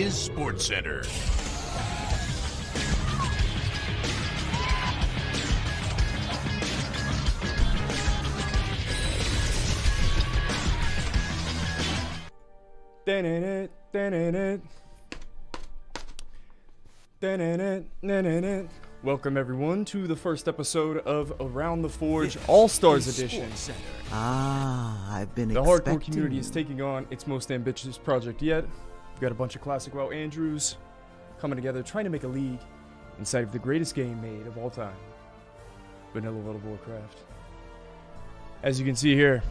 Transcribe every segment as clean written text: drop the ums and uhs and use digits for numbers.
is SportsCenter. Welcome everyone to the first episode of Around the Forge All-Stars Edition. I've been The expecting. hardcore community is taking on its most ambitious project yet. We've got a bunch of classic WoW Andrews coming together, trying to make a league inside of the greatest game made of all time, Vanilla World of Warcraft. As you can see here,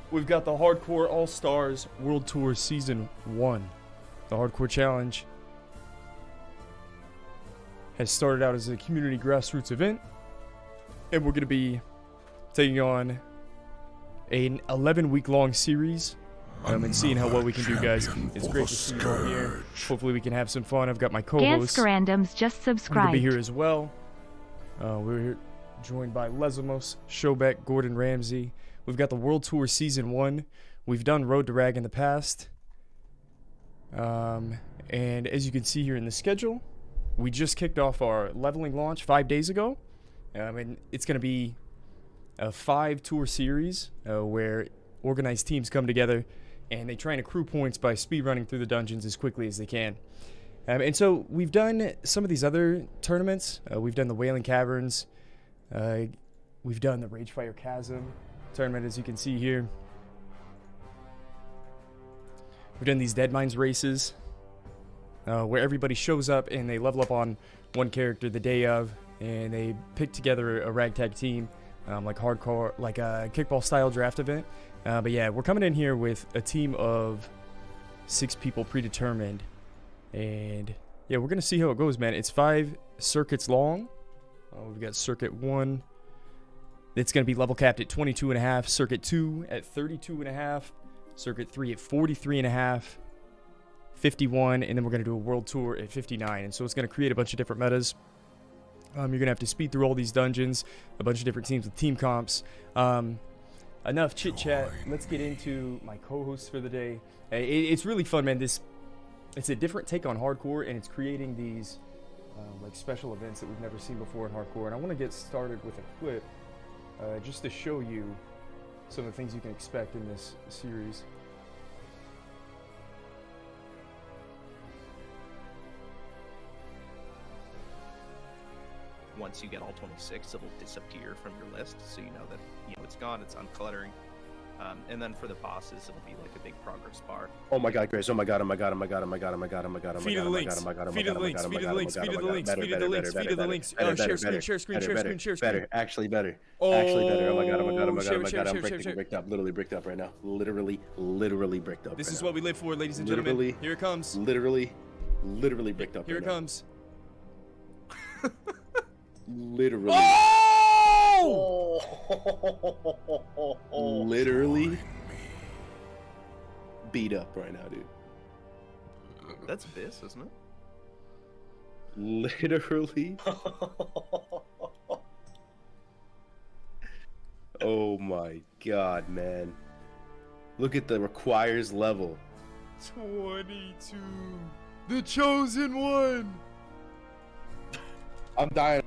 we've got the Hardcore All-Stars World Tour Season 1. The Hardcore Challenge has started out as a community grassroots event, and we're going to be taking on an 11-week-long series and seeing how well we can do, guys. It's great to see you all here. Hopefully we can have some fun. I've got my co-hosts. Randoms just I'm going subscribed. to be here as well. We're joined by Lesamos, Showbeck, Gordon Ramsay. We've got the World Tour Season 1. We've done Road to Rag in the past. And as you can see here in the schedule, we just kicked off our leveling launch 5 days ago. And it's going to be a 5-tour series where organized teams come together and they try and accrue points by speedrunning through the dungeons as quickly as they can. And so we've done some of these other tournaments. We've done the Wailing Caverns. We've done the Ragefire Chasm tournament, as you can see here. We've done these Dead Mines races where everybody shows up and they level up on one character the day of, and they pick together a ragtag team, like hardcore, like a kickball style draft event. But yeah, we're coming in here with a team of 6 people predetermined, and yeah, we're gonna see how it goes, man. It's 5 circuits long. We've got circuit 1. It's gonna be level capped at 22.5. Circuit 2 at 32.5. Circuit 3 at 43.5. 51, and then we're going to do a world tour at 59, and so it's going to create a bunch of different metas. You're going to have to speed through all these dungeons, a bunch of different teams with team comps. Enough chit chat. Let's get into my co-hosts for the day. It's really fun, man. It's a different take on hardcore, and it's creating these like special events that we've never seen before in hardcore. And I want to get started with a clip just to show you some of the things you can expect in this series. Once you get all 26, it'll disappear from your list, so you know that it's gone. It's uncluttering, and then for the bosses, it'll be like a big progress bar. Oh my God, Grace! Oh my God! Oh my God! Oh my God! Oh my God! Oh my God! Oh my God! Feed of the links. Feed of the links. Feed of the links. Feed of the links. Feed of the links. Feed of the links. Share screen. Share screen. Share screen. Share screen. Better. Actually better. Actually better. Oh my God! Oh my God! Oh my God! Oh my God! I'm bricked up. Literally bricked up right now. Literally bricked up. This is what we live for, ladies and gentlemen. Here it comes. Literally bricked up. Here it comes. Literally. Oh! Literally beat up right now, dude. That's this, isn't it? Literally. Oh my God, man. Look at the requires level. 22. The chosen one. I'm dying.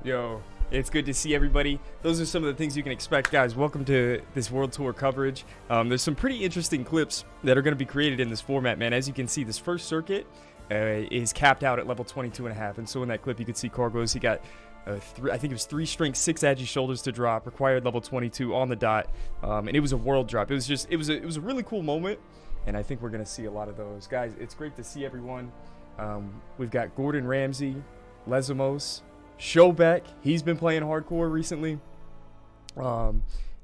Yo, it's good to see everybody. Those are some of the things you can expect, guys. Welcome to this World Tour coverage. There's some pretty interesting clips that are going to be created in this format, man. As you can see, this first circuit is capped out at level 22.5. And so in that clip, you could see Cargos. He got, I think it was 3 strength, 6 agi shoulders to drop, required level 22 on the dot. And it was a world drop. It was a really cool moment. And I think we're going to see a lot of those. Guys, it's great to see everyone. We've got Gordon Ramsay, Lesamos, Showbeck. He's been playing hardcore recently.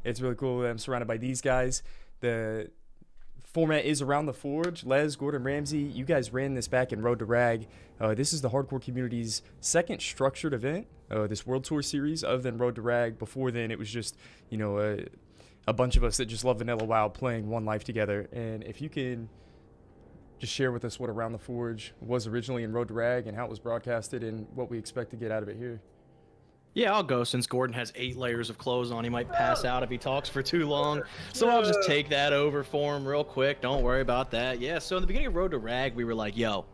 It's really cool that I'm surrounded by these guys. The format is Around the Forge. Les, Gordon Ramsay, you guys ran this back in Road to Rag. This is the hardcore community's second structured event, this World Tour series, other than Road to Rag. Before then, it was just, a bunch of us that just love Vanilla WoW playing one life together. And if you can just share with us what Around the Forge was originally in Road to Rag and how it was broadcasted and what we expect to get out of it here. Yeah, I'll go since Gordon has 8 layers of clothes on. He might pass out if he talks for too long. So I'll just take that over for him real quick. Don't worry about that. Yeah, so in the beginning of Road to Rag, we were like, yo,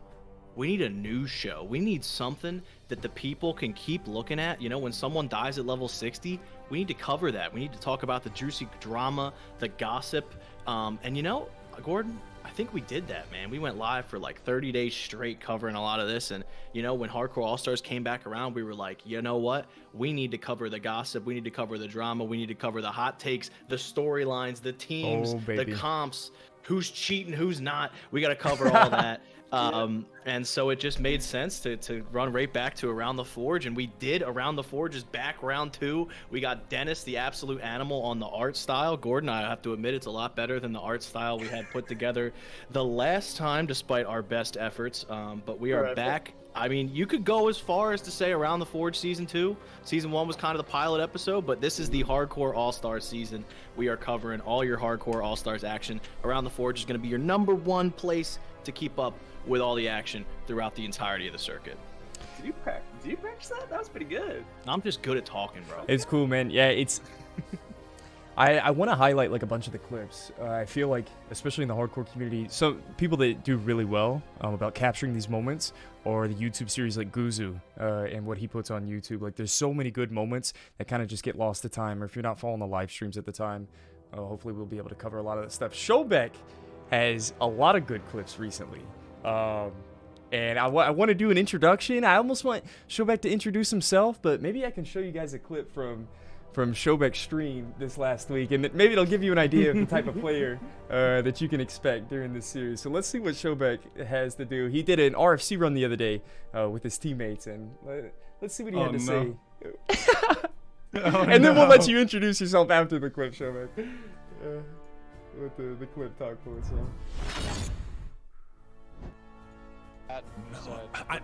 we need a news show. We need something that the people can keep looking at. You know, when someone dies at level 60, we need to cover that. We need to talk about the juicy drama, the gossip. And you know, Gordon, I think we did that, man. We went live for like 30 days straight covering a lot of this. And, you know, when Hardcore All-Stars came back around, we were like, you know what? We need to cover the gossip. We need to cover the drama. We need to cover the hot takes, the storylines, the teams, the comps, who's cheating, who's not. We got to cover all that. And so it just made sense to run right back to Around the Forge, and we did. Around the Forge is back, round 2. We got Dennis, the absolute animal, on the art style. Gordon, I have to admit, it's a lot better than the art style we had put together the last time, despite our best efforts. But we are back. I mean, you could go as far as to say Around the Forge Season 2. Season 1 was kind of the pilot episode, but this is the Hardcore All-Stars season. We are covering all your Hardcore All-Stars action. Around the Forge is going to be your #1 place to keep up with all the action throughout the entirety of the circuit. Did you practice that? That was pretty good. I'm just good at talking, bro. It's cool, man. Yeah, it's... I want to highlight like a bunch of the clips. I feel like, especially in the hardcore community, some people that do really well about capturing these moments, or the YouTube series like Guzu and what he puts on YouTube. Like, there's so many good moments that kind of just get lost to time, or if you're not following the live streams at the time, hopefully we'll be able to cover a lot of that stuff. Showbeck has a lot of good clips recently. And I want to do an introduction. I almost want Showbeck to introduce himself, but maybe I can show you guys a clip from Showbeck's stream this last week, and maybe it'll give you an idea of the type of player that you can expect during this series. So let's see what Showbeck has to do. He did an RFC run the other day with his teammates, and let's see what he had to say. And then we'll let you introduce yourself after the clip, Showbeck. Let the clip talk for itself.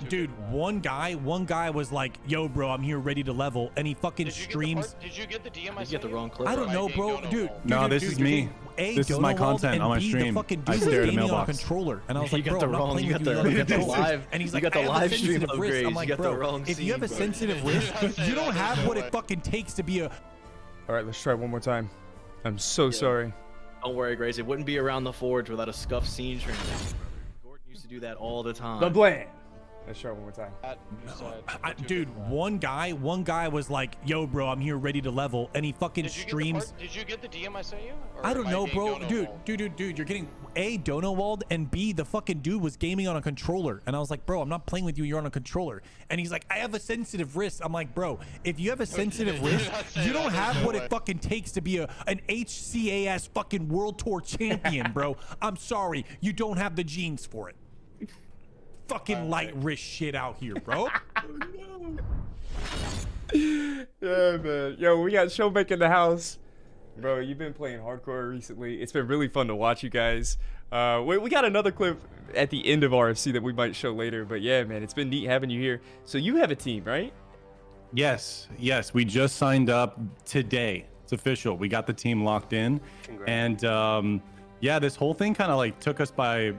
Dude, one guy was like, yo bro, I'm here ready to level, and he fucking streams. Did you get the DM? Did you get the wrong clip? I don't know, bro. Dude, no, this is me. This is my content on my stream. I stare at a mailbox. Controller, and I was like, you got the wrong. You got the live. And he's like, you got the live stream upgrades. I'm like, you got bro, the wrong. if you have a sensitive wrist, you don't have what it fucking takes to be a. All right, let's try it one more time. I'm so sorry. Don't worry, Grace. It wouldn't be Around the Forge without a scuffed scene stream. Gordon used to do that all the time. The bland. Let's try it one more time. Dude, one guy was like, yo bro, I'm here ready to level, and he fucking streams. Did you get the DM I sent you? I don't know, bro. Dude, you're getting A, Donowald, and B, the fucking dude was gaming on a controller. And I was like, bro, I'm not playing with you, you're on a controller. And he's like, I have a sensitive wrist. I'm like, bro, if you have a sensitive wrist, you don't have what it fucking takes to be an HCAS fucking World Tour champion, bro. I'm sorry, you don't have the genes for it. Fucking light wrist shit out here, bro. Yeah, man. Yo, we got Showbeck in the house. Bro, you've been playing hardcore recently. It's been really fun to watch you guys. We got another clip at the end of RFC that we might show later. But yeah, man, it's been neat having you here. So you have a team, right? Yes. We just signed up today. It's official. We got the team locked in. Congrats. And yeah, this whole thing kind of like took us by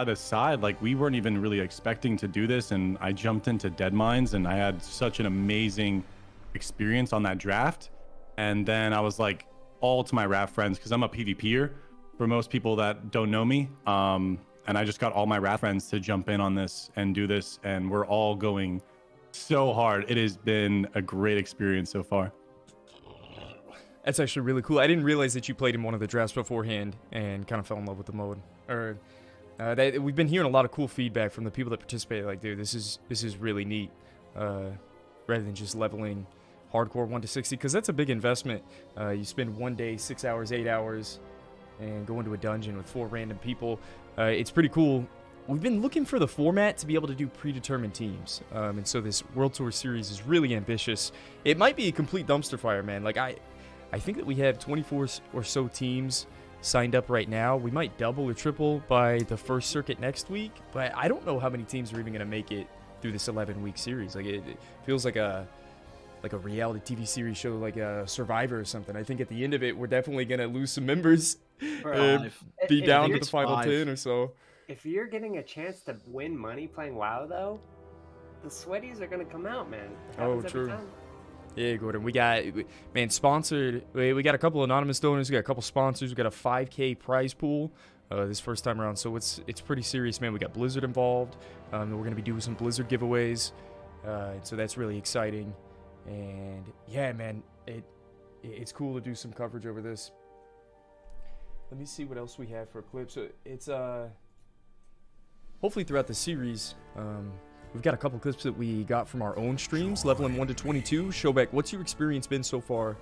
the side. Like, we weren't even really expecting to do this, and I jumped into Deadmines, and I had such an amazing experience on that draft. And then I was like, all to my rap friends, because I'm a PvPer for most people that don't know me, and I just got all my rap friends to jump in on this and do this, and we're all going so hard. It has been a great experience so far. That's actually really cool. I didn't realize that you played in one of the drafts beforehand and kind of fell in love with the mode. Or we've been hearing a lot of cool feedback from the people that participated. Like, dude, this is really neat. Rather than just leveling hardcore 1 to 60, because that's a big investment. You spend one day, 6 hours, 8 hours, and go into a dungeon with 4 random people. It's pretty cool. We've been looking for the format to be able to do predetermined teams, and so this World Tour series is really ambitious. It might be a complete dumpster fire, man. Like, I think that we have 24 or so teams signed up right now. We might double or triple by the first circuit next week, but I don't know how many teams are even going to make it through this 11-week series. Like, it feels like a reality TV series show, like a Survivor or something. I think at the end of it, we're definitely going to lose some members, be down to the final 10 or so. If you're getting a chance to win money playing WoW, though, the sweaties are going to come out, man. Oh, true. Yeah, Gordon. We got, man, sponsored. We got a couple anonymous donors. We got a couple sponsors. We got a 5K prize pool this first time around. So it's pretty serious, man. We got Blizzard involved. We're going to be doing some Blizzard giveaways. So that's really exciting. And yeah, man, it's cool to do some coverage over this. Let me see what else we have for a clip. So it's hopefully throughout the series, we've got a couple clips that we got from our own streams, leveling 1 to 22. Showback, what's your experience been so far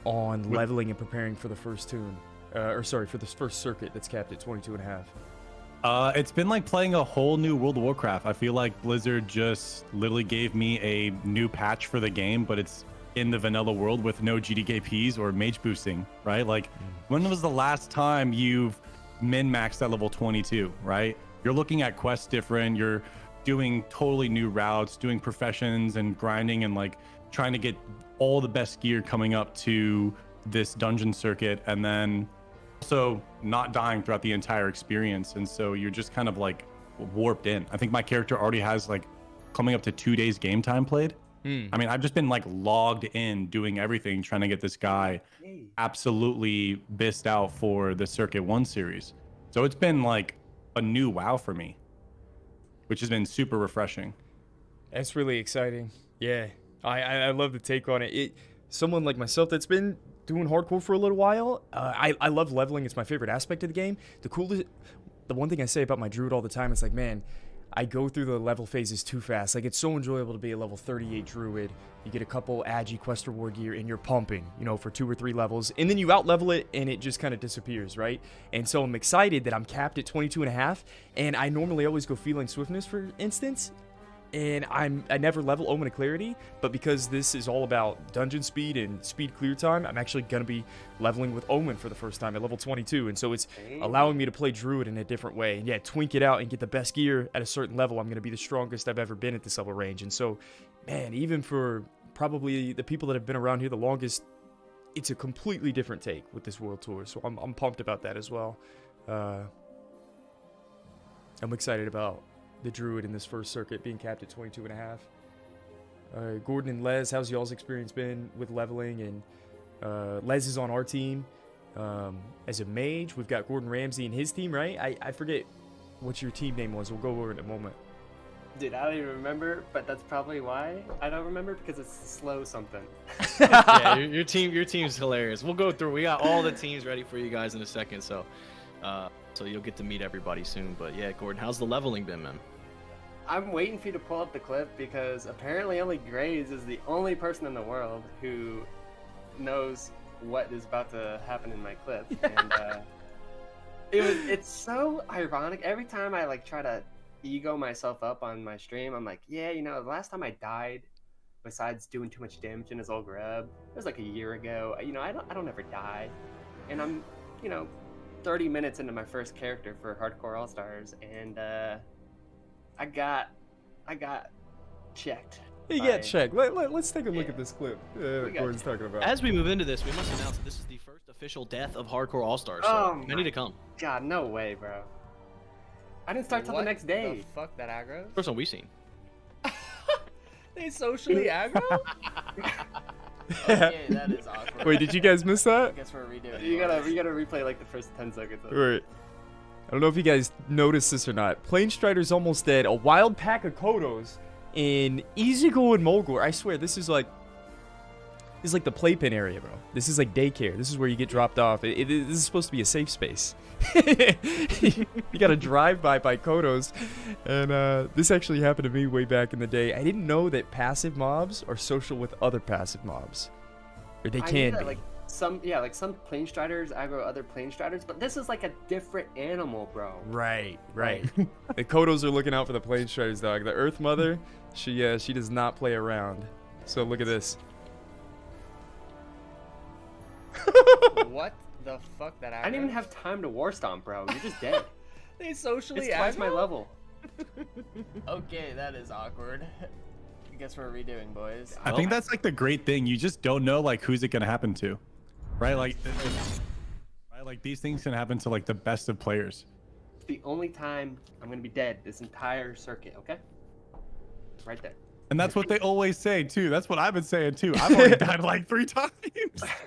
on leveling and preparing for the first tune? For this first circuit that's capped at 22.5. It's been like playing a whole new World of Warcraft. I feel like Blizzard just literally gave me a new patch for the game, but it's in the vanilla world with no GDKPs or mage boosting, right? Like, when was the last time you've min-maxed at level 22, right? You're looking at quests different. You're doing totally new routes, doing professions and grinding and like trying to get all the best gear coming up to this dungeon circuit, and then also not dying throughout the entire experience. And so you're just kind of like warped in. I think my character already has like coming up to 2 days game time played. I mean, I've just been like logged in doing everything, trying to get this guy absolutely bissed out for the Circuit 1 series. So it's been like a new WoW for me, which has been super refreshing. That's really exciting. Yeah, I love the take on it. Someone like myself that's been doing hardcore for a little while, I love leveling. It's my favorite aspect of the game. The one thing I say about my Druid all the time is like, man, I go through the level phases too fast. Like, it's so enjoyable to be a level 38 Druid. You get a couple Agi quest reward gear and you're pumping, for 2 or 3 levels. And then you out level it and it just kind of disappears, right? And so I'm excited that I'm capped at 22.5. And I normally always go Feline Swiftness, for instance. And I never level Omen of Clarity, but because this is all about dungeon speed and speed clear time, I'm actually going to be leveling with Omen for the first time at level 22. And so it's allowing me to play Druid in a different way. And yeah, twink it out and get the best gear at a certain level. I'm going to be the strongest I've ever been at this level range. And so, man, even for probably the people that have been around here the longest, it's a completely different take with this World Tour. So I'm pumped about that as well. I'm excited about the Druid in this first circuit being capped at 22.5. Gordon and Les, how's y'all's experience been with leveling? And Les is on our team as a mage. We've got Gordon Ramsay and his team, right? I forget what your team name was. We'll go over it in a moment. Dude, I don't even remember, but that's probably why I don't remember, because it's slow something. Yeah, your team's hilarious. We'll go through. We got all the teams ready for you guys in a second, so you'll get to meet everybody soon. But yeah, Gordon, how's the leveling been, man? I'm waiting for you to pull up the clip, because apparently only Graves is the only person in the world who knows what is about to happen in my clip. And it's so ironic. Every time I like try to ego myself up on my stream, I'm like, yeah, the last time I died, besides doing too much damage in his old grub, it was like a year ago. I don't ever die, and I'm 30 minutes into my first character for Hardcore Allstars, and I got checked. You got checked. Let's take a look at this clip Gordon's talking about. As we move into this, we must announce that this is the first official death of Hardcore All-Stars, so many to come. God, no way, bro. I didn't start till the next day. The fuck, that aggro? First one we've seen. They socially aggro? Okay, that is awkward. Wait, did you guys miss that? I guess we're redoing it. You gotta replay like the first 10 seconds of it. Right. I don't know if you guys noticed this or not. Plane Strider's almost dead. A wild pack of Kodos in Izugo and Mulgore. I swear, this is like the playpen area, bro. This is like daycare. This is where you get dropped off. This is supposed to be a safe space. You got to drive by Kodos. And this actually happened to me way back in the day. I didn't know that passive mobs are social with other passive mobs. Or they can be. Like some plane striders aggro other plane striders, but this is like a different animal, bro. Right. The Kodos are looking out for the plane striders, dog. The Earth Mother, she does not play around. So look at this. What the fuck, that aggro? I didn't even have time to war stomp, bro. You're just dead. They socially It's twice aggro? my level. Okay, that is awkward. I guess we're redoing, boys. I think that's like the great thing. You just don't know like who's it gonna happen to, right? Like these things can happen to like the best of players. It's the only time I'm gonna be dead this entire circuit. Okay, right there. And that's what they always say too. That's what I've been saying too. I've already died like 3 times.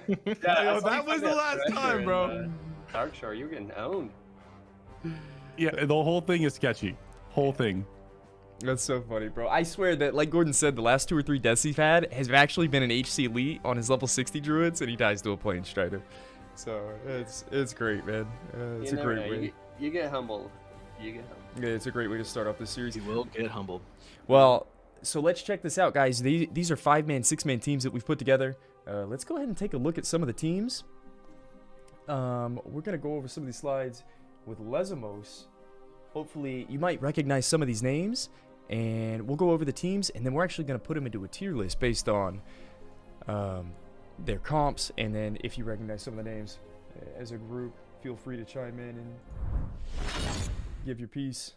Yeah, that was the last time, bro. Dark Shore, you were getting owned. Yeah, the whole thing is sketchy. Whole thing. That's so funny, bro. I swear that, like Gordon said, the last 2 or 3 deaths he's had has actually been an HC Elite on his level 60 Druids, and he dies to a Plane Strider. So it's great, man. It's a great way. You get humbled. You get humbled. Yeah, it's a great way to start off this series. You will get humbled. Well, so let's check this out, guys. These are 5-man, 6-man teams that we've put together. Let's go ahead and take a look at some of the teams. We're going to go over some of these slides with Lesamos. Hopefully, you might recognize some of these names, and we'll go over the teams, and then we're actually going to put them into a tier list based on their comps, and then if you recognize some of the names as a group, feel free to chime in and give your piece.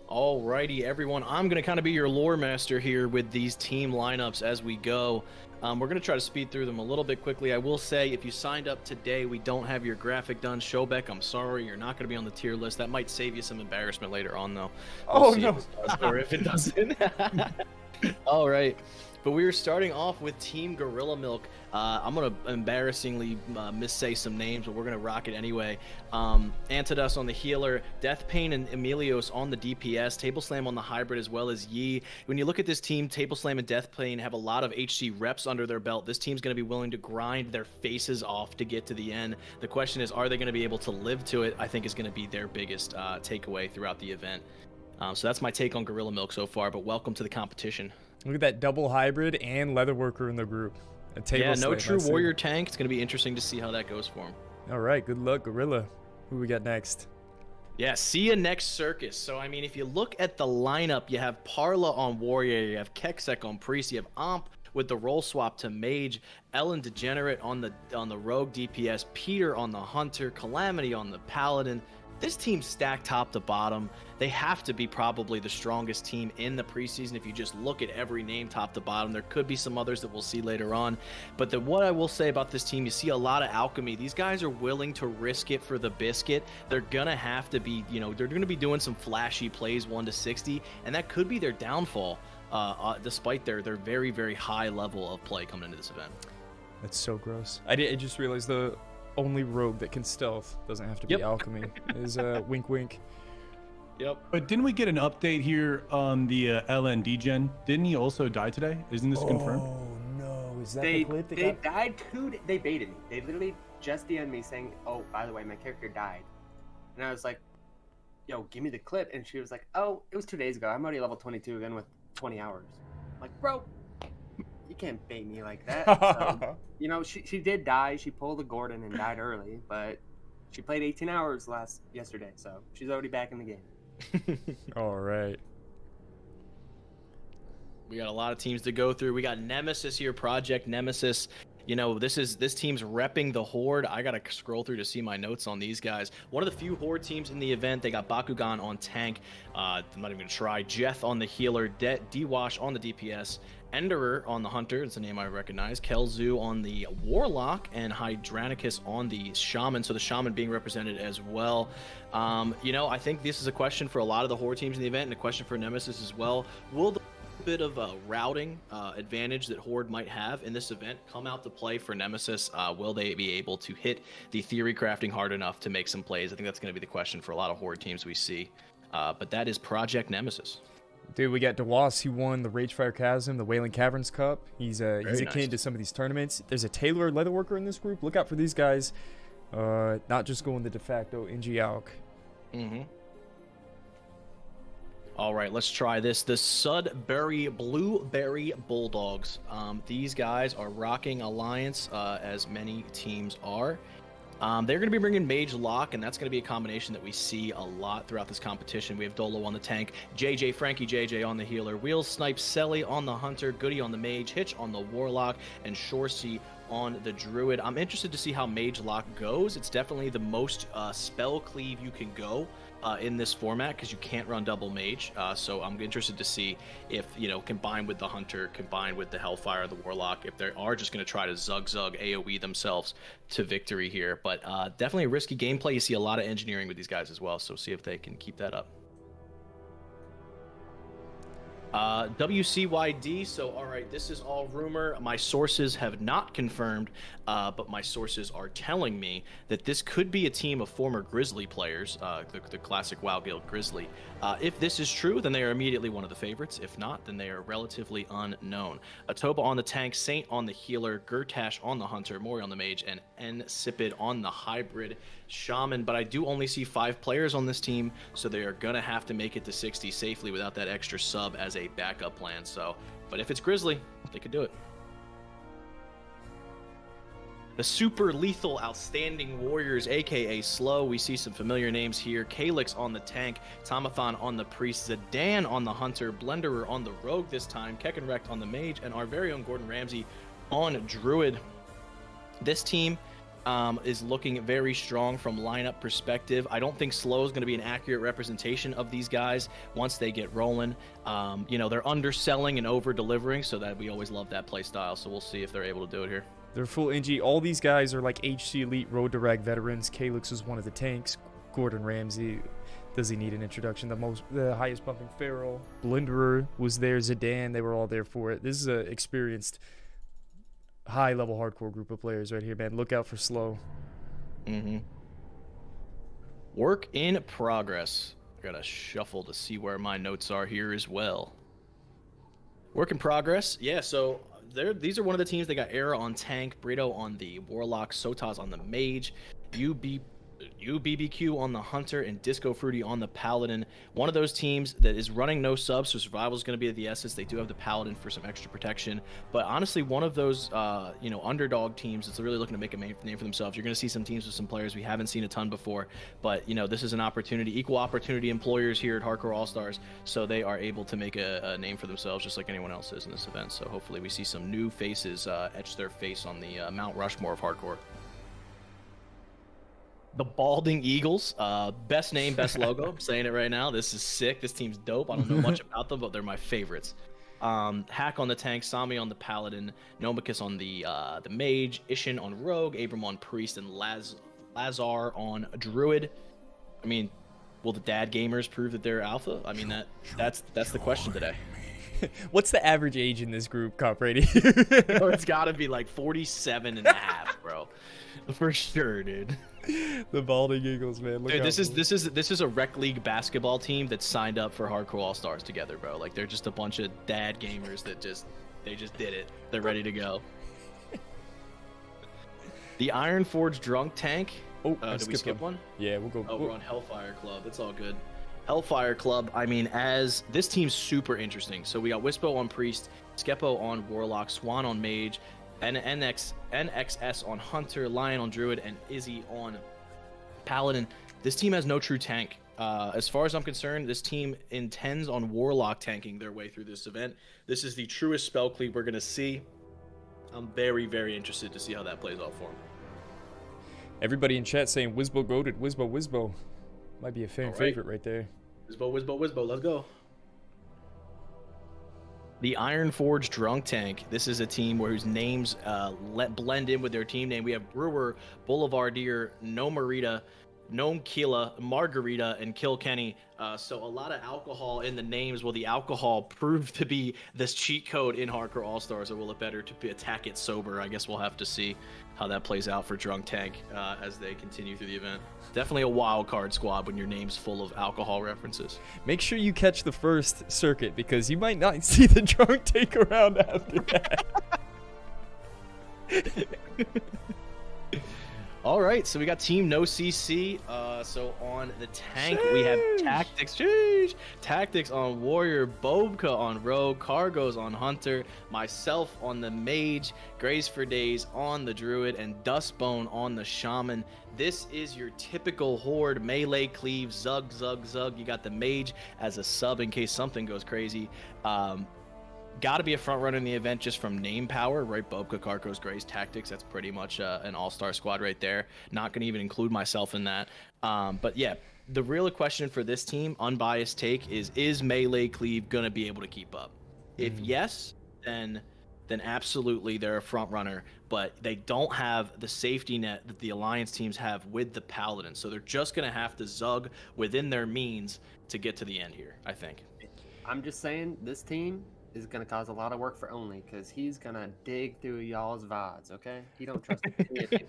Alrighty, everyone. I'm going to kind of be your lore master here with these team lineups as we go. We're going to try to speed through them a little bit quickly. I will say, if you signed up today, we don't have your graphic done. Showbeck, I'm sorry, you're not going to be on the tier list. That might save you some embarrassment later on, though. We'll see no. if it does or if it doesn't. All right. But we are starting off with Team Gorilla Milk. I'm going to embarrassingly missay some names, but we're going to rock it anyway. Antidus on the healer, Death Pain and Emilios on the DPS, Table Slam on the hybrid, as well as Yi. When you look at this team, Table Slam and Death Pain have a lot of HC reps under their belt. This team's going to be willing to grind their faces off to get to the end. The question is, are they going to be able to live to it? I think is going to be their biggest takeaway throughout the event. So that's my take on Gorilla Milk so far, but welcome to the competition. Look at that double hybrid and Leatherworker in the group. Yeah, no true warrior tank. It's going to be interesting to see how that goes for him. All right, good luck, Gorilla. Who we got next? Yeah, see you next Circus. So, I mean, if you look at the lineup, you have Parla on Warrior, you have Keksek on Priest, you have Amp with the role swap to Mage, Ellen Degenerate on the Rogue DPS, Peter on the Hunter, Calamity on the Paladin. This team's stacked top to bottom. They have to be probably the strongest team in the preseason if you just look at every name top to bottom. There could be some others that we'll see later on. But what I will say about this team, you see a lot of alchemy. These guys are willing to risk it for the biscuit. They're going to have to be, they're going to be doing some flashy plays 1 to 60, and that could be their downfall despite their very, very high level of play coming into this event. That's so gross. I just realized the only rogue that can stealth, doesn't have to be alchemy, is Wink Wink. Yep. But didn't we get an update here on the LND gen? Didn't he also die today? Isn't this confirmed? Oh no, is that the clip? They died they baited me. They literally just DM'd me saying, oh, by the way, my character died. And I was like, yo, give me the clip. And she was like, oh, it was 2 days ago. I'm already level 22 again with 20 hours. I'm like, bro, you can't bait me like that. So, she did die. She pulled a Gordon and died early, but she played 18 hours yesterday, so she's already back in the game. All right. We got a lot of teams to go through. We got Nemesis here, Project Nemesis. This team's repping the Horde. I gotta scroll through to see my notes on these guys. One of the few Horde teams in the event. They got Bakugan on tank. I'm not even gonna try. Jeth on the healer. D-Wash on the DPS. Enderer on the Hunter, it's a name I recognize. Kelzu on the Warlock, and Hydranicus on the Shaman, so the Shaman being represented as well. I think this is a question for a lot of the Horde teams in the event, and a question for Nemesis as well. Will the bit of a routing advantage that Horde might have in this event come out to play for Nemesis? Will they be able to hit the theory crafting hard enough to make some plays? I think that's going to be the question for a lot of Horde teams we see. But that is Project Nemesis. Dude, we got DeWass, who won the Ragefire Chasm, the Wailing Caverns Cup. He's akin to some of these tournaments. There's a Taylor Leatherworker in this group. Look out for these guys. Not just going the de facto NG Alk. Mm-hmm. All right, let's try this. The Sudbury Blueberry Bulldogs. These guys are rocking Alliance, as many teams are. They're going to be bringing Mage Lock, and that's going to be a combination that we see a lot throughout this competition. We have Dolo on the tank, Frankie JJ on the healer, Wheel Snipe Selly on the Hunter, Goody on the Mage, Hitch on the Warlock, and Shorsey on the Druid. I'm interested to see how Mage Lock goes. It's definitely the most spell cleave you can go in this format, because you can't run double Mage. So I'm interested to see if, combined with the Hunter, combined with the Hellfire, the Warlock, if they are just going to try to zug AoE themselves to victory here. But definitely a risky gameplay. You see a lot of engineering with these guys as well, so see if they can keep that up. WCYD, so all right, this is all rumor. My sources have not confirmed, but my sources are telling me that this could be a team of former Grizzly players, the classic WoW Guild Grizzly. If this is true, then they are immediately one of the favorites. If not, then they are relatively unknown. Atoba on the tank, Saint on the healer, Gurtash on the hunter, Mori on the mage, and Nsipid on the hybrid shaman. But I do only see 5 players on this team, so they are gonna have to make it to 60 safely without that extra sub as a backup plan. So, but if it's Grizzly, they could do it. The super lethal outstanding warriors, aka slow. We see some familiar names here. Calyx on the tank, Tomathon on the priest, Zidane on the hunter, Blenderer on the rogue this time, Kekenrekt on the mage, and our very own Gordon Ramsay on druid. This team is looking very strong from lineup perspective. I don't think slow is going to be an accurate representation of these guys once they get rolling. You know, they're underselling and over delivering, so that we always love that play style. So we'll see if they're able to do it here. They're full NG. All these guys are like HC Elite Road to Rag veterans. Calyx was one of the tanks. Gordon Ramsay, does he need an introduction? The highest pumping Pharaoh. Blenderer was there. Zidane, they were all there for it. This is an experienced, high-level hardcore group of players right here, man. Look out for slow. Work in progress. I gotta shuffle to see where my notes are here as well. Work in progress. Yeah, so these are one of the teams. They got Era on tank, Brito on the warlock, Sotaz on the mage, UBBQ on the hunter, and Disco Fruity on the paladin. One of those teams that is running no subs, so survival is going to be the essence. They do have the paladin for some extra protection, but honestly, one of those you know, underdog teams that's really looking to make a name for themselves. You're going to see some teams with some players we haven't seen a ton before, but you know, this is an opportunity, equal opportunity employers here at Hardcore All-Stars, so they are able to make a name for themselves just like anyone else is in this event. So hopefully we see some new faces etch their face on the Mount Rushmore of hardcore. The Balding Eagles, best name, best logo. I'm saying it right now. This is sick. This team's dope. I don't know much about them, but they're my favorites. Hack on the tank, Sami on the paladin, Nomicus on the mage, Ishin on rogue, Abram on priest, and Lazar on druid. I mean, will the dad gamers prove that they're alpha? I mean, that's the question today. What's the average age in this group, Cop Brady? Oh, it's got to be like 47 and a half, bro. For sure, dude. The Balding Eagles, man. Look, dude, this is a rec league basketball team that signed up for Hardcore All Stars together, bro. Like, they're just a bunch of dad gamers that just did it. They're ready to go. The Ironforge Drunk Tank. Oh, did we skip one? Yeah, we'll go. Oh, we're on Hellfire Club. That's all good. Hellfire Club, I mean, as this team's super interesting. So we got Wispo on priest, Skepo on warlock, Swan on mage, NXS on hunter, Lion on druid, and Izzy on paladin. This team has no true tank. As far as I'm concerned, this team intends on warlock tanking their way through this event. This is the truest spell cleave we're going to see. I'm very, very interested to see how that plays out for him. Everybody in chat saying Wisbo goated, Wisbo. Might be a fan favorite right there. Wisbo, let's go. The Ironforge Drunk Tank. This is a team whose names blend in with their team name. We have Brewer, Boulevardier, Nomarita, Gnome Kila, Margarita, and Kilkenny. So a lot of alcohol in the names. Will the alcohol prove to be this cheat code in Hardcore All-Stars, or will it better to attack it sober? I guess we'll have to see how that plays out for Drunk Tank as they continue through the event. Definitely a wild card squad when your name's full of alcohol references. Make sure you catch the first circuit, because you might not see the Drunk Tank around after that. All right, so we got Team No CC. So on the tank, we have Tactics on Warrior, Bobka on Rogue, Cargos on Hunter, myself on the Mage, Grace for Days on the Druid, and Dustbone on the Shaman. This is your typical Horde melee cleave, zug, zug, zug. You got the Mage as a sub in case something goes crazy. Got to be a front runner in the event just from name power, right? Bobka, Carcos, Grace, Tactics. That's pretty much an all-star squad right there. Not going to even include myself in that. But yeah, the real question for this team, unbiased take, is melee cleave going to be able to keep up? If yes, then absolutely they're a front runner, but they don't have the safety net that the Alliance teams have with the Paladin. So they're just going to have to zug within their means to get to the end here, I think. I'm just saying this team is gonna cause a lot of work for Only because he's gonna dig through y'all's VODs. Okay, he don't trust any of you.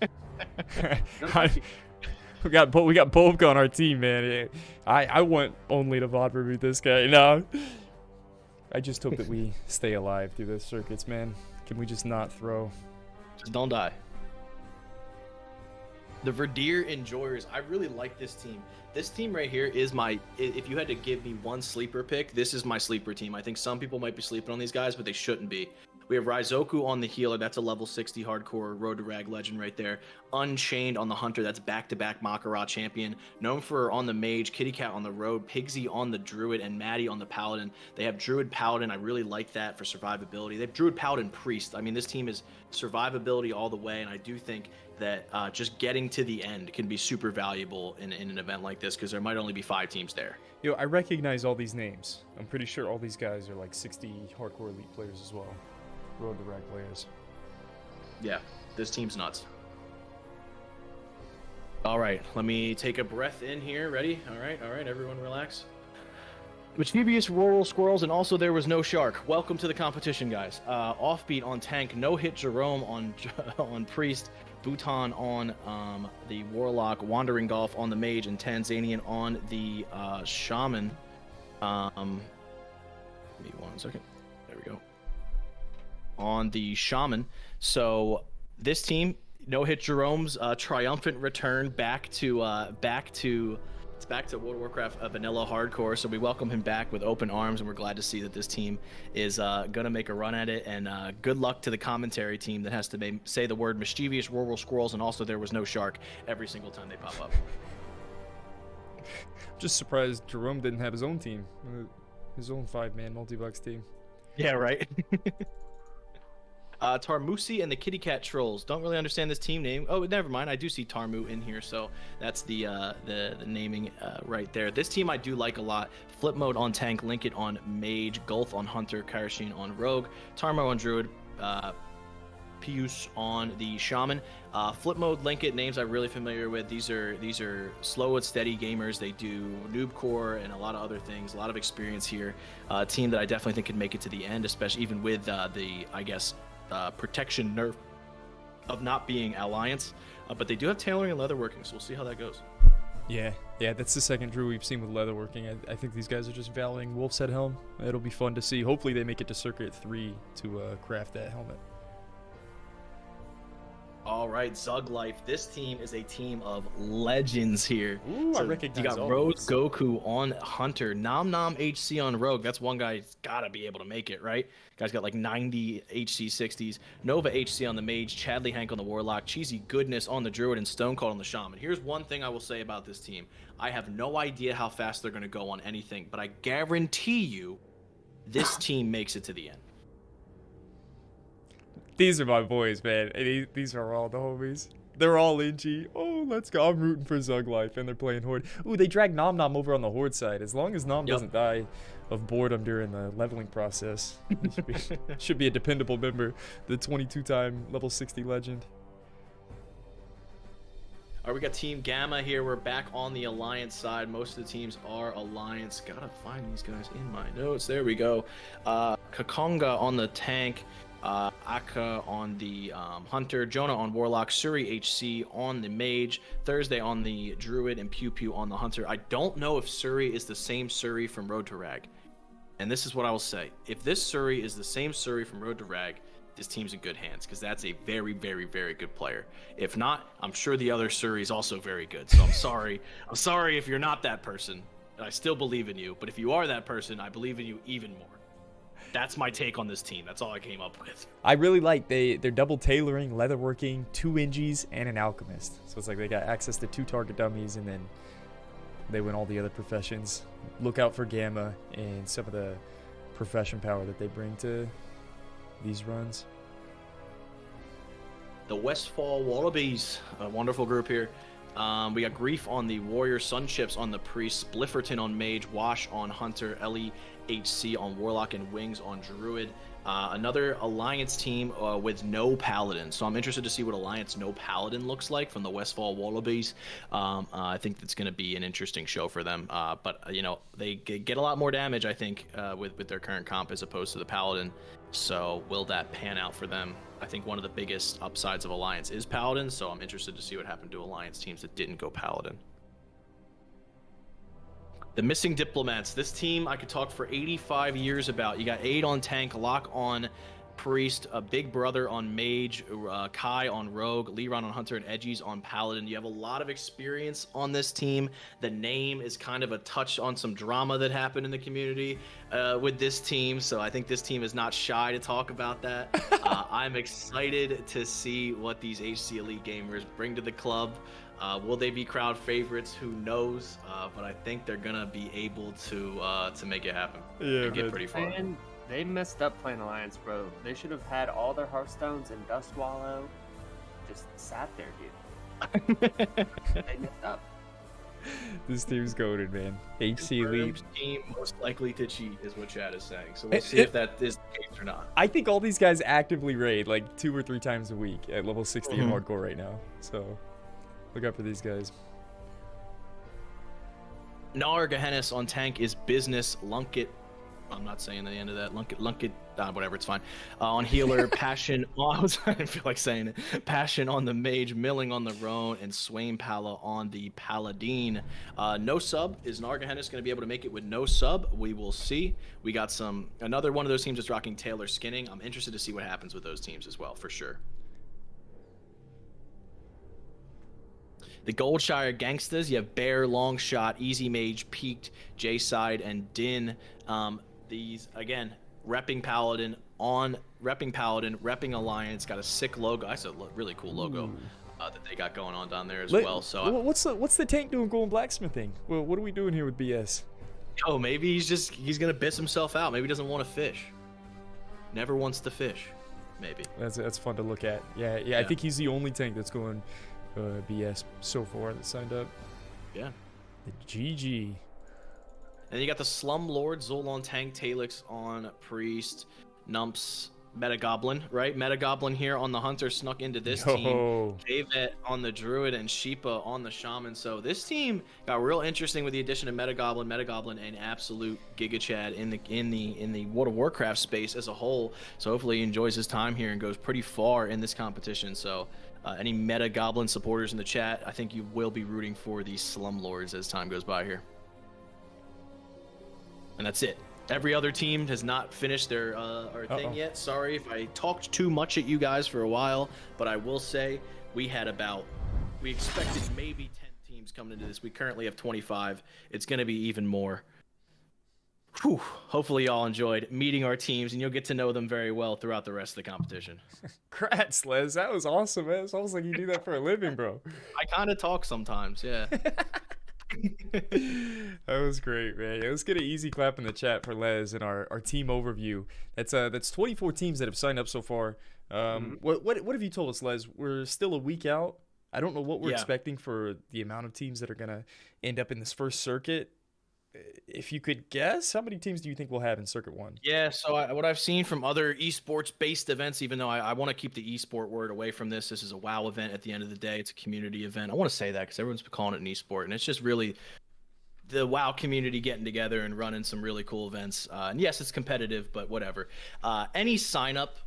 Don't trust you. We got Bobka on our team, man. I want Only to VOD review this guy. No. I just hope that we stay alive through those circuits, man. Can we just not throw? Just don't die. The Verdeer Enjoyers. I really like this team. This team right here is my... If you had to give me one sleeper pick, this is my sleeper team. I think some people might be sleeping on these guys, but they shouldn't be. We have Raizoku on the healer. That's a level 60 hardcore Road to Rag legend right there. Unchained on the hunter. That's back-to-back Makara champion. Known for on the mage, Kitty Cat on the road, Pigsy on the druid, and Maddie on the paladin. They have druid paladin. I really like that for survivability. They have druid paladin priest. I mean, this team is survivability all the way, and I do think that just getting to the end can be super valuable in an event like this because there might only be 5 teams there. Yo, I recognize all these names. I'm pretty sure all these guys are like 60 hardcore elite players as well. Road to Rag players. Yeah, this team's nuts. All right, let me take a breath in here. Ready? All right, everyone relax. Mischievous rural squirrels, and also there was no shark. Welcome to the competition, guys. Offbeat on tank, no hit Jerome on priest, Bhutan on the warlock, Wandering Golf on the mage, and Tanzanian on the shaman. Give me 1 second. There we go. On the shaman. So this team, no hit Jerome's triumphant return back to World of Warcraft vanilla hardcore. So we welcome him back with open arms, and we're glad to see that this team is gonna make a run at it. And good luck to the commentary team that has to say the word mischievous rural squirrels and also there was no shark every single time they pop up. Just surprised Jerome didn't have his own team, his own 5-man multi-box team. Yeah, right. Tarmusi and the Kitty Cat Trolls. Don't really understand this team name. Oh, never mind. I do see Tarmu in here, so that's the naming right there. This team I do like a lot. Flip mode on tank, link it on mage, Gulf on hunter, Karashin on rogue, Tarmo on druid, Pius on the shaman. Flip mode, link it. Names I'm really familiar with. These are slow and steady gamers. They do noob core and a lot of other things. A lot of experience here. Team that I definitely think could make it to the end, especially even with the I guess. Protection nerf of not being alliance, but they do have tailoring and leatherworking, so we'll see how that goes. Yeah, that's the second Druid we've seen with leatherworking. I think these guys are just valuing Wolf's Head Helm. It'll be fun to see. Hopefully they make it to Circuit 3 to craft that helmet. All right, Zug Life. This team is a team of legends here. Ooh, so I recognize you got all Rogue those. Goku on Hunter, Nom Nom HC on Rogue. That's one guy who's gotta be able to make it, right? Guy's got like 90 HC 60s. Nova HC on the Mage, Chadley Hank on the Warlock, Cheesy Goodness on the Druid, and Stone Cold on the Shaman. Here's one thing I will say about this team. I have no idea how fast they're gonna go on anything, but I guarantee you this team makes it to the end. These are my boys, man. These are all the homies. They're all NG. Oh, let's go. I'm rooting for Zug Life, and they're playing Horde. Ooh, they dragged Nom Nom over on the Horde side. As long as Nom doesn't die of boredom during the leveling process, he should be a dependable member. The 22-time level 60 legend. All right, we got Team Gamma here. We're back on the Alliance side. Most of the teams are Alliance. Gotta find these guys in my notes. There we go. Kakonga on the tank. Akka on the Hunter, Jonah on Warlock, Suri HC on the Mage, Thursday on the Druid, and Pew Pew on the Hunter. I don't know if Suri is the same Suri from Road to Rag. And this is what I will say. If this Suri is the same Suri from Road to Rag, this team's in good hands, because that's a very, very, very good player. If not, I'm sure the other Suri is also very good. So I'm sorry. I'm sorry if you're not that person. And I still believe in you. But if you are that person, I believe in you even more. That's my take on this team. That's all I came up with. I really like they're double tailoring, leatherworking, 2 Ingies, and an alchemist. So it's like they got access to 2 target dummies, and then they win all the other professions. Look out for Gamma and some of the profession power that they bring to these runs. The Westfall Wallabies, a wonderful group here. We got Grief on the Warrior, Sunships on the Priest, Splifferton on Mage, Wash on Hunter, Ellie HC on Warlock and Wings on Druid. Another Alliance team with no Paladin. So I'm interested to see what Alliance no Paladin looks like from the Westfall Wallabies. I think that's going to be an interesting show for them. But, you know, they get a lot more damage, I think, with their current comp as opposed to the Paladin. So will that pan out for them? I think one of the biggest upsides of Alliance is Paladin. So I'm interested to see what happened to Alliance teams that didn't go Paladin. The missing diplomats. This team I could talk for 85 years about. You got Aid on tank, Locke on priest, a Big Brother on mage, Kai on rogue, Leron on hunter, and Edgies on paladin. You have a lot of experience on this team. The name is kind of a touch on some drama that happened in the community with this team, so I think this team is not shy to talk about that. I'm excited to see what these HC Elite gamers bring to the club. Will they be crowd favorites? Who knows? But I think they're gonna be able to make it happen. Yeah, get pretty far. And they messed up playing Alliance, bro. They should have had all their Hearthstones and Dust Wallow just sat there, dude. They messed up. This team's goated, man. HC Elite team most likely to cheat is what Chad is saying. So we'll see if that is the case or not. I think all these guys actively raid like 2 or 3 times a week at level 60 in hardcore right now. So look out for these guys. Nar Gehennis on tank is business. Lunkit, I'm not saying the end of that. Lunkit, whatever, it's fine. On healer, Passion. I didn't feel like saying it. Passion on the mage, Milling on the Roan, and Swain Pala on the Paladin. No sub. Is Nar Gehennis going to be able to make it with no sub? We will see. We got another one of those teams that's rocking Taylor Skinning. I'm interested to see what happens with those teams as well, for sure. The Goldshire Gangsters, you have Bear, Longshot, Easy Mage, Peaked, J-Side, and Din. These, again, repping Paladin, repping Alliance, got a sick logo. That's a really cool logo that they got going on down there as well. So what's the tank doing going blacksmithing? Well, what are we doing here with BS? Oh, maybe he's gonna biss himself out. Maybe he doesn't want to fish. Never wants to fish. Maybe. That's fun to look at. Yeah. I think he's the only tank that's going BS so far that signed up. Yeah. The GG. And you got the Slum Lord, Zolon Tank, Talix on Priest, Numps, Metagoblin, right? Metagoblin here on the Hunter snuck into this team. Javet on the Druid, and Sheepa on the Shaman. So this team got real interesting with the addition of Metagoblin, and absolute Giga Chad in the World of Warcraft space as a whole. So hopefully he enjoys his time here and goes pretty far in this competition. So any Metagoblin supporters in the chat, I think you will be rooting for these Slum Lords as time goes by here. And that's it. Every other team has not finished their thing yet. Sorry if I talked too much at you guys for a while, but I will say we expected maybe 10 teams coming into this. We currently have 25. It's going to be even more. Whew. Hopefully y'all enjoyed meeting our teams, and you'll get to know them very well throughout the rest of the competition. Congrats, Les. That was awesome, man. It's almost like you do that for a living, bro. I kind of talk sometimes, yeah. That was great, man. Let's get an easy clap in the chat for Les and our team overview. That's 24 teams that have signed up so far. What have you told us, Les? We're still a week out. I don't know what we're expecting for the amount of teams that are gonna end up in this first circuit. If you could guess, how many teams do you think we'll have in Circuit 1? Yeah, so what I've seen from other esports-based events, even though I want to keep the esport word away from this is a WoW event at the end of the day. It's a community event. I want to say that because everyone's been calling it an esport, and it's just really the WoW community getting together and running some really cool events. And yes, it's competitive, but whatever. Any sign-up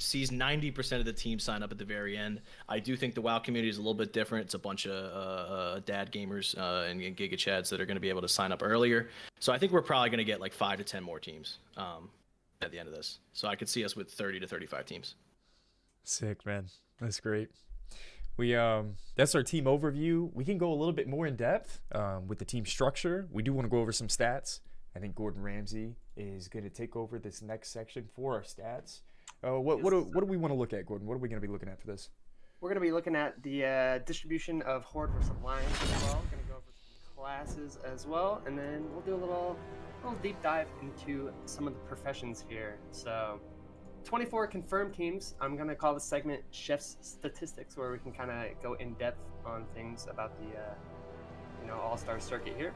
sees 90% of the team sign up at the very end. I do think the WoW community is a little bit different. It's a bunch of dad gamers and Giga Chads that are going to be able to sign up earlier. So I think we're probably going to get like 5 to 10 more teams at the end of this. So I could see us with 30 to 35 teams. Sick, man. That's great. That's our team overview. We can go a little bit more in depth with the team structure. We do want to go over some stats. I think Gordon Ramsay is going to take over this next section for our stats. What do we want to look at, Gordon? What are we going to be looking at for this? We're going to be looking at the distribution of Horde versus Alliance as well. We're going to go over some classes as well, and then we'll do a little deep dive into some of the professions here. So 24 confirmed teams. I'm going to call this segment Chef's Statistics, where we can kind of go in depth on things about the All-Star circuit here.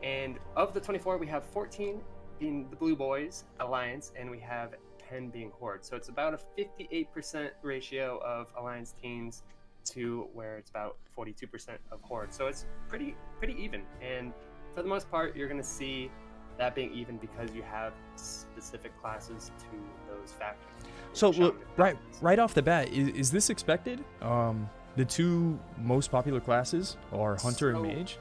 And of the 24, we have 14 being the Blue Boys Alliance, and we have 10 being Horde. So it's about a 58% ratio of Alliance teams to where it's about 42% of Horde. So it's pretty even. And for the most part, you're going to see that being even because you have specific classes to those factions. So right off the bat, is this expected? The two most popular classes are Hunter and Mage.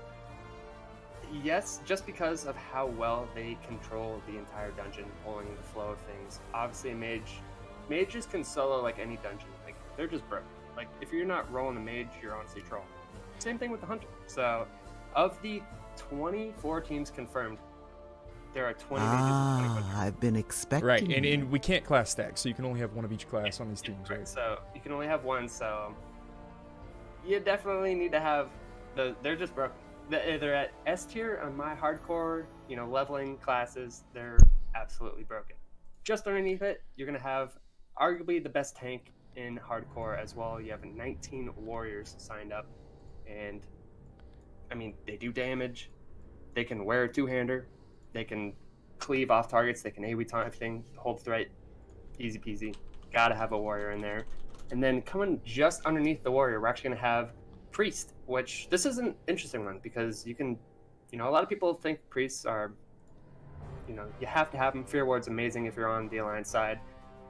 Yes, just because of how well they control the entire dungeon, pulling the flow of things. Obviously, mages can solo like any dungeon. Like they're just broke. Like if you're not rolling a mage, you're honestly trolling. Same thing with the Hunter. So, of the 24 teams confirmed, there are 20 mages and 20 Hunters. I've been expecting. Right, and we can't class stack, so you can only have one of each class on these teams, right? So you can only have one. So you definitely need to have they're just broken. They're at S tier on my hardcore, leveling classes. They're absolutely broken. Just underneath it, you're gonna have arguably the best tank in hardcore as well. You have 19 warriors signed up, and I mean they do damage. They can wear a two-hander. They can cleave off targets. They can AoE taunt everything. Hold threat, easy peasy. Gotta have a warrior in there. And then coming just underneath the warrior, we're actually gonna have priest, which this is an interesting one because you can, a lot of people think priests are, you have to have them. Fear Ward's amazing if you're on the Alliance side,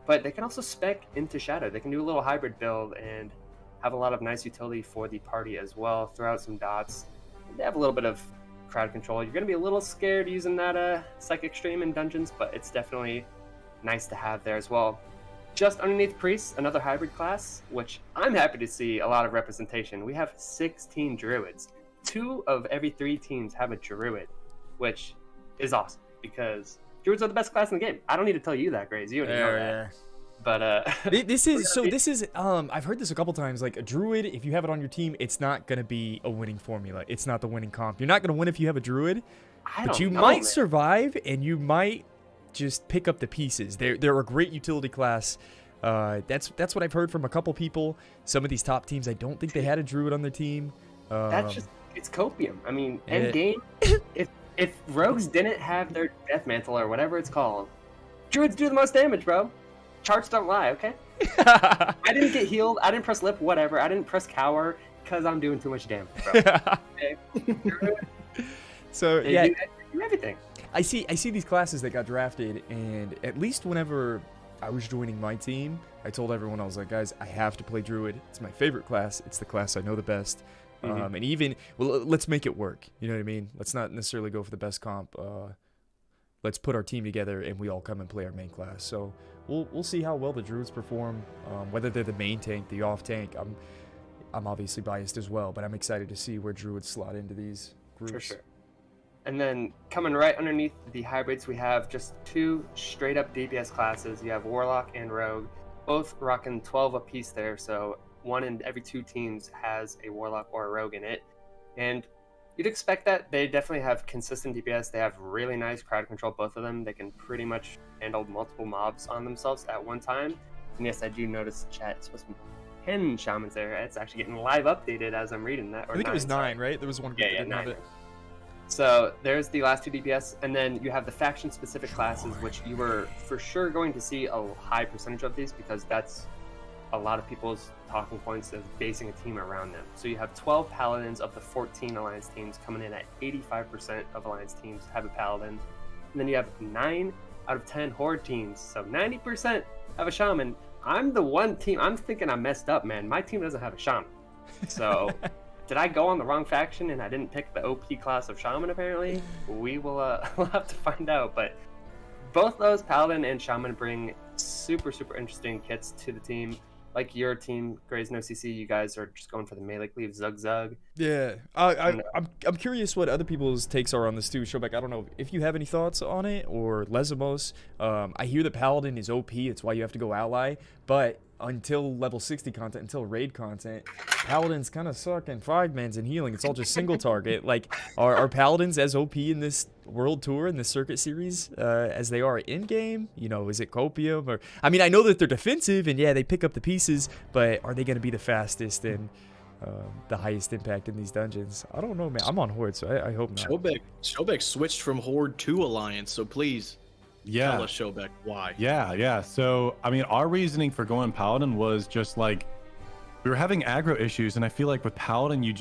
but they can also spec into Shadow. They can do a little hybrid build and have a lot of nice utility for the party as well, throw out some dots. They have a little bit of crowd control. You're going to be a little scared using that Psychic Stream in dungeons, but it's definitely nice to have there as well. Just underneath priests, another hybrid class, which I'm happy to see a lot of representation. We have 16 druids. 2 of every 3 teams have a druid, which is awesome because druids are the best class in the game. I don't need to tell you that, Graze. You already know that. But this is I've heard this a couple times. Like a druid, if you have it on your team, it's not gonna be a winning formula. It's not the winning comp. You're not gonna win if you have a druid, but you might survive, and you might just pick up the pieces. They're a great utility class. That's what I've heard from a couple people. Some of these top teams, I don't think they had a druid on their team. It's copium. I mean, end game. if rogues didn't have their death mantle or whatever it's called, druids do the most damage, bro. Charts don't lie, okay? I didn't get healed. I didn't press lip, whatever. I didn't press cower because I'm doing too much damage, bro. Okay? So they do everything. I see these classes that got drafted, and at least whenever I was joining my team, I told everyone, I was like, guys, I have to play Druid. It's my favorite class. It's the class I know the best. And even, let's make it work. You know what I mean? Let's not necessarily go for the best comp. Let's put our team together, and we all come and play our main class. So we'll see how well the Druids perform, whether they're the main tank, the off tank. I'm obviously biased as well, but I'm excited to see where Druids slot into these groups. For sure. And then coming right underneath the hybrids, we have just 2 straight up DPS classes. You have Warlock and Rogue, both rocking 12 apiece there. So 1 in every 2 teams has a Warlock or a Rogue in it. And you'd expect that. They definitely have consistent DPS. They have really nice crowd control, both of them. They can pretty much handle multiple mobs on themselves at one time. And yes, I do notice the chat. It's supposed to be 10 shamans there. It's actually getting live updated as I'm reading that. Or I think it was 9, right? There was one group that didn't have it. So there's the last 2 DPS, and then you have the faction-specific classes, which you were for sure going to see a high percentage of these because that's a lot of people's talking points of basing a team around them. So you have 12 Paladins of the 14 Alliance teams coming in at 85% of Alliance teams have a Paladin. And then you have 9 out of 10 Horde teams, so 90% have a Shaman. I'm the one team, I'm thinking I messed up, man. My team doesn't have a Shaman. So... Did I go on the wrong faction and I didn't pick the OP class of Shaman apparently? We will we'll have to find out, but both those Paladin and Shaman bring super interesting kits to the team. Like your team, Graze No CC, you guys are just going for the melee cleave, Zug Zug. Yeah, I'm curious what other people's takes are on this too. Showback, I don't know if you have any thoughts on it, or Lesamos. I hear the Paladin is OP, it's why you have to go ally, but until level 60 content, until raid content, Paladins kind of suck in 5-mans and healing. It's all just single target. Like, are Paladins as OP in this World Tour, in this Circuit Series, as they are in-game? Is it copium? Or I mean, I know that they're defensive, and yeah, they pick up the pieces, but are they going to be the fastest? And the highest impact in these dungeons. I don't know, man. I'm on Horde, so I hope not. Shobek switched from Horde to Alliance, so please tell us, Shobek, why. Yeah. So, I mean, our reasoning for going Paladin was just like, we were having aggro issues, and I feel like with Paladin, you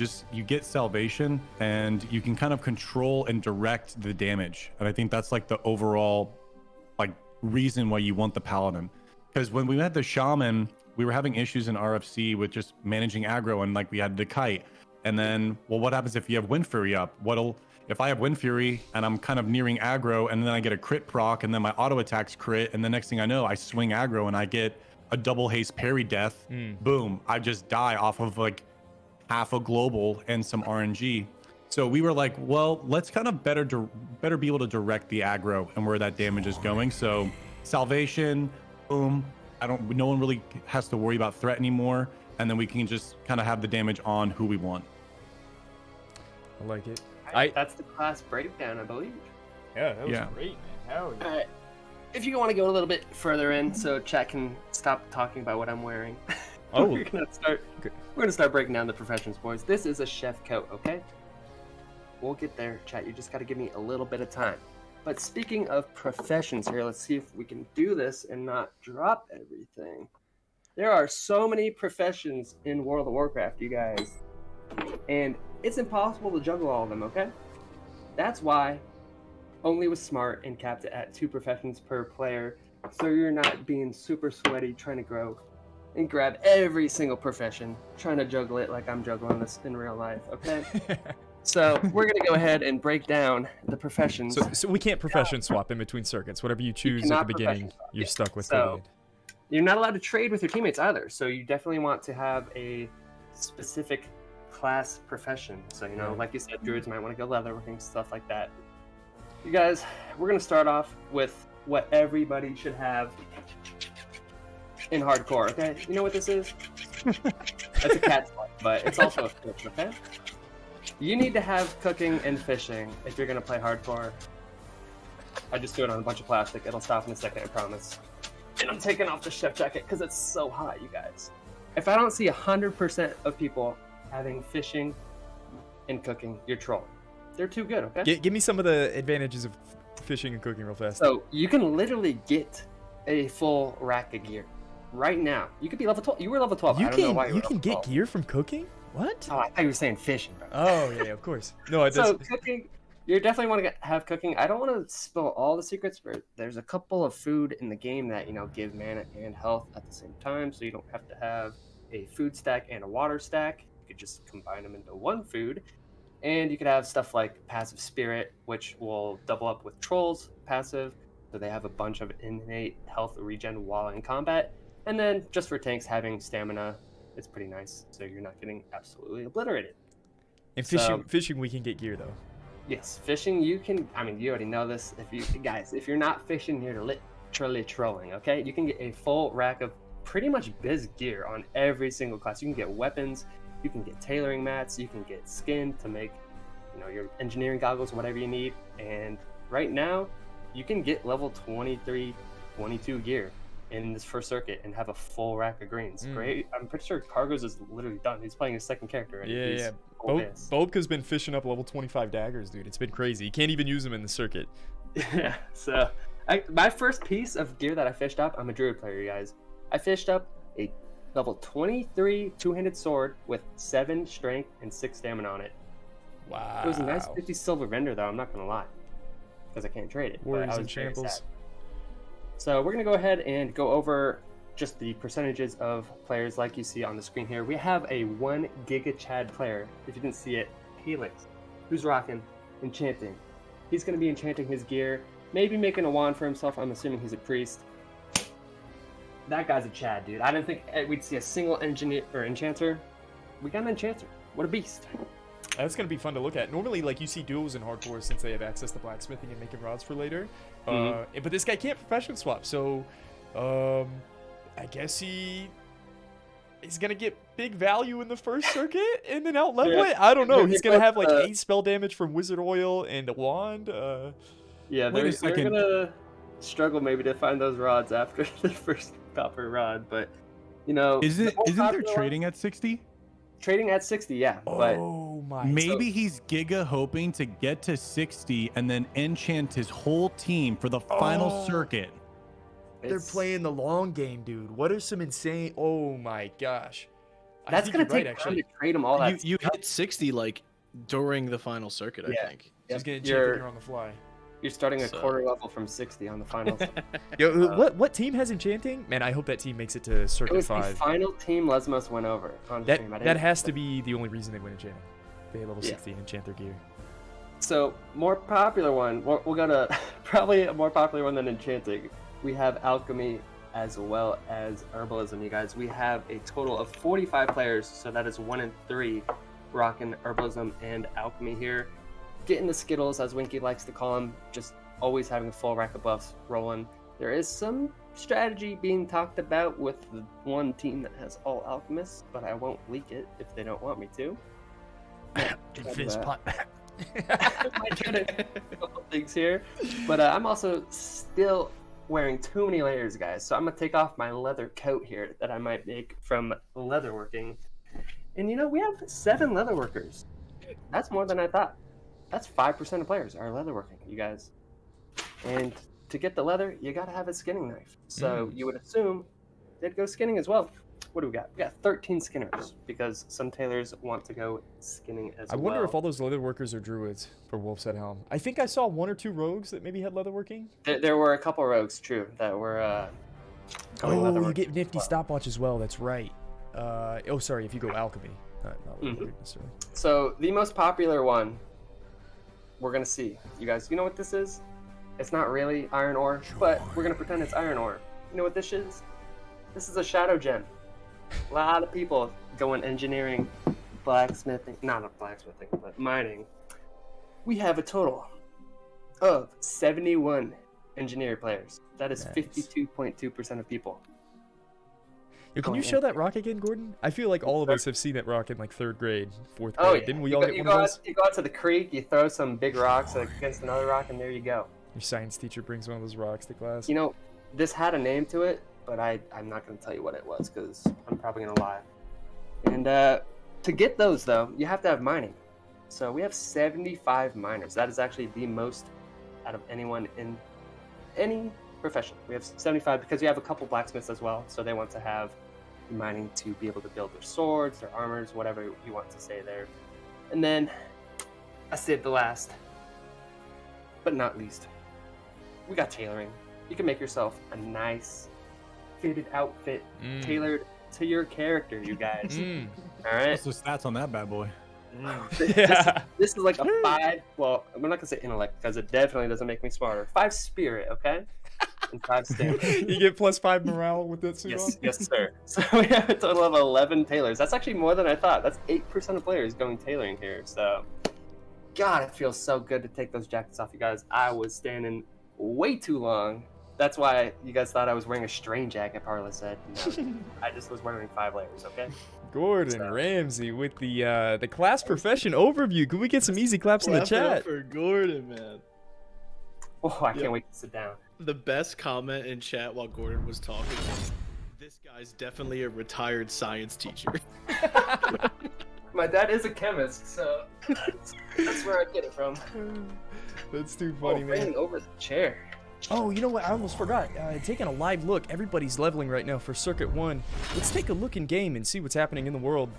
get salvation, and you can kind of control and direct the damage. And I think that's like the overall like reason why you want the Paladin. Because when we had the Shaman, we were having issues in RFC with just managing aggro, and like we had the Kite. And then, well, what happens if you have Wind Fury up? If I have Wind Fury and I'm kind of nearing aggro, and then I get a crit proc, and then my auto attacks crit, and the next thing I know, I swing aggro and I get a double haste parry death. Boom, I just die off of like half a global and some RNG. So we were like, well, let's kind of better be able to direct the aggro and where that damage is going. So salvation, boom. No one really has to worry about threat anymore, and then we can just kind of have the damage on who we want. I like it. That's the class breakdown, I believe. Yeah, that was great, man. Hell yeah. Alright. If you want to go a little bit further in, so chat can stop talking about what I'm wearing. Oh, we're gonna start breaking down the professions, boys. This is a chef coat, okay? We'll get there, chat. You just got to give me a little bit of time. But speaking of professions here, let's see if we can do this and not drop everything. There are so many professions in World of Warcraft, you guys, and it's impossible to juggle all of them, okay? That's why Only was smart and capped it at 2 professions per player, so you're not being super sweaty trying to grow and grab every single profession, trying to juggle it like I'm juggling this in real life, okay? So we're going to go ahead and break down the professions. So we can't profession swap in between circuits. Whatever you choose at the beginning, you're stuck with so you're not allowed to trade with your teammates either, so you definitely want to have a specific class profession. So, you know, like you said, druids might want to go leatherworking, stuff like that. You guys, we're going to start off with what everybody should have in hardcore, okay? You know what this is? That's a cat slug, but it's also a fish, okay? You need to have cooking and fishing if you're going to play hardcore. I just do it on a bunch of plastic. It'll stop in a second, I promise. And I'm taking off the chef jacket because it's so hot, you guys. If I don't see 100% of people having fishing and cooking, you're trolling. They're too good, okay? Give me some of the advantages of fishing and cooking real fast. So you can literally get a full rack of gear right now. You could be level 12. You were level 12. You I don't know why you can get gear from cooking? What? Oh, I thought you were saying fishing, bro. Oh, yeah, of course. No, it So cooking, you definitely want to have cooking. I don't want to spill all the secrets, but there's a couple of food in the game that, you know, give mana and health at the same time, so you don't have to have a food stack and a water stack. You could just combine them into one food. And you could have stuff like passive spirit, which will double up with trolls passive, so they have a bunch of innate health regen while in combat. And then just for tanks, having stamina, it's pretty nice, so you're not getting absolutely obliterated. And fishing, we can get gear though. Yes, fishing you can. I mean, you already know this. If you're not fishing, you're literally trolling. Okay, you can get a full rack of pretty much biz gear on every single class. You can get weapons. You can get tailoring mats, you can get skin to make, you know, your engineering goggles, whatever you need. And right now, you can get level 23, 22 gear in this first circuit and have a full rack of greens. Great. I'm pretty sure Cargos is literally done. He's playing his second character. And yeah. Bobka's been fishing up level 25 daggers, dude. It's been crazy. You can't even use them in the circuit. Yeah, so my first piece of gear that I fished up, I'm a druid player, you guys. I fished up a level 23 two-handed sword with 7 strength and 6 stamina on it. Wow. It was a nice 50 silver vendor, though, I'm not going to lie. Because I can't trade it. Warriors and shambles. So we're going to go ahead and go over just the percentages of players like you see on the screen here. We have a 1 Giga Chad player, if you didn't see it, Helix, who's rocking enchanting. He's going to be enchanting his gear, maybe making a wand for himself. I'm assuming he's a priest. That guy's a Chad, dude. I didn't think we'd see a single engineer or enchanter. We got an enchanter. What a beast. That's going to be fun to look at. Normally, like, you see duels in hardcore since they have access to blacksmithing and making rods for later. But this guy can't profession swap, so I guess he's going to get big value in the first circuit and then out level it. I don't know. He's going to have, like, 8 spell damage from Wizard Oil and a wand. Yeah, they're going to struggle maybe to find those rods after the first copper rod, but, you know... Isn't there trading at 60? Trading at 60, yeah. But Oh my. Maybe he's Giga hoping to get to 60 and then enchant his whole team for the final circuit. They're playing the long game, dude. What are some insane? Oh my gosh. That's gonna take time to trade them all that. You hit 60 like during the final circuit, I think. He's gonna check here on the fly. You're starting a quarter level from 60 on the final. Yo, what team has enchanting? Man, I hope that team makes it to circuit it was 5. The final team Lesmos went over on stream. That has to be the only reason they win enchanting. They have level 60 and enchant their gear. So more popular one. We'll go to probably a more popular one than enchanting. We have alchemy as well as herbalism, you guys. We have a total of 45 players, so that is 1 in 3 rocking herbalism and alchemy here. Getting the Skittles, as Winky likes to call them, just always having a full rack of buffs rolling. There is some strategy being talked about with the one team that has all alchemists, but I won't leak it if they don't want me to. Might try to do a couple things here, but I'm also still wearing too many layers, guys. So I'm gonna take off my leather coat here that I might make from leatherworking. And you know, we have 7 leatherworkers. That's more than I thought. That's 5% of players are leatherworking, you guys. And to get the leather, you gotta have a skinning knife. So you would assume they'd go skinning as well. What do we got? We got 13 skinners because some tailors want to go skinning as well. I wonder if all those leather workers are druids for Wolf's Head Helm. I think I saw 1 or 2 rogues that maybe had leatherworking. There were a couple rogues, true, that were going leatherworking. You get nifty stopwatch as well. That's right. Oh, sorry, if you go alchemy. Not necessarily. So the most popular one we're gonna see. You guys, you know what this is? It's not really iron ore, but we're gonna pretend it's iron ore. You know what this is? This is a shadow gem. A lot of people going engineering, blacksmithing, not blacksmithing, but mining. We have a total of 71 engineer players. That is 52.2% of people. Yo, can you show that rock again, Gordon? I feel like all of us have seen that rock in like 3rd grade, 4th grade. Yeah. Didn't we all get one of those? You go out to the creek, you throw some big rocks against another rock, and there you go. Your science teacher brings one of those rocks to class. You know, this had a name to it, but I'm not going to tell you what it was because I'm probably going to lie. And to get those, though, you have to have mining. So we have 75 miners. That is actually the most out of anyone in any profession. We have 75 because we have a couple blacksmiths as well, so they want to have mining to be able to build their swords, their armors, whatever you want to say there. And then I saved the last, but not least, we got tailoring. You can make yourself a nice fitted outfit tailored to your character, you guys. All right. What's the stats on that bad boy? This is like a 5. Well, I'm not gonna say intellect because it definitely doesn't make me smarter. 5 spirit, okay, and 5 stamina. You get +5 morale with that suit on? Yes, sir. So we have a total of 11 tailors. That's actually more than I thought. That's 8% of players going tailoring here. So, God, it feels so good to take those jackets off, you guys. I was standing way too long. That's why you guys thought I was wearing a strain jacket, Parla said. No, I just was wearing 5 layers, okay? Gordon Ramsay with the class profession overview. Can we get some easy claps in the chat? For Gordon, man. Oh, I can't wait to sit down. The best comment in chat while Gordon was talking was, "This guy's definitely a retired science teacher." My dad is a chemist, so that's where I get it from. That's too funny, man. Bringing over the chair. Oh, you know what? I almost forgot. Taking a live look. Everybody's leveling right now for Circuit 1. Let's take a look in game and see what's happening in the world.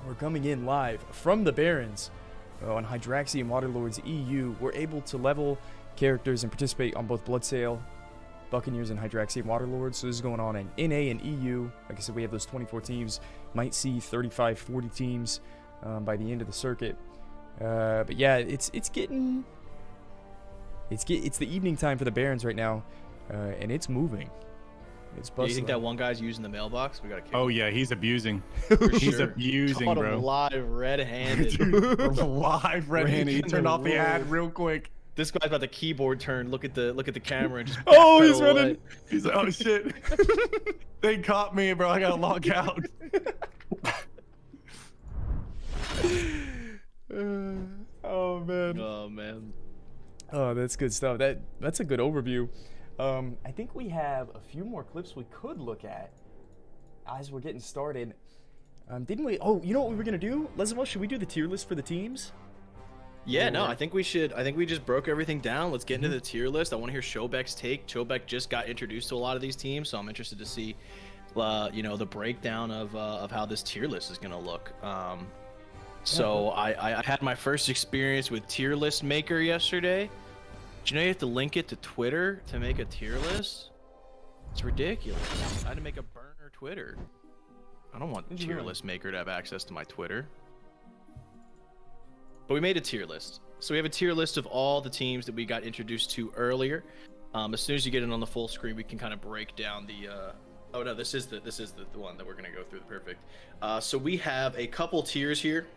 We're coming in live from the Barons on Hydraxian Waterlords EU. We're able to level characters and participate on both Bloodsail, Buccaneers, and Hydraxian Waterlords. So this is going on in NA and EU. Like I said, we have those 24 teams. Might see 35, 40 teams by the end of the circuit. But yeah, it's getting... It's the evening time for the Barons right now, and it's moving. It's bustling. Do you think that one guy's using the mailbox? We gotta kill him. Oh yeah, he's abusing. For He's sure. abusing, Caught bro. him live red-handed. Live red-handed. He turned off the ad real quick. This guy's about the keyboard turn. Look at the camera and just. Oh, he's pedal running. away. He's like, oh shit. They caught me, bro. I gotta log out. Oh man. Oh man. Oh, that's good stuff. That's a good overview. I think we have a few more clips we could look at as we're getting started. Didn't we? Oh, you know what we were gonna do? Lesmo, should we do the tier list for the teams? Yeah, no, I think we should. I think we just broke everything down. Let's get into the tier list. I want to hear Showbeck's take. Showbeck just got introduced to a lot of these teams, so I'm interested to see, you know, the breakdown of how this tier list is gonna look. So I had my first experience with Tier List Maker yesterday. Do you know you have to link it to Twitter to make a tier list? It's ridiculous. I had to make a burner Twitter. I don't want Tier List Maker to have access to my Twitter. But we made a tier list. So we have a tier list of all the teams that we got introduced to earlier. As soon as you get it on the full screen, we can kind of break down the. Oh no, this is the one that we're gonna go through. Perfect. So we have a couple tiers here.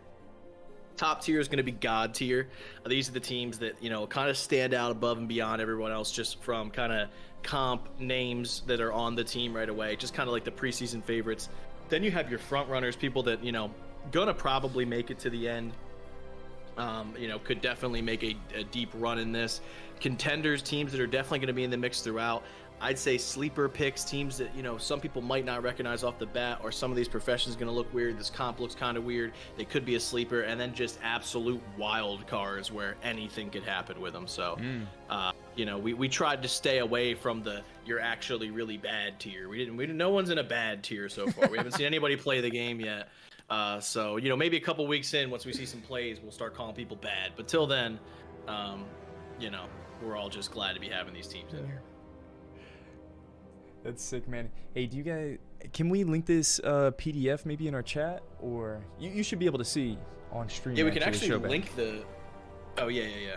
Top tier is going to be God tier. These are the teams that, you know, kind of stand out above and beyond everyone else just from kind of comp names that are on the team right away, just kind of like the preseason favorites. Then you have your front runners, people that, you know, gonna probably make it to the end. You know, could definitely make a deep run in this. Contenders, teams that are definitely going to be in the mix throughout. I'd say sleeper picks, teams that, you know, some people might not recognize off the bat, or some of these professions going to look weird. This comp looks kind of weird. They could be a sleeper, and then just absolute wild cards where anything could happen with them. So, you know, we tried to stay away from the you're actually really bad tier. We didn't. No one's in a bad tier so far. We haven't seen anybody play the game yet. So, you know, maybe a couple weeks in, once we see some plays, we'll start calling people bad. But till then, you know, we're all just glad to be having these teams in here. That's sick, man. Hey, do you guys, can we link this PDF maybe in our chat, or you should be able to see on stream? Yeah, we can actually link the. Oh yeah.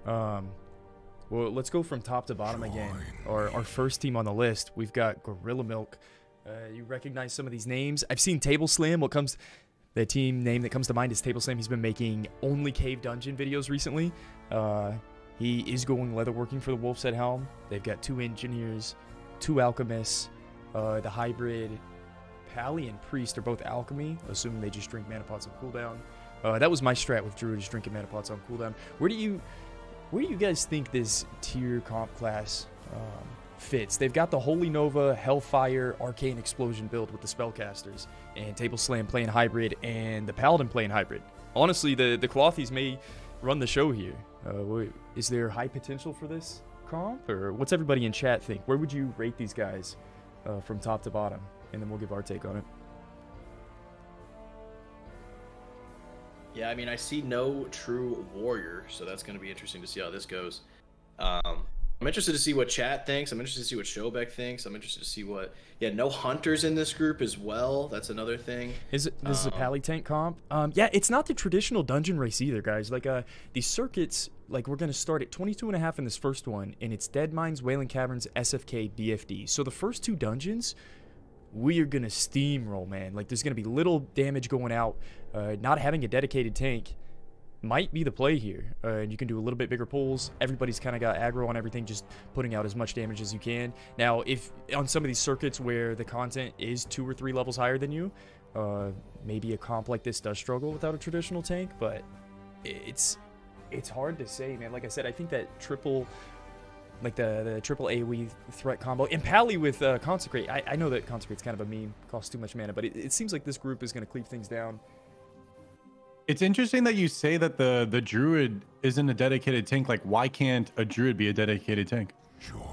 Well, let's go from top to bottom again. Our first team on the list, we've got Gorilla Milk. You recognize some of these names? I've seen Table Slam. The team name that comes to mind is Table Slam. He's been making only cave dungeon videos recently. He is going leatherworking for the Wolf's Head Helm. They've got 2 engineers, 2 alchemists. The hybrid Pally and Priest are both alchemy, assuming they just drink mana pots on cooldown. That was my strat with Druid, is drinking mana pots on cooldown. Where do you guys think this tier comp class fits? They've got the Holy Nova, Hellfire, Arcane Explosion build with the Spellcasters, and Table Slam playing hybrid, and the Paladin playing hybrid. Honestly, the Clothies may run the show here. Is there high potential for this comp, or what's everybody in chat think? Where would you rate these guys from top to bottom? And then we'll give our take on it. Yeah, I mean, I see no true warrior, so that's going to be interesting to see how this goes. I'm interested to see what chat thinks. I'm interested to see what Showbeck thinks. I'm interested to see what... Yeah, no hunters in this group as well. That's another thing. This is a Pally tank comp? Yeah, it's not the traditional dungeon race either, guys. Like, these circuits, like, we're going to start at 22.5 in this first one, and it's Dead Mines, Wailing Caverns, SFK, BFD. So the first 2 dungeons, we are going to steamroll, man. Like, there's going to be little damage going out. Not having a dedicated tank might be the play here, and you can do a little bit bigger pulls. Everybody's kind of got aggro on everything, just putting out as much damage as you can. Now, if on some of these circuits where the content is 2 or 3 levels higher than you, maybe a comp like this does struggle without a traditional tank, but it's hard to say, man. Like I said, I think that triple, like the triple AoE threat combo, and Pally with Consecrate, I know that Consecrate's kind of a meme, costs too much mana, but it seems like this group is going to cleave things down. It's interesting that you say that the Druid isn't a dedicated tank. Like, why can't a Druid be a dedicated tank?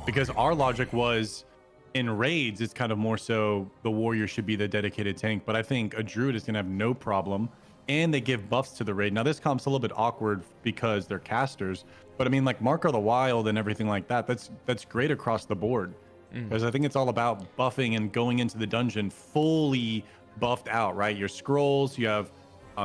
Because our logic was, in raids, it's kind of more so the Warrior should be the dedicated tank. But I think a Druid is going to have no problem. And they give buffs to the raid. Now, this comp's a little bit awkward because they're casters. But, I mean, like, Mark of the Wild and everything like that, that's great across the board. Because I think it's all about buffing and going into the dungeon fully buffed out, right? Your scrolls, you have...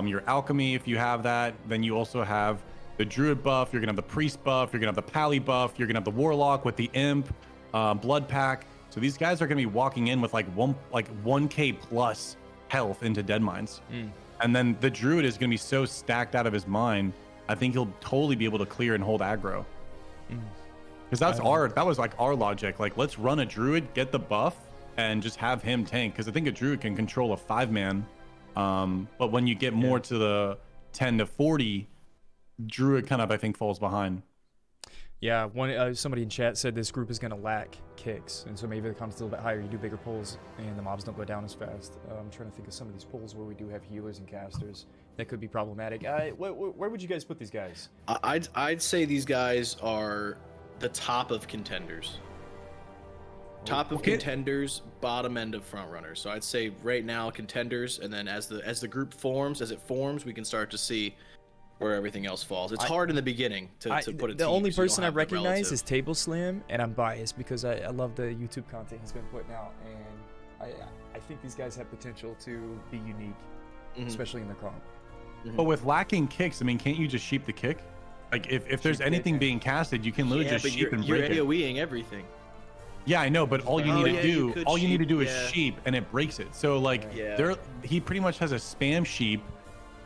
your alchemy, if you have that, then you also have the Druid buff, you're gonna have the priest buff, you're gonna have the Pally buff, you're gonna have the warlock with the imp, blood pack. So these guys are gonna be walking in with like 1k plus health into Dead Mines. And then the Druid is gonna be so stacked out of his mind, I think he'll totally be able to clear and hold aggro. Because that was like our logic. Like, let's run a Druid, get the buff, and just have him tank. Because I think a Druid can control a 5-man. But when you get more to the 10 to 40, Druid kind of, I think, falls behind. Yeah, somebody in chat said this group is going to lack kicks, and so maybe the cont's a little bit higher. You do bigger pulls, and the mobs don't go down as fast. I'm trying to think of some of these pulls where we do have healers and casters. That could be problematic. Where would you guys put these guys? I'd say these guys are the top of contenders. Top of contenders, bottom end of front runners. So I'd say right now contenders, and then as the group forms, we can start to see where everything else falls. It's hard in the beginning to put it. The only person I recognize is Table Slam, and I'm biased because I love the YouTube content he's been putting out, and I think these guys have potential to be unique, especially in the comp. But with lacking kicks, I mean, can't you just sheep the kick? Like if there's anything being casted, you can literally just sheep and break it. You're AoEing everything. Yeah, I know, but all you need to do is sheep, and it breaks it. So like, he pretty much has a spam sheep,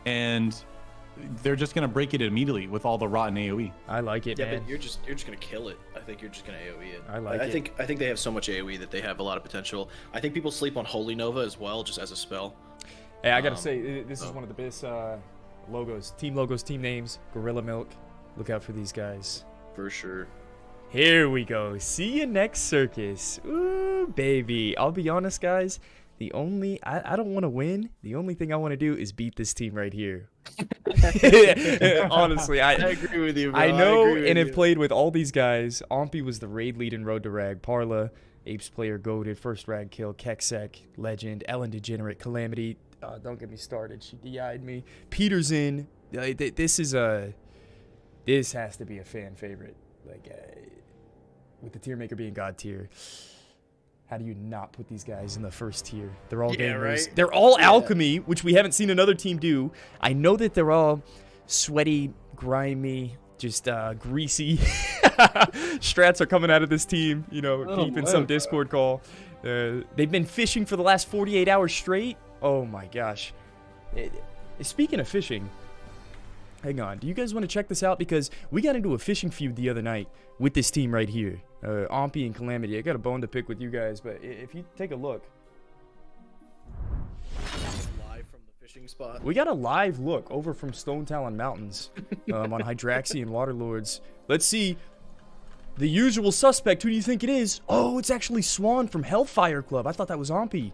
and they're just gonna break it immediately with all the rotten AoE. I like it, man. But you're just gonna kill it. I think you're just gonna AoE it. I think they have so much AoE that they have a lot of potential. I think people sleep on Holy Nova as well, just as a spell. Hey, I gotta say, this is one of the best logos, team names. Gorilla Milk. Look out for these guys. For sure. Here we go. See you next circus. Ooh, baby. I'll be honest, guys. I don't want to win. The only thing I want to do is beat this team right here. Honestly, I agree with you, bro. I know and have played with all these guys. Ompy was the raid lead in Road to Rag. Parla, Apes player, goated, first rag kill, Keksek, legend, Ellen Degenerate, Calamity. Don't get me started. She DI'd me. Peterson. This has to be a fan favorite. Like, with the tier maker being God tier. How do you not put these guys in the first tier? They're all gamers. Right? They're all alchemy, which we haven't seen another team do. I know that they're all sweaty, grimy, just greasy. Strats are coming out of this team, deep in some Discord call. They've been fishing for the last 48 hours straight. Oh my gosh. Speaking of fishing, hang on. Do you guys want to check this out? Because we got into a fishing feud the other night with this team right here. Ompy and Calamity. I got a bone to pick with you guys, but if you take a look. Live from the fishing spot. We got a live look over from Stone Talon Mountains on Hydraxi and Waterlords. Let's see. The usual suspect. Who do you think it is? Oh, it's actually Swan from Hellfire Club. I thought that was Ompy.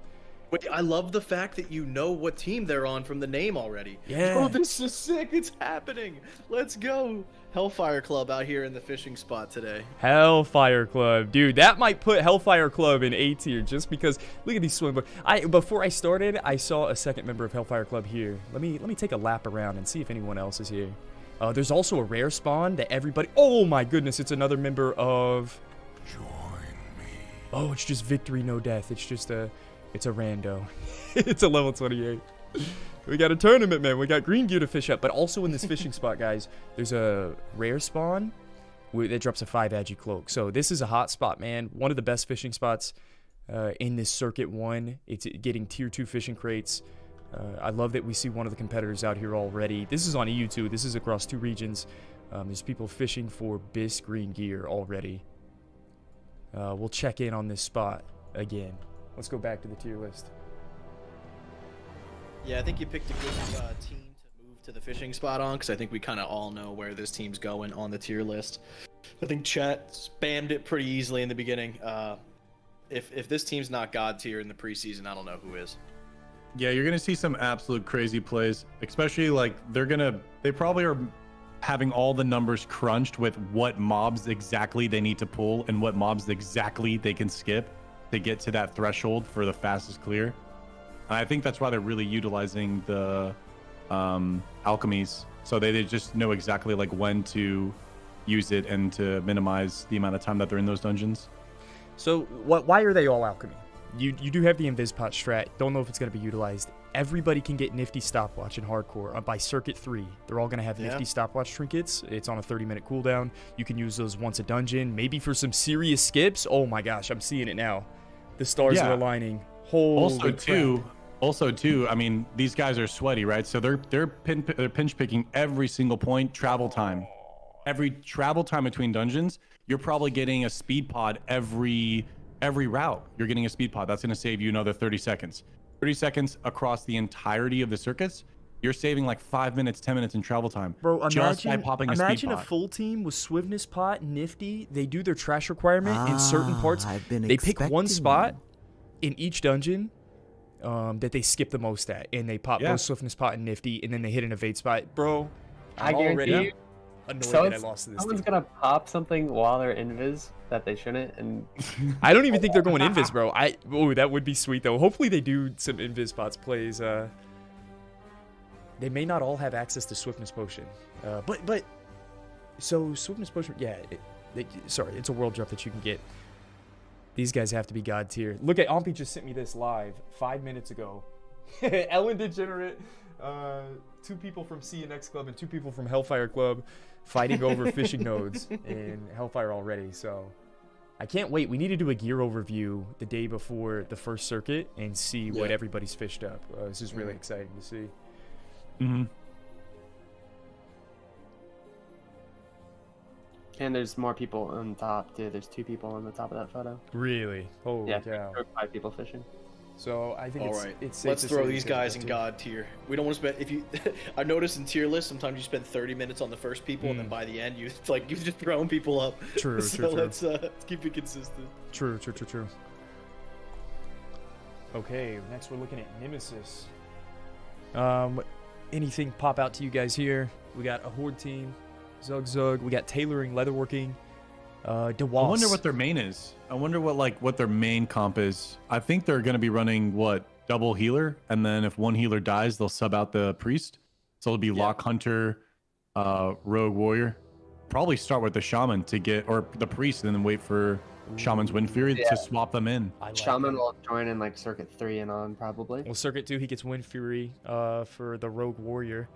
Wait, I love the fact that you know what team they're on from the name already. Yeah. Oh, this is sick. It's happening. Let's go. Hellfire Club out here in the fishing spot today. Hellfire Club. Dude, that might put Hellfire Club in A tier just because look at these swim. Before I started, I saw a second member of Hellfire Club here. Let me take a lap around and see if anyone else is here. There's also a rare spawn that everybody... Oh my goodness, it's another member of... Join me. Oh, it's just Victory No Death. It's just a... It's a rando. It's a level 28. We got a tournament, man. We got green gear to fish up. But also in this fishing spot, guys, there's a rare spawn that drops a 5 agi cloak. So this is a hot spot, man. One of the best fishing spots in this Circuit 1. It's getting tier 2 fishing crates. I love that we see one of the competitors out here already. This is on EU2. This is across 2 regions. There's people fishing for Bis green gear already. We'll check in on this spot again. Let's go back to the tier list. Yeah, I think you picked a good team to move to the fishing spot on, because I think we kind of all know where this team's going on the tier list. I think chat spammed it pretty easily in the beginning. If this team's not God tier in the preseason, I don't know who is. Yeah, you're gonna see some absolute crazy plays, especially like they probably are having all the numbers crunched with what mobs exactly they need to pull and what mobs exactly they can skip to get to that threshold for the fastest clear. And I think that's why they're really utilizing the alchemies, so they just know exactly like when to use it and to minimize the amount of time that they're in those dungeons. So why are they all alchemy? You do have the Invispot strat. Don't know if it's going to be utilized. Everybody can get Nifty Stopwatch in Hardcore. By Circuit 3, they're all going to have Nifty Stopwatch trinkets. It's on a 30-minute cooldown. You can use those once a dungeon, maybe for some serious skips. Oh my gosh, I'm seeing it now. The stars are aligning. Also too, I mean, these guys are sweaty, right? So they're pinch picking every single point. Travel time, every travel time between dungeons, you're probably getting a speed pod every route. You're getting a speed pod. That's going to save you another 30 seconds. 30 seconds across the entirety of the circuits. You're saving like 5 minutes, 10 minutes in travel time. Bro, just by popping a speed imagine a pot. full team with Swiftness Pot, Nifty. They do their trash requirement in certain parts. They pick one spot in each dungeon that they skip the most at, and they pop both Swiftness Pot and Nifty, and then they hit an evade spot. Bro, I guarantee you, annoyed that I lost to this someone's team. gonna pop something while they're invis that they shouldn't, and I don't even think they're going invis, bro. Oh, that would be sweet though. Hopefully they do some invis spots plays. They may not all have access to Swiftness Potion, but so Swiftness Potion, yeah. Sorry, it's a world drop that you can get. These guys have to be god tier. Look at Ompi just sent me this live 5 minutes ago. Ellen Degenerate, 2 people from CNX Club and 2 people from Hellfire Club fighting over fishing nodes in Hellfire already. So I can't wait. We need to do a gear overview the day before the first circuit and see what everybody's fished up. This is really exciting to see. And there's more people on top too. There's 2 people on the top of that photo. Really? Holy cow. There are 5 people fishing. So I think it's safe Let's to throw say these it's gonna guys go in too. god tier. We don't want to spend if you. I noticed in tier lists sometimes you spend 30 minutes on the first people and then by the end it's like you're just throwing people up. True, so true. let's keep it consistent. True. Okay, next we're looking at Nemesis. Anything pop out to you guys here? We got a Horde team, Zug. We got tailoring, leatherworking, DeWass. I wonder what their main is. I wonder what their main comp is. I think they're going to be running double healer, and then if one healer dies, they'll sub out the priest. So it'll be Lock Hunter, Rogue Warrior. Probably start with the Shaman to get, or the priest, and then wait for Shaman's Wind Fury to swap them in. Shaman will join in like Circuit 3 and on probably. Well, Circuit 2 he gets Wind Fury for the Rogue Warrior.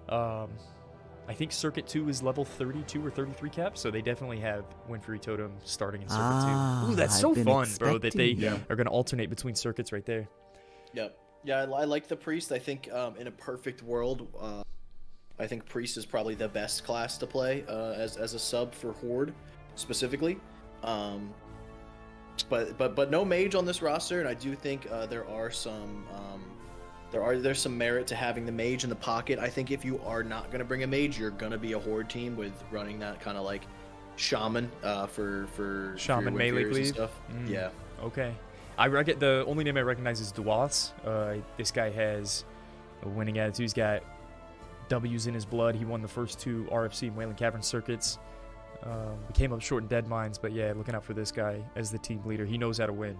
I think Circuit 2 is level 32 or 33 cap, so they definitely have Wind Fury Totem starting in Circuit 2. Ooh, that's so fun, bro, that they are going to alternate between circuits right there. Yep. Yeah, I like the priest. I think in a perfect world, I think priest is probably the best class to play as a sub for Horde specifically. But no mage on this roster, and I do think there's some merit to having the mage in the pocket. I think if you are not going to bring a mage, you're going to be a Horde team with running that kind of like shaman for Shaman melee cleave stuff. Yeah. Okay. The only name I recognize is DeWass. This guy has a winning attitude. He's got W's in his blood. He won the first 2 RFC and Wailing Cavern circuits. We came up short in Dead Mines, but yeah, looking out for this guy as the team leader. He knows how to win.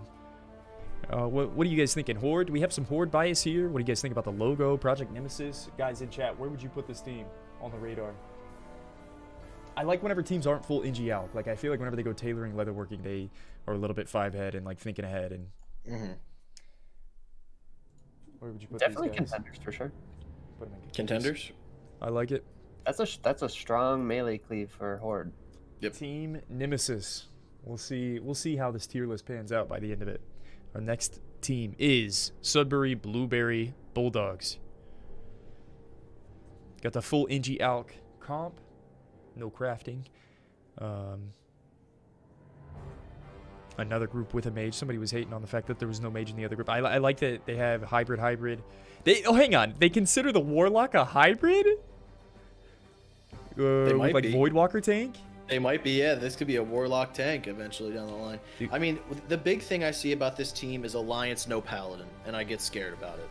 What are you guys thinking? Horde? Do we have some Horde bias here? What do you guys think about the logo? Project Nemesis? Guys in chat, where would you put this team on the radar? I like whenever teams aren't full NG out. Like, I feel like whenever they go tailoring, leatherworking, they are a little bit 5-head and like thinking ahead. And where would you put Definitely these guys? contenders for sure. Put them in Contenders? I like it. That's a strong melee cleave for Horde. Yep. Team Nemesis. We'll see how this tier list pans out by the end of it. Our next team is Sudbury Blueberry Bulldogs. Got the full NG Alk comp. No crafting. Another group with a mage. Somebody was hating on the fact that there was no mage in the other group. I like that they have hybrid. Hang on. They consider the Warlock a hybrid? They might like be. Voidwalker tank? They might be, yeah. This could be a Warlock tank eventually down the line. I mean, the big thing I see about this team is Alliance no Paladin, and I get scared about it.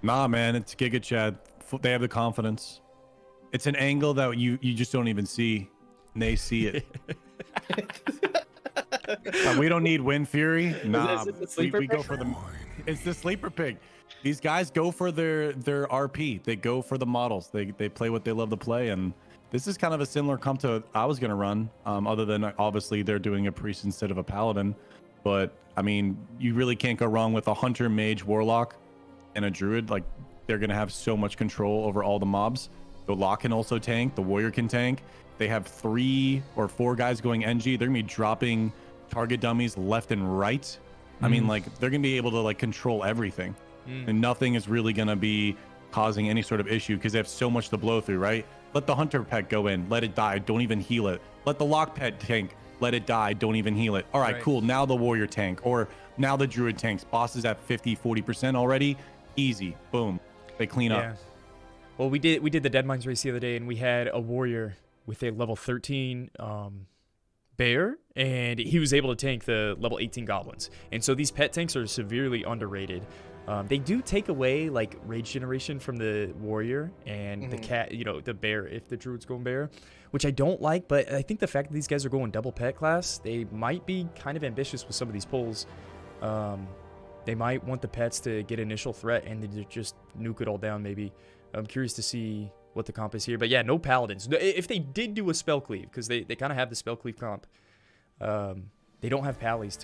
Nah, man, it's Giga Chad. They have the confidence. It's an angle that you just don't even see, and they see it. We don't need Wind Fury. Nah, we go for the. It's the sleeper pick. These guys go for their RP. They go for the models. They play what they love to play, and this is kind of a similar comp to I was gonna run. Other than obviously they're doing a priest instead of a paladin, but I mean you really can't go wrong with a hunter, mage, warlock, and a druid. Like they're gonna have so much control over all the mobs. The lock can also tank. The warrior can tank. They have 3 or 4 guys going NG. They're gonna be dropping target dummies left and right. I mean, like they're gonna be able to like control everything, and nothing is really gonna be causing any sort of issue because they have so much to blow through, right? Let the hunter pet go in, let it die, don't even heal it. Let the lock pet tank, let it die, don't even heal it. All right, cool. Now the warrior tank, or now the druid tanks. Boss is at 50-40% already. Easy, boom. They clean Yeah. up. Well, we did the Dead Mines race the other day, and we had a warrior with a level 13 bear, and he was able to tank the level 18 goblins. And so these pet tanks are severely underrated. They do take away like rage generation from the warrior and the cat, the bear if the druid's going bear, which I don't like. But I think the fact that these guys are going double pet class, they might be kind of ambitious with some of these pulls. They might want the pets to get initial threat and they just nuke it all down. Maybe. I'm curious to see what the comp is here. But yeah, no paladins. If they did do a spell cleave, because they kind of have the spell cleave comp, they don't have pallies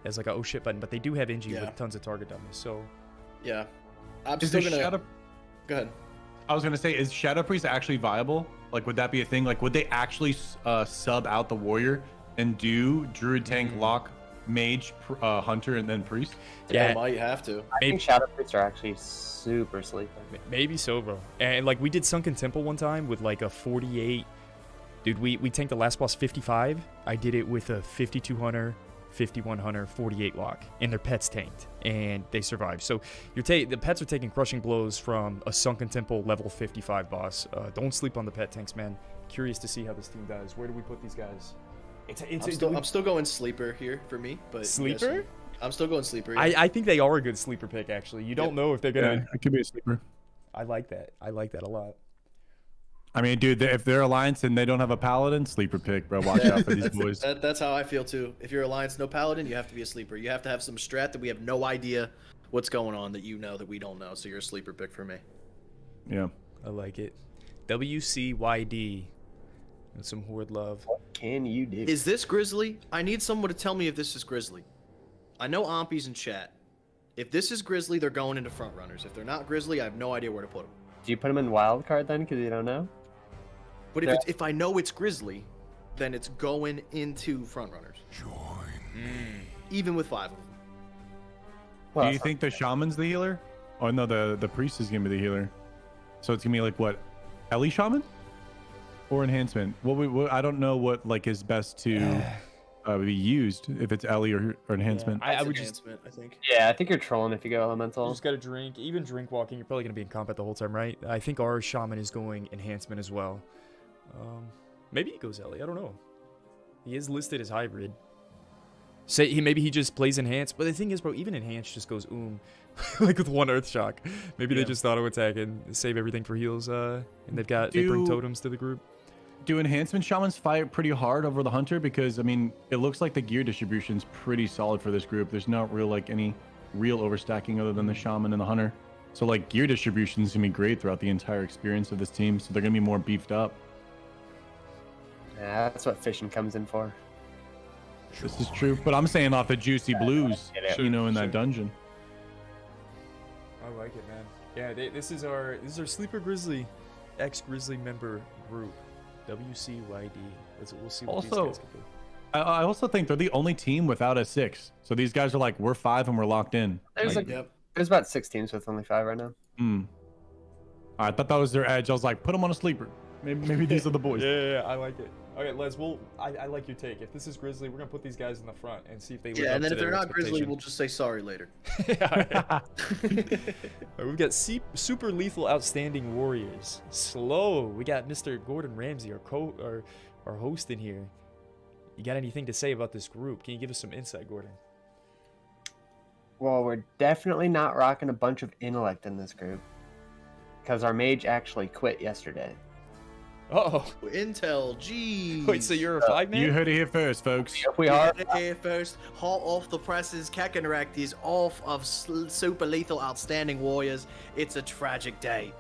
as like a oh shit button, but they do have Ingi with tons of target dummies. So yeah, I'm still gonna go ahead. I was gonna say, is Shadow Priest actually viable? Like, would that be a thing? Like, would they actually sub out the warrior and do Druid tank lock mage hunter and then priest? Yeah, might have to. I think Shadow Priests are actually super sleepy. Maybe so, bro. And like we did Sunken Temple one time with like a 48. Dude, we tanked the last boss 55. I did it with a 52 hunter, 51 hunter, 48 lock, and their pets tanked, and they survived. So the pets are taking crushing blows from a Sunken Temple level 55 boss. Don't sleep on the pet tanks, man. Curious to see how this team does. Where do we put these guys? I'm still going sleeper here for me, but sleeper. I'm still going sleeper. Yeah. I think they are a good sleeper pick. Actually, you don't know if they're gonna. Yeah, it could be a sleeper. I like that. I like that a lot. I mean, dude, if they're Alliance and they don't have a Paladin, sleeper pick, bro. Watch out for these boys. That's how I feel too. If you're Alliance, no Paladin, you have to be a sleeper. You have to have some strat that we have no idea what's going on that that we don't know. So you're a sleeper pick for me. Yeah, I like it. WCYD. And some horde love. What can you do? Is this Grizzly? I need someone to tell me if this is Grizzly. I know Ompi's in chat. If this is Grizzly, they're going into front runners. If they're not Grizzly, I have no idea where to put them. Do you put them in wild card then, because you don't know? But if I know it's Grizzly, then it's going into front runners. Even with 5 of them. Well, do you think the Shaman's the healer? Oh no, the priest is gonna be the healer. So it's gonna be like what, Ellie Shaman? Or enhancement? What I don't know what like is best to be used, if it's Ellie or enhancement. I would enhancement, I think. Yeah, I think you're trolling if you go elemental. You just gotta drink. Even drink walking, you're probably gonna be in combat the whole time, right? I think our shaman is going enhancement as well. Maybe he goes Ellie. I don't know. He is listed as hybrid. Maybe he just plays enhance. But the thing is, bro, even enhance just goes like with 1 earth shock. Maybe they just auto attack and save everything for heals. And they bring totems to the group. Do enhancement shamans fight pretty hard over the hunter? Because I mean, it looks like the gear distribution's pretty solid for this group. There's not any real overstacking other than the shaman and the hunter. So like gear distribution is gonna be great throughout the entire experience of this team. So they're gonna be more beefed up. Yeah, that's what fishing comes in for. This is true, but I'm saying off the juicy blues, in that dungeon. I like it, man. Yeah, this is our sleeper grizzly, ex-grizzly member group, WCYD. We'll see what these guys can do. I also think they're the only team without a 6. So these guys are like, we're 5 and we're locked in. There's about 6 teams with only 5 right now. I thought that was their edge. I was like, put them on a sleeper. Maybe these are the boys. Yeah, I like it. Okay, Les, I like your take. If this is Grizzly, we're gonna put these guys in the front and see if they live up and then to if they're their not Grizzly, we'll just say sorry later. We've got super lethal, outstanding warriors. Slow. We got Mr. Gordon Ramsay, our host in here. You got anything to say about this group? Can you give us some insight, Gordon? Well, we're definitely not rocking a bunch of intellect in this group, because our mage actually quit yesterday. Uh-oh. Intel, geez. Wait, so you're a 5-man? You heard it here first, folks. We are. Here first. Hot off the presses, Kakarnak is off of super lethal, outstanding warriors. It's a tragic day.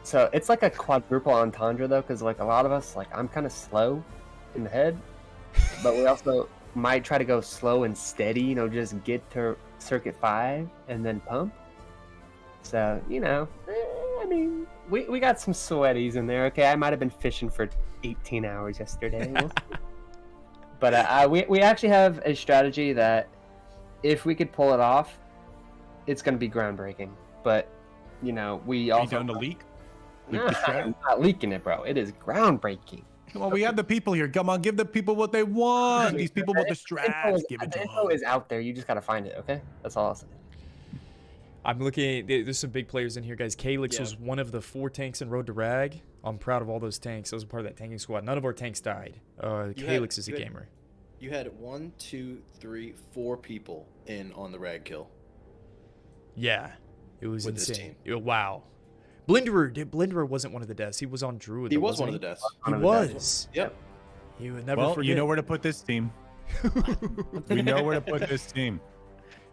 So it's like a quadruple entendre, though, because like a lot of us, like I'm kind of slow in the head, but we also might try to go slow and steady, just get to circuit 5 and then pump. So, I mean, we got some sweaties in there. Okay, I might have been fishing for 18 hours yesterday. But we actually have a strategy that if we could pull it off, it's going to be groundbreaking. But, we also... Are you down to leak? I'm not leaking it, bro. It is groundbreaking. Come on, we have the people here. Come on, give the people what they want. These people want the strats. Give it to them. The info is out there. You just got to find it, okay? That's all I'll say. I'm looking at, there's some big players in here, guys. Calyx was one of the 4 tanks in Road to Rag. I'm proud of all those tanks. I was a part of that tanking squad. None of our tanks died. Calyx is a gamer. You had 1, 2, 3, 4 people in on the rag kill. Yeah, it was With this insane. team. Wow. Blenderer wasn't one of the deaths. He was on Druid. He though, was one wasn't of the deaths. He was. Yep. He would never Well, forget. you know where to put this team. We know where to put this team.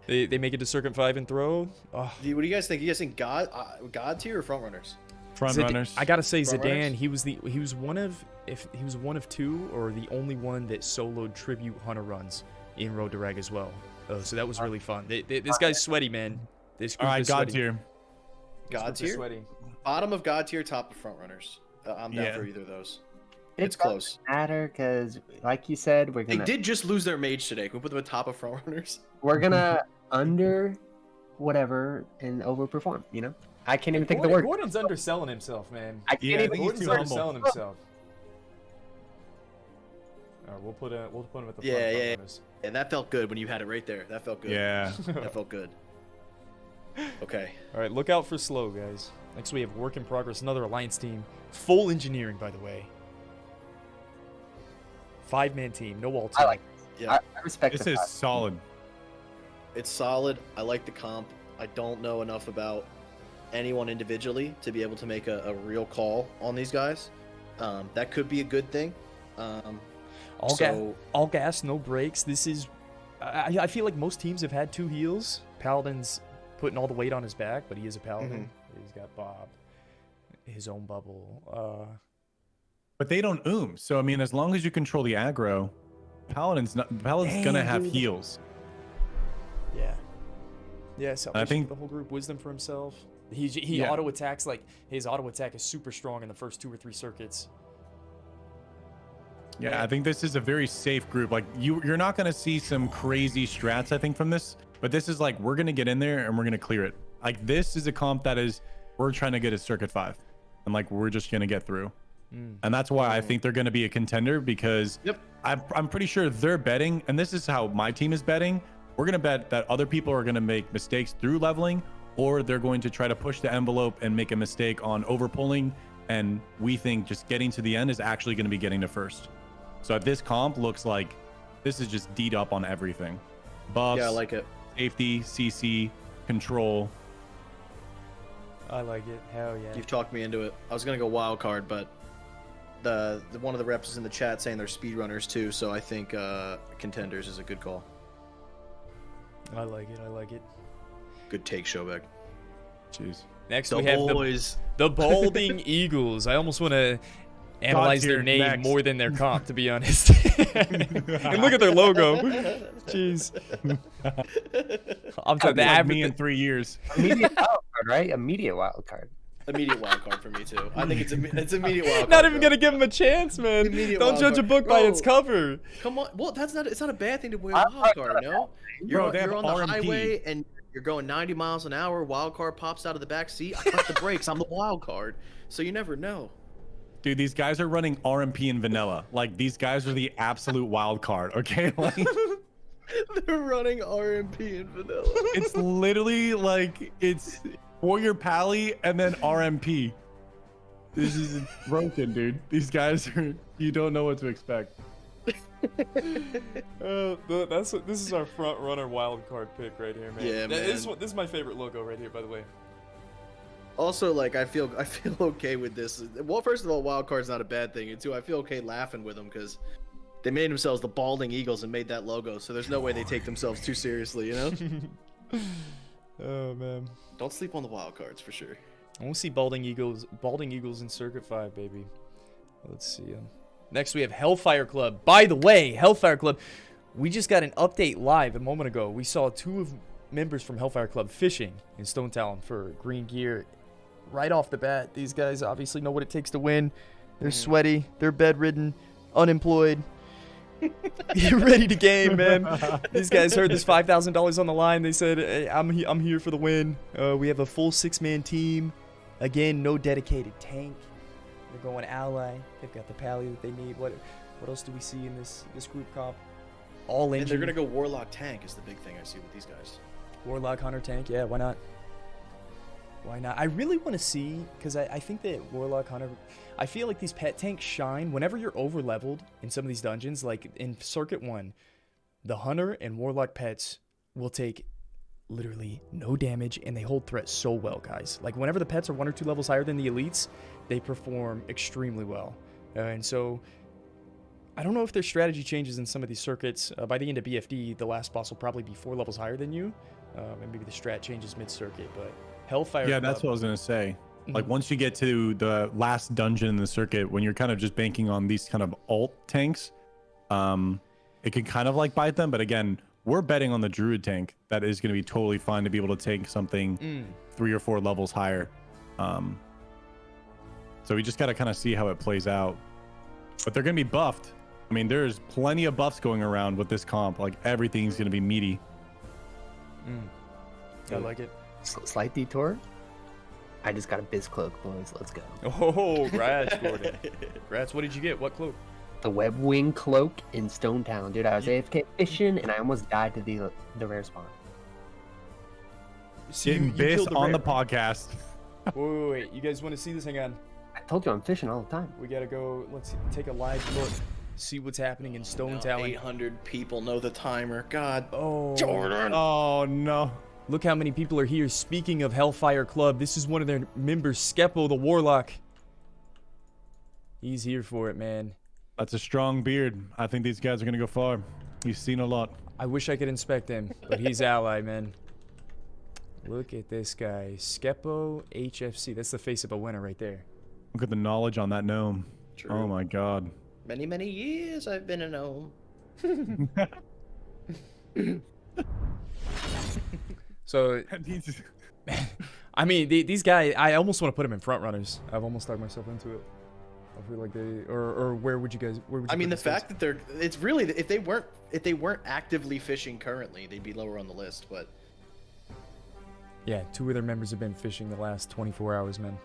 They make it to Circuit 5 and throw. Oh. What do you guys think? You guys think God tier or front runners? Front runners. I gotta say, Front Zidane. runners? He was one of 2 or the only one that soloed tribute hunter runs in Road to Rag as well. So that was really fun. This guy's sweaty, man. This group All right, is God sweaty. tier. God tier? Sweaty. Bottom of God tier, top of front runners. I'm down for either of those. It It's close. doesn't matter because, like you said, we're They gonna did just lose their mage today. Can we put them at top of front runners? we're gonna under whatever and overperform. You know, I can't even think of the word. Gordon's underselling himself, man. I can't Yeah, I even. think he's Gordon's too humble. underselling himself. All right, we'll put him at the front runners. And that felt good when you had it right there. That felt good. Yeah. That felt good. Okay. All right, look out for slow, guys. Next we have work in progress, another alliance team, full engineering, by the way. 5-man team, no wall team. I like. Yeah. I respect This the is fact. solid. It's solid. I like the comp. I don't know enough about anyone individually to be able to make a real call on these guys. That could be a good thing. All gas, no brakes. This is. I feel like most teams have had 2 heals. Paladin's putting all the weight on his back, but he is a paladin. He's got Bob, his own bubble. But they don't So I mean, as long as you control the aggro, Paladin's gonna have heals. Yeah. Yeah, so I think the whole group wisdom for himself. He auto attacks, like his auto attack is super strong in the first 2 or 3 circuits. Yeah, I think this is a very safe group. Like you're not gonna see some crazy strats, I think, from this. But this is like we're gonna get in there and we're gonna clear it. Like this is a comp that is we're trying to get a circuit 5, and like we're just gonna get through. And that's why I think they're gonna be a contender because I'm pretty sure they're betting, and this is how my team is betting. We're gonna bet that other people are gonna make mistakes through leveling, or they're going to try to push the envelope and make a mistake on overpulling. And we think just getting to the end is actually gonna be getting to first. So this comp looks like this is just D'd up on everything. Buffs, Yeah, I like it. safety, CC, control. I like it. Hell yeah. You've talked me into it. I was gonna go wild card, but the one of the reps is in the chat saying they're speedrunners too, so I think contenders is a good call. I like it. I like it. Good take, Showback. Jeez. Next The we have boys. the Balding Eagles. I almost want to analyze their tier, name next. more than their comp, to be honest. And look at their logo. Jeez. I'm talking the Like average. me in 3 years. Immediate wild card, right? Immediate wild card. Immediate wild card for me too. I think it's immediate wild card. Not even bro. gonna give him a chance, man. Immediate Don't wild judge a card. book by Bro. its cover. Come on. Well, it's not a bad thing to wear a wild card, no? Bro, they have You're on the RMP. highway and you're going 90 miles an hour. Wild card pops out of the back seat. I cut the brakes. I'm the wild card, so you never know. Dude, these guys are running RMP in vanilla. Like these guys are the absolute wild card. Okay, like They're running RMP in vanilla. it's literally like it's Warrior Pally and then RMP. This is broken, dude. These guys are. You don't know what to expect. This is our front runner wild card pick right here, man. Yeah, man. This is my favorite logo right here, by the way. Also, like I feel okay with this. Well, first of all, wild card's not a bad thing, and two, I feel okay laughing with them because they made themselves the Balding Eagles and made that logo, so there's no way they take themselves too seriously, you know? Oh man. Don't sleep on the wild cards for sure. I want to see Balding Eagles in Circuit 5, baby. Let's see them. Next, we have Hellfire Club. By the way, Hellfire Club, we just got an update live a moment ago. We saw 2 members from Hellfire Club fishing in Stone Talon for green gear. Right off the bat, these guys obviously know what it takes to win. They're sweaty. They're bedridden, unemployed. You're ready to game, man. These guys heard this $5,000 on the line. They said, hey, I'm here for the win. We have a full 6-man team. Again, no dedicated tank. They're going ally. They've got the pally that they need. What else do we see in this group comp? All And engine. they're gonna go Warlock tank is the big thing I see with these guys. Warlock Hunter tank. Yeah, why not? Why not? I really want to see, because I think that Warlock Hunter, I feel like these pet tanks shine whenever you're over leveled in some of these dungeons. Like in Circuit 1, the Hunter and Warlock pets will take literally no damage, and they hold threat so well, guys. Like whenever the pets are 1 or 2 levels higher than the elites, they perform extremely well. And so I don't know if their strategy changes in some of these circuits. By the end of BFD, the last boss will probably be 4 levels higher than you. And maybe the strat changes mid-circuit, but Hellfire Yeah, Club, that's what I was gonna say. Like once you get to the last dungeon in the circuit, when you're kind of just banking on these kind of alt tanks, it can kind of like bite them. But again, we're betting on the Druid tank that is going to be totally fine to be able to take something 3 or 4 levels higher. So we just got to kind of see how it plays out. But they're going to be buffed. I mean, there's plenty of buffs going around with this comp. Like everything's going to be meaty. I like it. Slight detour. I just got a biz cloak, boys. Let's go. Oh, Grats, Gordon. Grats, what did you get? What cloak? The web wing cloak in Stone Town, dude. I was AFK fishing and I almost died to the rare spawn. Getting biz on the podcast. Wait. You guys want to see this? Hang on. I told you I'm fishing all the time. We gotta go. Let's take a live look. See what's happening in Stone Town. 800 people know the timer. God. Oh, Jordan. Oh no. Look how many people are here. Speaking of Hellfire Club, this is one of their members, Skepo the Warlock. He's here for it, man. That's a strong beard. I think these guys are going to go far. He's seen a lot. I wish I could inspect him, but he's ally, man. Look at this guy. Skepo HFC. That's the face of a winner right there. Look at the knowledge on that gnome. True. Oh my god. Many, many years I've been a gnome. So, I mean, these guys, I almost want to put them in front runners. I've almost talked myself into it. I feel like they, or where would you guys, where would you I mean, the put fact that they're, it's really, if they weren't actively fishing currently, they'd be lower on the list, but. Yeah, 2 of their members have been fishing the last 24 hours, man.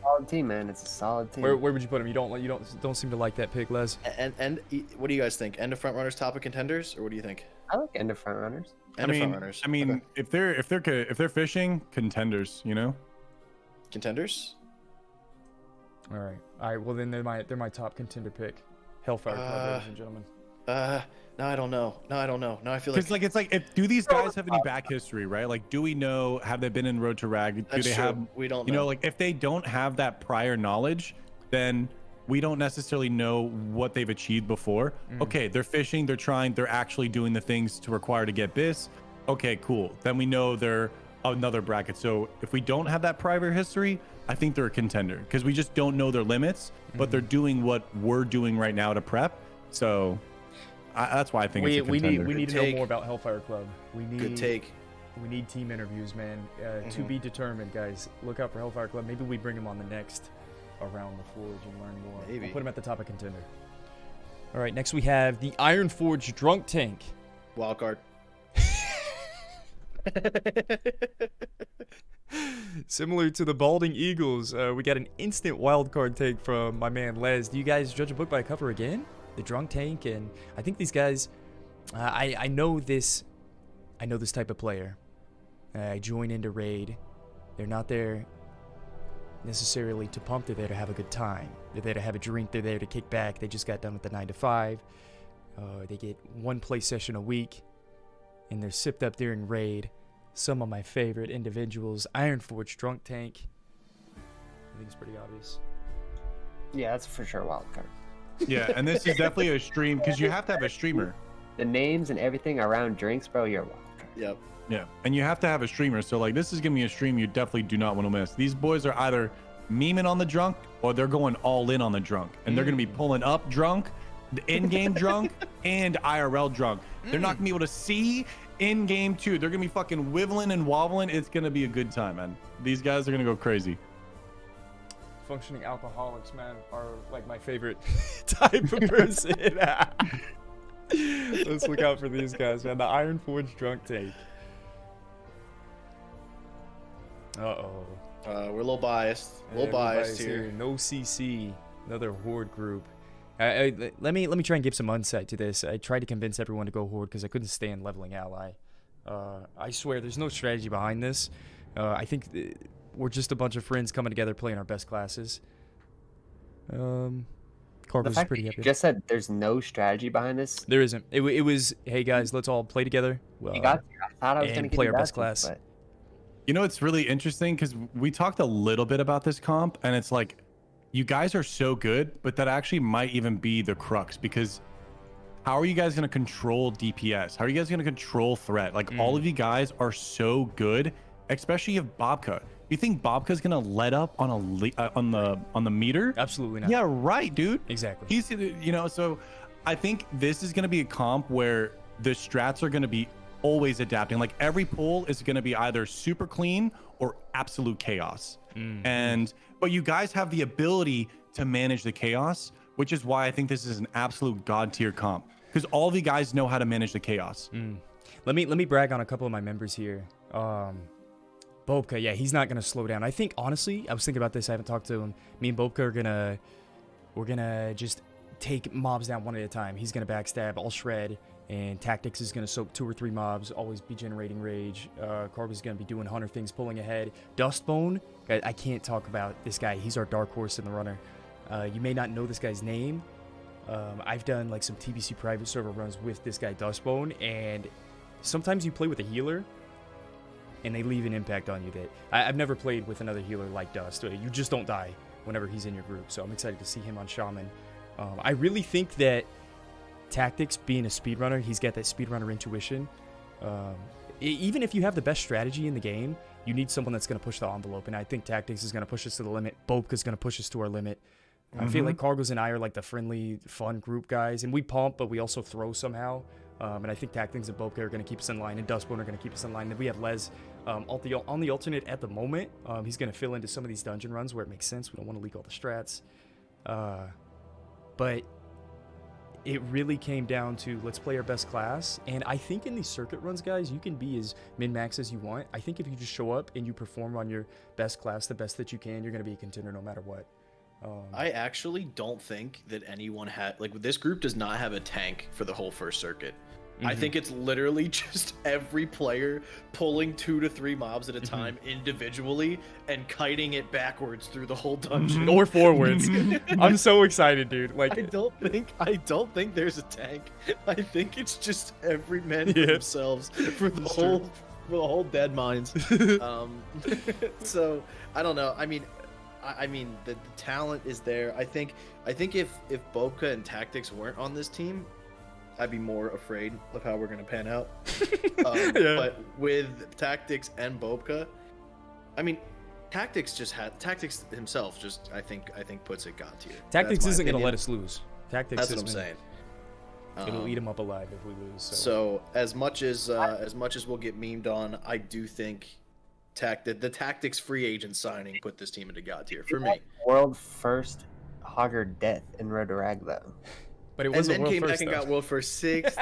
Solid team, man. It's a solid team. Where would you put them? You don't seem to like that pick, Les. And what do you guys think? End of front runners, top of contenders, or what do you think? I like end of front runners. End of front runners. I mean, okay. if they're fishing, contenders, you know. Contenders. All right. Well, then they're my top contender pick. Hellfire Club, ladies and gentlemen. No, I don't know. No, I feel like it's like, do these guys have any back history, right? Like, do we know? Have they been in Road to Rag? Do they have? We don't. You know, like if they don't have that prior knowledge, then we don't necessarily know what they've achieved before. Okay, they're fishing, they're trying, they're actually doing the things to require to get this. Okay, cool. Then we know they're another bracket. So if we don't have that prior history, I think they're a contender because we just don't know their limits, but they're doing what we're doing right now to prep. So that's why I think it's a contender. We need to know more about Hellfire Club. Good take. We need team interviews, man. To be determined, guys. Look out for Hellfire Club. Maybe we bring them on the next Around the Forge and learn more. Maybe. We'll put him at the top of contender. All right, next we have the Iron Forge Drunk Tank. Wild card. Similar to the Balding Eagles, we got an instant wildcard take from my man Les. Do you guys judge a book by cover again? The Drunk Tank, and I think these guys, I know this type of player. I join into raid. They're not there necessarily to pump. They're there to have a good time. They're there to have a drink. They're there to kick back. They just got done with the 9 to 5. They get 1 play session a week, and they're sipped up during raid. Some of my favorite individuals. Iron Forge Drunk Tank. I think it's pretty obvious. Yeah, that's for sure a wild card. Yeah, and this is definitely a stream because you have to have a streamer. The names and everything around drinks, bro, you're a wild card. Yep. Yeah, and you have to have a streamer. So like, this is gonna be a stream you definitely do not want to miss. These boys are either memeing on the drunk or they're going all in on the drunk, and they're gonna be pulling up drunk, the in-game drunk, and IRL drunk. They're not gonna be able to see in-game too. They're gonna be fucking wibbling and wobbling. It's gonna be a good time, man. These guys are gonna go crazy. Functioning alcoholics, man, are like my favorite type of person. Let's look out for these guys, man. The Iron Forge Drunk Tank. Uh-oh. We're a little biased. A little biased here. No CC. Another Horde group. Let me try and give some insight to this. I tried to convince everyone to go Horde because I couldn't stand leveling ally. I swear, there's no strategy behind this. I think we're just a bunch of friends coming together playing our best classes. The Carver's fact pretty that happy. you just said there's no strategy behind this. There isn't. It was, hey guys, let's all play together. You got. I thought I was and gonna get play you our best that, class. but You know, it's really interesting because we talked a little bit about this comp, and it's like, you guys are so good, but that actually might even be the crux, because how are you guys going to control DPS? How are you guys going to control threat? Like, all of you guys are so good, especially if Bobka. You think Bobka's going to let up on on the meter? Absolutely not. Yeah, right, dude. Exactly. He's, you know, so I think this is going to be a comp where the strats are going to be always adapting. Like, every pull is going to be either super clean or absolute chaos. But you guys have the ability to manage the chaos, which is why I think this is an absolute god tier comp, because all of you guys know how to manage the chaos. Let me brag on a couple of my members here. Bobka, yeah, he's not gonna slow down. I think, honestly, I was thinking about this. I haven't talked to him. Me and Bobka we're gonna just take mobs down one at a time. He's gonna backstab, I'll shred, and Tactics is gonna soak 2 or 3 mobs, always be generating rage. Carver's gonna be doing hunter things, pulling ahead. Dustbone, I can't talk about this guy. He's our dark horse in the runner. You may not know this guy's name. I've done like some TBC private server runs with this guy Dustbone, and sometimes you play with a healer and they leave an impact on you that I've never played with another healer like Dust. You just don't die whenever he's in your group, so I'm excited to see him on Shaman. I really think that Tactics, being a speedrunner, he's got that speedrunner intuition. Even if you have the best strategy in the game, you need someone that's going to push the envelope, and I think Tactics is going to push us to the limit. Bobka's going to push us to our limit. I feel like Cargos and I are like the friendly, fun group guys, and we pump, but we also throw somehow. And I think Tactics and Bobka are going to keep us in line, and Dustbone are going to keep us in line. Then we have Les on the alternate at the moment. He's going to fill into some of these dungeon runs where it makes sense. We don't want to leak all the strats. But it really came down to, let's play our best class. And I think in these circuit runs, guys, you can be as min-max as you want. I think if you just show up and you perform on your best class, the best that you can, you're going to be a contender no matter what. I actually don't think that anyone had, like, this group does not have a tank for the whole first circuit. I think it's literally just every player pulling 2 to 3 mobs at a time individually and kiting it backwards through the whole dungeon or forwards. I'm so excited, dude. Like, I don't think there's a tank. I think it's just every man for themselves for the whole dead mines. So I don't know. I mean the talent is there. I think if Bobka and Tactics weren't on this team, I'd be more afraid of how we're gonna pan out. But with Tactics and Bobka, I mean, Tactics himself just I think puts it god tier. Tactics isn't gonna let us lose. Tactics. That's what I'm saying. It'll eat him up alive if we lose. So as much as we'll get memed on, I do think the Tactics free agent signing put this team into god tier for me. World first Hogger death in Road to Rag though. But it wasn't world came first, back and got world first 6th.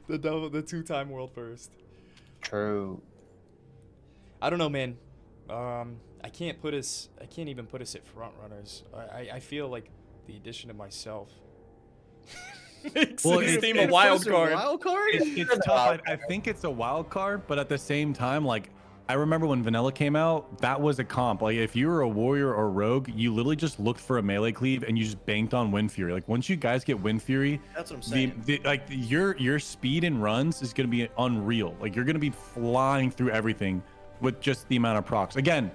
the 2-time world first. True. I don't know, man. I can't even put us at front runners. I feel like the addition of myself makes this team a wild card. It's tough. I think it's a wild card, but at the same time, like, I remember when Vanilla came out, that was a comp. Like, if you were a warrior or rogue, you literally just looked for a melee cleave and you just banked on Wind Fury. Like, once you guys get Wind Fury, that's what I'm saying. Your speed and runs is going to be unreal. Like, you're going to be flying through everything with just the amount of procs. Again,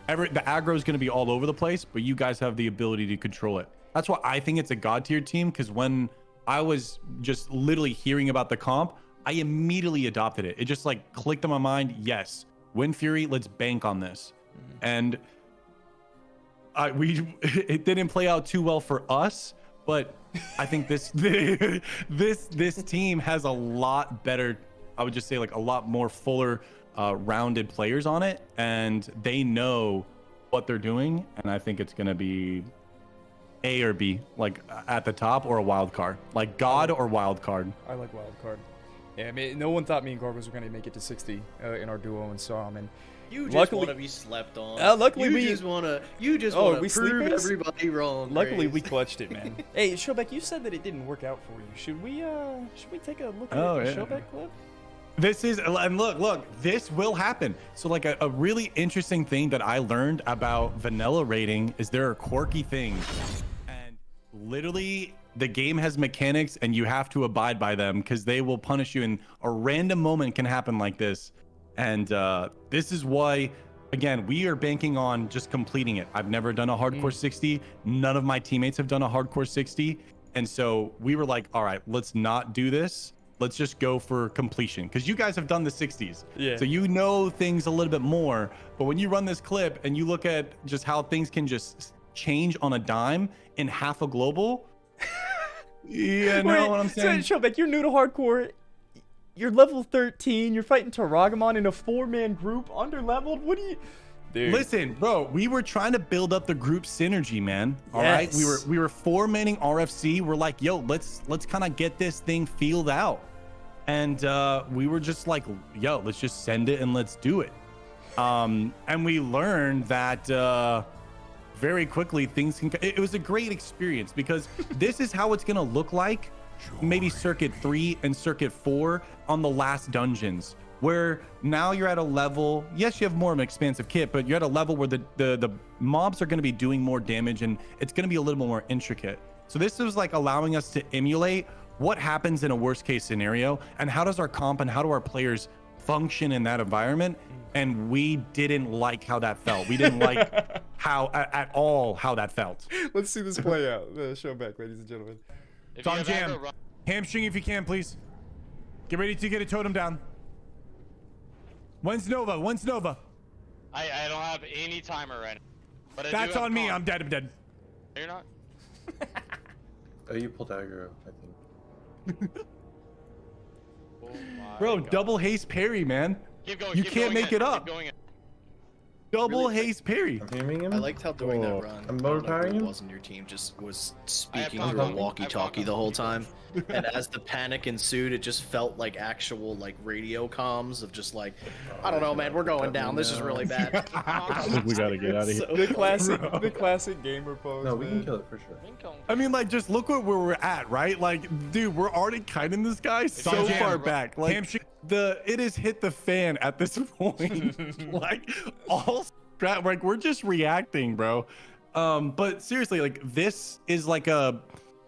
the aggro is going to be all over the place, but you guys have the ability to control it. That's why I think it's a god tier team, because when I was just literally hearing about the comp, I immediately adopted it. It just like clicked in my mind. Yes. Wind Fury, let's bank on this. And it didn't play out too well for us, but I think this team has a lot better, I would just say, like, a lot more fuller rounded players on it, and they know what they're doing, and I think it's going to be A or B, like at the top, or a wild card, like God or wild card. I like wild card. Yeah, I mean, no one thought me and Cargos were going to make it to 60 in our duo and Psalm, and you just want to be slept on. Luckily, you just want to prove everybody wrong. Luckily, we clutched it, man. Hey, Showback, you said that it didn't work out for you. Should we take a look at the Showback clip? This is, and look, this will happen. So like a really interesting thing that I learned about vanilla rating is there are quirky things, and literally the game has mechanics and you have to abide by them because they will punish you, and a random moment can happen like this. And this is why, again, we are banking on just completing it. I've never done a hardcore 60. None of my teammates have done a hardcore 60. And so we were like, all right, let's not do this. Let's just go for completion, because you guys have done the 60s. Yeah. So you know things a little bit more. But when you run this clip and you look at just how things can just change on a dime in half a global, you know what I'm saying? So, Showback, you're new to hardcore. You're level 13. You're fighting Taragamon in a 4-man group, under-leveled. What do you... Dude. Listen, bro, we were trying to build up the group synergy, man. All right, we were 4-manning RFC. We're like, yo, let's kind of get this thing feeled out. And we were just like, yo, let's just send it and let's do it. And we learned that very quickly things can. It was a great experience, because this is how it's gonna look like maybe circuit 3 and circuit 4 on the last dungeons, where now you're at a level, yes, you have more of an expansive kit, but you're at a level where the mobs are going to be doing more damage, and it's going to be a little more intricate. So this was like allowing us to emulate what happens in a worst case scenario, and how does our comp and how do our players function in that environment. And we didn't like how that felt. We didn't like how at all how that felt. Let's see this play out. Showback, ladies and gentlemen. Tom Jam, hamstring if you can, please. Get ready to get a totem down. When's Nova? When's Nova? I don't have any timer right now. But I That's on me. I'm dead. I'm dead. You're not? Oh, you pulled aggro, I think. Oh Bro, God. double haste parry, man. Keep going. You keep can't going make in, it up. Keep going in. Double haste parry. I'm aiming him. I liked how during that run, I'm I don't know motor-powering who it him. was in your team just was I have speaking power through a on me. walkie-talkie the whole time, and as the panic ensued, it just felt like actual like radio comms of just like, I don't know, man, we're going down. This is really bad. I think we gotta get out of here. The classic gamer pose. No, we can man. kill it for sure. I mean, like, just look where we're at, right? Like, dude, we're already kiting this guy so Jam, far back. Like, hamstring. it has hit the fan at this point. Like, all strat, like, we're just reacting, bro. But seriously, like, this is like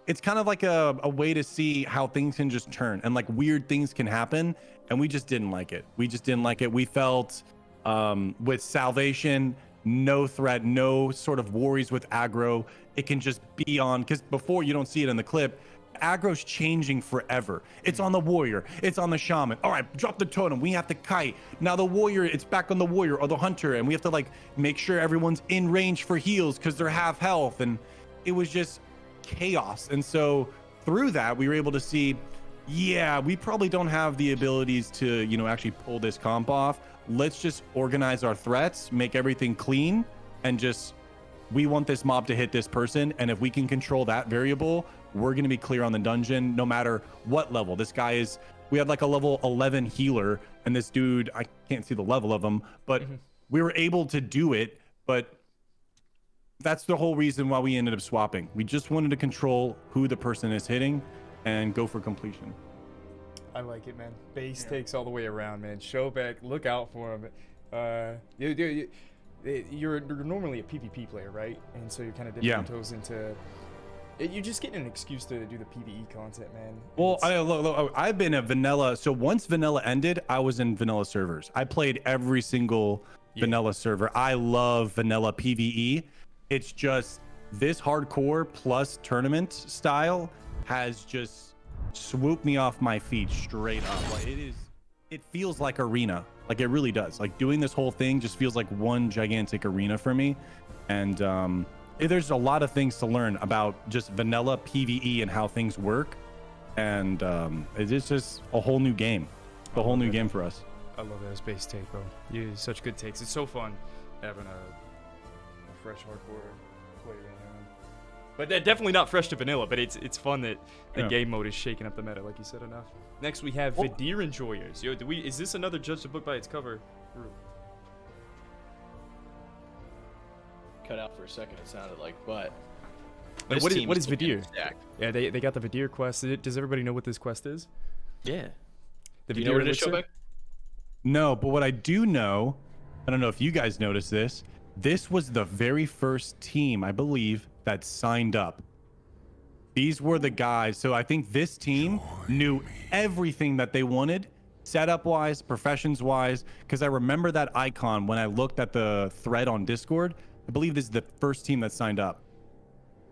it's kind of like a way to see how things can just turn, and like weird things can happen. And we just didn't like it. We just didn't like it. We felt with Salvation, no threat, no sort of worries with aggro. It can just be on, because before, you don't see it in the clip, aggro's changing forever. It's on the warrior, it's on the shaman. All right, drop the totem, we have to kite. Now the warrior, it's back on the warrior or the hunter, and we have to like make sure everyone's in range for heals because they're half health. And it was just chaos. And so through that, we were able to see, yeah, we probably don't have the abilities to, you know, actually pull this comp off. Let's just organize our threats, make everything clean, and just, we want this mob to hit this person. And if we can control that variable, we're going to be clear on the dungeon, no matter what level. This guy is, we had like a level 11 healer, and this dude, I can't see the level of him, but we were able to do it. But that's the whole reason why we ended up swapping. We just wanted to control who the person is hitting and go for completion. I like it, man. Base takes all the way around, man. Showback, look out for him. You're normally a PvP player, right? And so you're kind of dipping your toes into. You're just getting an excuse to do the PvE content, man. Well, I've been a vanilla. So once vanilla ended, I was in vanilla servers. I played every single vanilla server. I love vanilla PvE. It's just this hardcore plus tournament style has just swooped me off my feet straight up. Like it feels like arena. Like it really does. Like doing this whole thing just feels like one gigantic arena for me. And there's a lot of things to learn about just vanilla PvE and how things work. And it's just a whole new game. A whole new game for us. I love that space take, bro. You such good takes. It's so fun having a fresh hardcore player in there. But definitely not fresh to vanilla, but it's fun that the game mode is shaking up the meta, like you said enough. Next we have Vidir Enjoyers. Yo, is this another judge the book by its cover group? Cut out for a second, it sounded like, but what is Vidir? Stacked. Yeah, they got the Vidir quest. Does everybody know what this quest is? Yeah. The Do you know what it is, Showback? No, but what I do know, I don't know if you guys noticed this. This was the very first team, I believe, that signed up. These were the guys. So I think this team knew everything that they wanted, setup-wise, professions-wise, because I remember that icon when I looked at the thread on Discord. I believe this is the first team that signed up.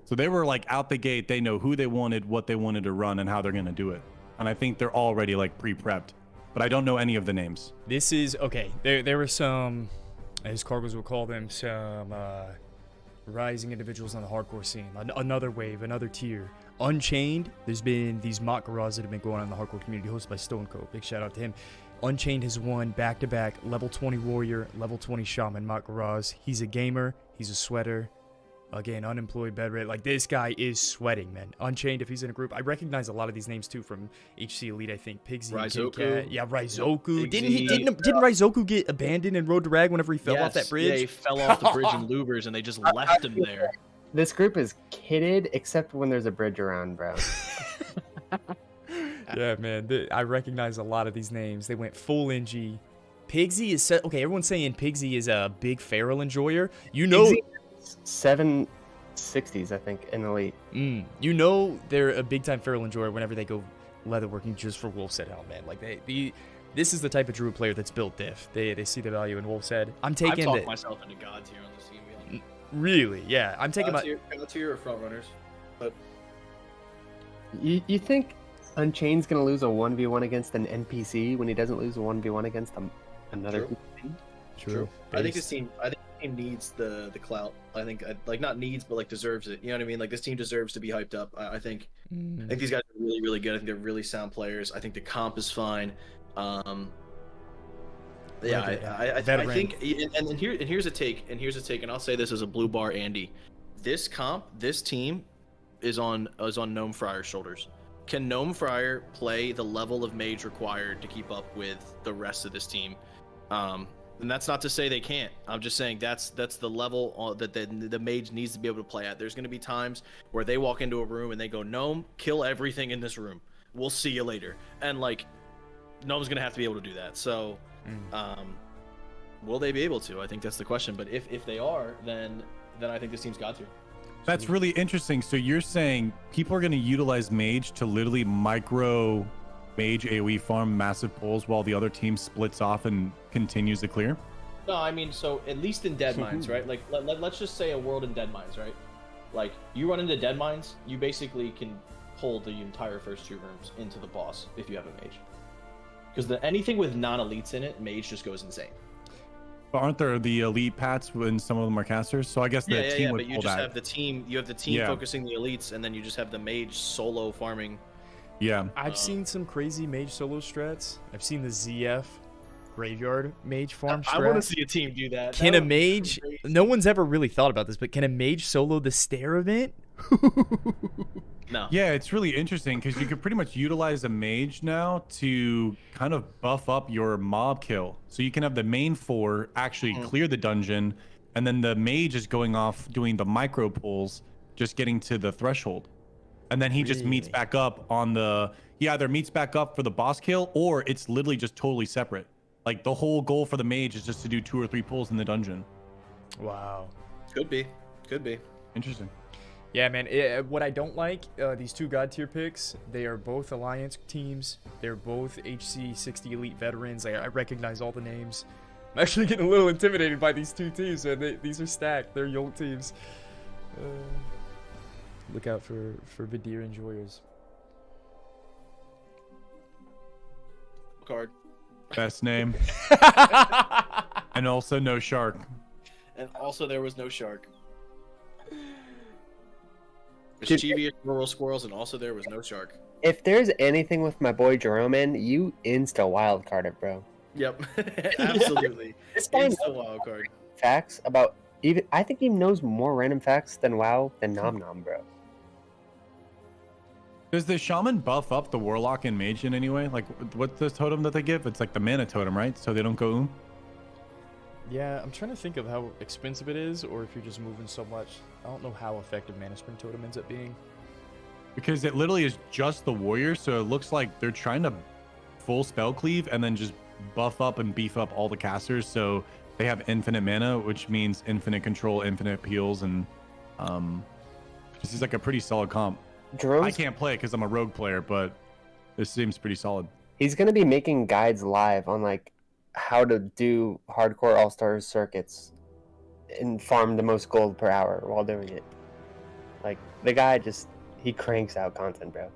So they were like out the gate. They know who they wanted, what they wanted to run, and how they're going to do it. And I think they're already like pre-prepped. But I don't know any of the names. This is, okay, there were some, as Cargos will call them, some rising individuals on the hardcore scene. Another wave, another tier. Unchained, there's been these mock garages that have been going on in the hardcore community hosted by Stone Co. Big shout out to him. Unchained has won back-to-back level 20 warrior, level 20 shaman mock garage. He's a gamer, he's a sweater. Again, unemployed, bed rate. Like, this guy is sweating, man. Unchained, if he's in a group. I recognize a lot of these names, too, from HC Elite, I think. Pigsy, Cat. Yeah, Raizoku. Didn't Raizoku get abandoned in Road to Rag whenever he fell off that bridge? Yeah, he fell off the bridge in Lubers, and they just left him there. This group is kitted, except when there's a bridge around, bro. Yeah, man. I recognize a lot of these names. They went full NG. Pigsy is... Okay, everyone's saying Pigsy is a big feral enjoyer. You know... Pigsy 760s, I think, in Elite. You know they're a big-time feral enjoyer whenever they go leatherworking just for Wolf's Head Helm, man. Like, this is the type of Druid player that's built diff. They see the value in Wolf's Head. I'm taking... I've talked myself into God tier on this team. Really? Yeah, I'm taking God tier or front runners. But you think Unchained's gonna lose a 1v1 against an NPC when he doesn't lose a 1v1 against another NPC? True. I think this team needs the clout. I think like not needs, but like deserves it. You know what I mean? Like this team deserves to be hyped up. I think these guys are really, really good. I think they're really sound players. I think the comp is fine. I think, and here's a take, and I'll say this as a blue bar Andy. This team is on Gnome Friar's shoulders. Can Gnome Friar play the level of mage required to keep up with the rest of this team? And that's not to say they can't. I'm just saying that's the level that the mage needs to be able to play at. There's going to be times where they walk into a room and they go, Gnome, kill everything in this room. We'll see you later. And like, Gnome's going to have to be able to do that. So, will they be able to? I think that's the question. But if they are, then I think this team's got to. That's really interesting. So you're saying people are going to utilize mage to literally micro mage AoE farm massive pulls while the other team splits off and continues to clear? No, I mean, so at least in Dead Mines, right? Like, let's just say a world in Dead Mines, right? Like, you run into Dead Mines, you basically can pull the entire first 2 rooms into the boss if you have a mage. Because anything with non-elites in it, mage just goes insane. But aren't there the elite pats when some of them are casters? So I guess the team would but you pull just that. have the team. You have the team focusing the elites, and then you just have the mage solo farming. Yeah. I've seen some crazy mage solo strats. I've seen the ZF graveyard mage farm strat. I want to see a team do that. Can a mage... No one's ever really thought about this, but can a mage solo the stair event? No. Yeah, it's really interesting because you could pretty much utilize a mage now to kind of buff up your mob kill. So you can have the main 4 actually clear the dungeon, and then the mage is going off doing the micro pulls, just getting to the threshold. And then he just meets back up on the... He either meets back up for the boss kill, or it's literally just totally separate. Like, the whole goal for the mage is just to do 2 or 3 pulls in the dungeon. Wow. Could be. Interesting. Yeah, man. What I don't like, these 2 god tier picks, they are both Alliance teams. They're both HC 60 Elite veterans. I recognize all the names. I'm actually getting a little intimidated by these 2 teams, man. These are stacked. They're young teams. Look out for Vidir enjoyers. Card. Best name. And also no shark. And also there was no shark. Mischievous rural squirrels, and also there was no shark. If there's anything with my boy Jerome in, you insta wildcard it, bro. Yep. Absolutely. This guy Insta wildcard. Facts about even... I think he knows more random facts than WoW than Nom Nom, bro. Does the shaman buff up the warlock and mage in any way? Like, what's the totem that they give? It's like the mana totem, right? So they don't go Yeah, I'm trying to think of how expensive it is, or if you're just moving so much. I don't know how effective Mana Spring Totem ends up being. Because it literally is just the warrior, so it looks like they're trying to full spell cleave and then just buff up and beef up all the casters, so they have infinite mana, which means infinite control, infinite appeals, and this is like a pretty solid comp. Jerome's, I can't play it because I'm a rogue player, but this seems pretty solid. he's gonna be making guides live on like how to do hardcore All-Stars circuits and farm the most gold per hour while doing it. Like the guy he cranks out content, bro.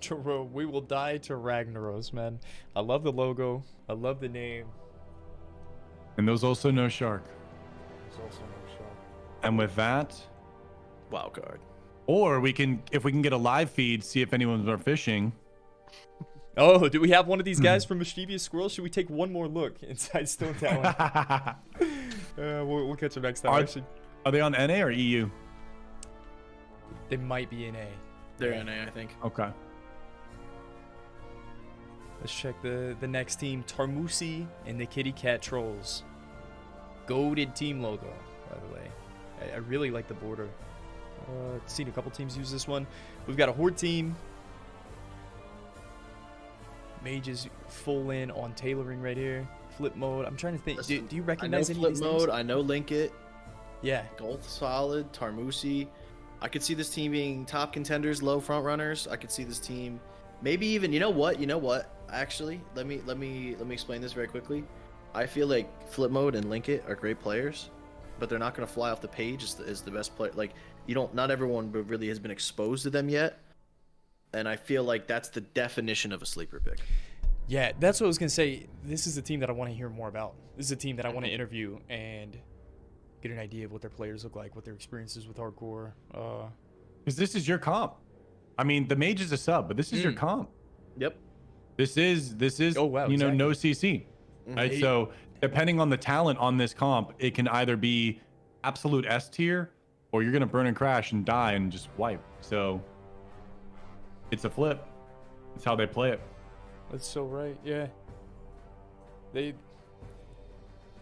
Jerome, we will die to Ragnaros, man. I love the logo. I love the name. And there's also no shark. There's also no shark. And with that, Wild card. or we can, if we can get a live feed, see if anyone's are fishing. Oh, do we have one of these guys from Mischievous Squirrel? Should we take one more look inside Stone Tower? We'll catch them next time. Are they on NA or EU? They might be in A. They're NA, I think. Okay. Let's check the next team. Tarmusi and the Kitty Cat Trolls. Goated team logo, by the way. I really like the border. Seen a couple teams use this one. We've got a Horde team. Mages full in on tailoring right here. Flip mode. I'm trying to think. Do you recognize any of these flip mode? names? I know Link It. Yeah. Gold Solid, Tarmusi. I could see this team being top contenders, low front runners. I could see this team, maybe even. You know what? Actually, let me explain this very quickly. I feel like Flip Mode and Link It are great players, but they're not going to fly off the page as the best player. Like not everyone really has been exposed to them yet, and I feel like that's the definition of a sleeper pick. Yeah, that's what I was going to say. This is a team that I want to hear more about. This is a team that I want to interview and get an idea of what their players look like, what their experiences with hardcore. Because this is your comp. I mean, the mage is a sub, but this is your comp. Yep. This is oh, wow, exactly. no CC. Right? So depending on the talent on this comp, it can either be absolute S tier, or you're gonna burn and crash and die and just wipe. So it's a flip. It's how they play it. That's so right. Yeah.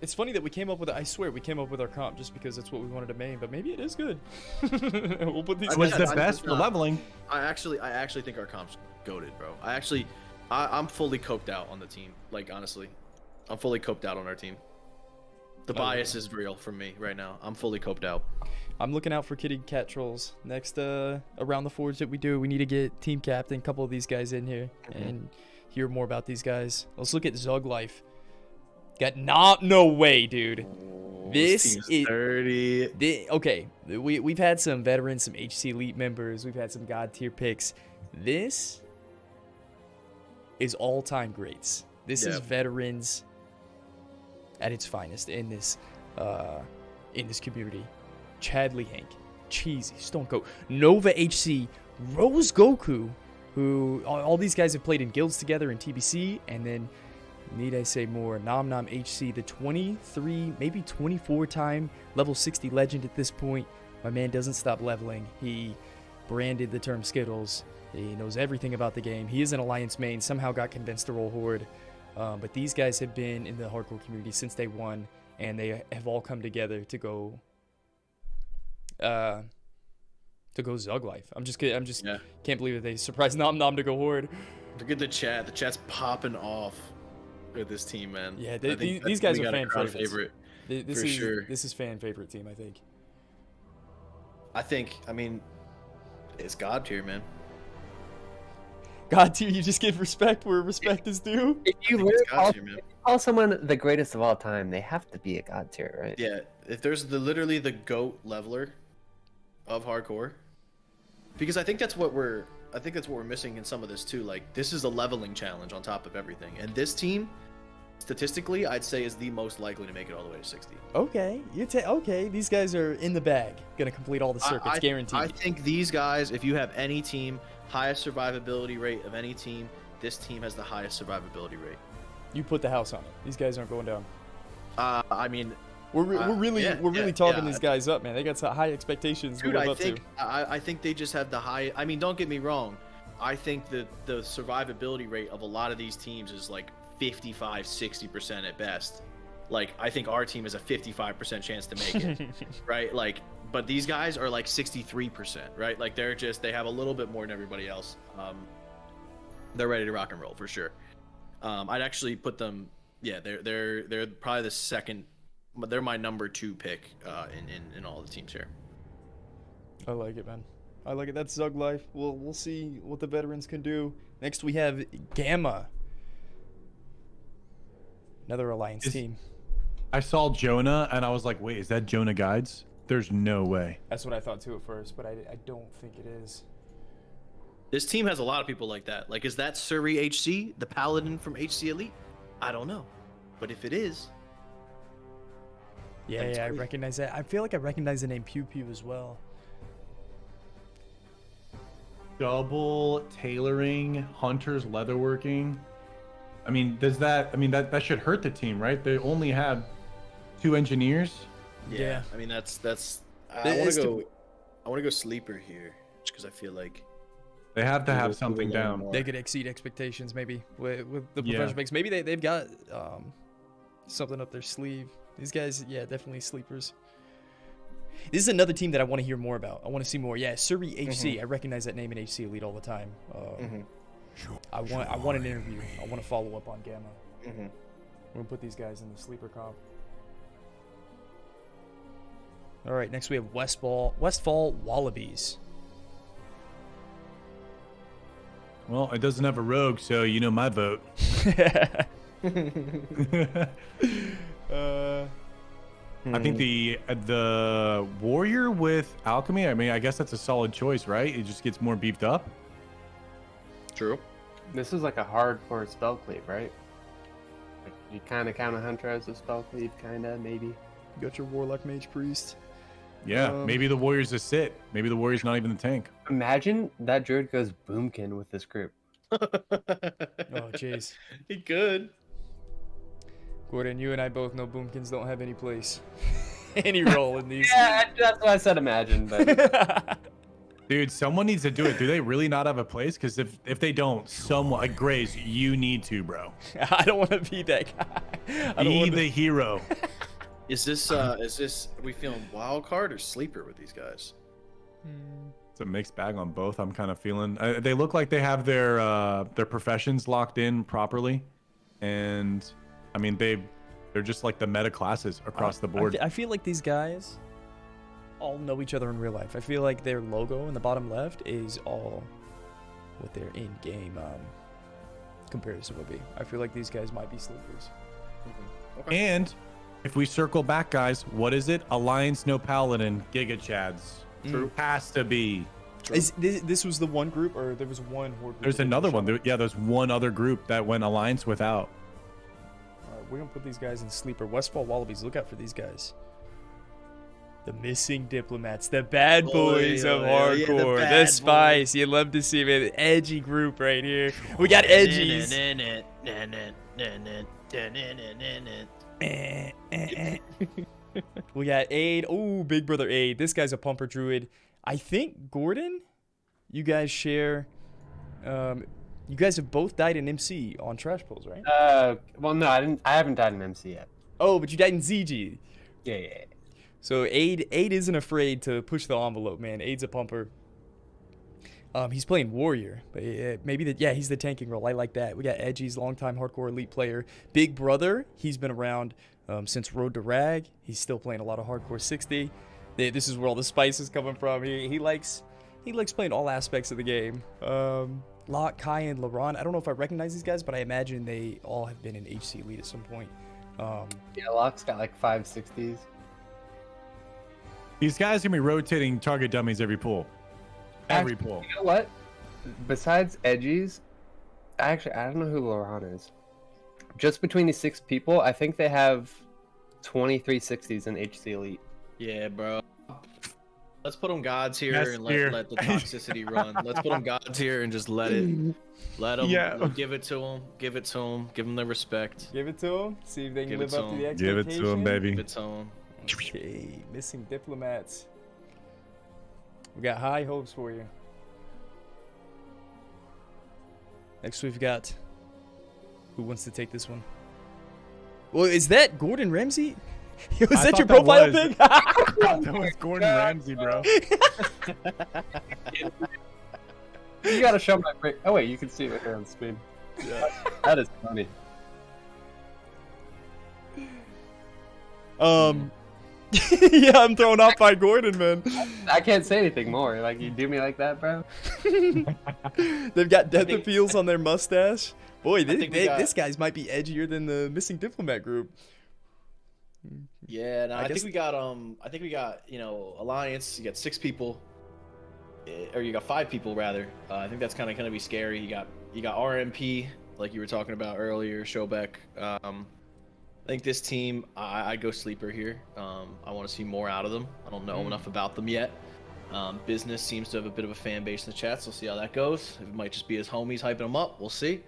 It's funny that we came up with it. I swear we came up with our comp just because that's what we wanted to main, but maybe it is good. We'll put these. It was the best for leveling. I actually think our comp's goated, bro. I'm fully coped out on the team. Like honestly, I'm fully coped out on our team. The bias is real for me right now. I'm fully coped out. I'm looking out for Kitty Cat Trolls. Next around the forge that we do, we need to get team captain, a couple of these guys in here and hear more about these guys. Let's look at Zug Life. Got no way, dude. This is 30. Okay, we've had some veterans, some HC Elite members. We've had some God tier picks. This is all-time greats. This is veterans at its finest in this community. Chadley Hank, Cheesy, Stone Coat, Nova HC, Rose Goku, who all these guys have played in guilds together in TBC, and then need I say more, Nom Nom HC, the 23, maybe 24-time level 60 legend at this point. My man doesn't stop leveling. He branded the term Skittles. He knows everything about the game. He is an Alliance main, somehow got convinced to roll Horde. But these guys have been in the hardcore community since day one, and they have all come together to go Zug Life. I'm just can't believe that they surprised Nom Nom to go Horde. Look at the chat. The chat's popping off with this team, man. Yeah, these guys are fan favorites. Favorite. This is fan favorite team, I think. I mean, it's God tier, man. God tier, you just give respect where respect is due. If you call someone the greatest of all time, they have to be a God tier, right? Yeah, if there's literally the GOAT leveler of hardcore, because I think that's what we're missing in some of this too. Like, this is a leveling challenge on top of everything, and this team, statistically, I'd say is the most likely to make it all the way to 60. Okay, okay. These guys are in the bag, gonna complete all the circuits, guaranteed. I think these guys, if you have any team, highest survivability rate of any team, this team has the highest survivability rate. You put the house on it. These guys aren't going down. I mean, we're really talking these guys up, man. They got some high expectations. Dude, I think they just have the high. I mean, don't get me wrong. I think that the survivability rate of a lot of these teams is like 55-60% at best. Like, I think our team has a 55% chance to make it, right? Like, but these guys are like 63%, right? Like, they have a little bit more than everybody else. They're ready to rock and roll for sure. I'd actually put them. Yeah, they're probably the second. But they're my number 2 pick in all the teams here. I like it, man. I like it. That's Zug Life. We'll see what the veterans can do. Next we have Gamma. Another Alliance team. I saw Jonah and I was like, wait, is that Jonah Guides? There's no way. That's what I thought too at first, but I don't think it is. This team has a lot of people like that. Like, is that Surrey HC, the Paladin from HC Elite? I don't know. But if it is... Yeah, I recognize that. I feel like I recognize the name Pew Pew as well. Double tailoring, Hunter's leatherworking. I mean, that should hurt the team, right? They only have 2 engineers. Yeah. I mean, that's I want to go sleeper here just because I feel like they have to have something down. They could exceed expectations maybe with the professional picks. Maybe they've got something up their sleeve. These guys, yeah, definitely sleepers. This is another team that I want to hear more about. I want to see more. Yeah, Surrey HC. I recognize that name in HC Elite all the time. I want an interview. I want to follow up on Gamma. We're gonna put these guys in the sleeper comp. All right, next we have Westfall Wallabies. Well, it doesn't have a rogue, so you know my vote. I think the warrior with alchemy. I mean, I guess that's a solid choice, right? It just gets more beefed up. True. This is like a hardcore spell cleave, right? Like you kind of count a hunter as a spell cleave, kind of maybe. You got your warlock mage priest. Yeah, maybe the warrior's a sit. Maybe the warrior's not even the tank. Imagine that druid goes boomkin with this group. Oh, jeez. He could. Gordon, you and I both know boomkins don't have any place, any role in these. Yeah, that's what I said. Imagine, but dude, someone needs to do it. Do they really not have a place? Because if they don't, someone like Grace, you need to, bro. I don't want to be that guy. Be the hero. Is this we feeling wild card or sleeper with these guys? It's a mixed bag on both. I'm kind of feeling. They look like they have their professions locked in properly, and I mean they're just like the meta classes across the board. I feel like these guys all know each other in real life. I feel like their logo in the bottom left is all what their in-game comparison would be. I feel like these guys might be sleepers. Okay. And if we circle back, guys, what is it? Alliance, no Paladin, Giga Chads. True. Has to be. This was the one group, or there was one horde group? There's another one. There's one other group that went Alliance without. All right, we're going to put these guys in sleeper. Westfall Wallabies, look out for these guys. The missing diplomats, the bad boys of hardcore, the spice. You love to see it. Edgy group right here. We got edgies. We got Aid. Oh, Big Brother Aid. This guy's a pumper druid. I think, Gordon, you guys share. You guys have both died in MC on Trash Pulls, right? Well, no, I didn't. I haven't died in MC yet. Oh, but you died in ZG. Yeah. So Aid isn't afraid to push the envelope, man. Aid's a pumper. He's playing warrior, but maybe he's the tanking role. I like that. We got Edgy's longtime hardcore elite player. Big Brother, he's been around since Road to Rag. He's still playing a lot of hardcore 60. This is where all the spice is coming from. He likes playing all aspects of the game. Locke, Kai, and Laurent. I don't know if I recognize these guys, but I imagine they all have been in HC Elite at some point. Yeah, Locke's got like 560s. These guys are gonna be rotating target dummies every pool. Every pool. You know what? Besides Edgies, I don't know who Laurent is. Just between these 6 people, I think they have 23 60s in HC Elite. Yeah, bro. Let's put them gods here and let the toxicity run. Let's put them gods here and just let them give it to them. Give it to them. Give them their respect. Give it to them. See if they can live up to the expectation. Give it to them, baby. Give it to them. Okay, missing diplomats. We got high hopes for you. Next we've got... Who wants to take this one? Well, is that Gordon Ramsay? Was that your profile pic? That was Gordon Ramsay, bro. You gotta show my pic. Oh wait, you can see it here on screen. That is funny. Yeah, I'm thrown off by Gordon, man. I can't say anything more. Like, you do me like that, bro. They've got death appeals on their mustache. Boy, got- this guy's might be edgier than the missing diplomat group. Yeah, no, I guess- think we got, you know, Alliance. You got 6 people, or you got 5 people rather. I think that's kind of gonna be scary. You got RMP, like you were talking about earlier, Showbeck. I think this team, I'd go sleeper here. I want to see more out of them. I don't know enough about them yet. Business seems to have a bit of a fan base in the chat, so we'll see how that goes. It might just be his homies hyping him up. We'll see.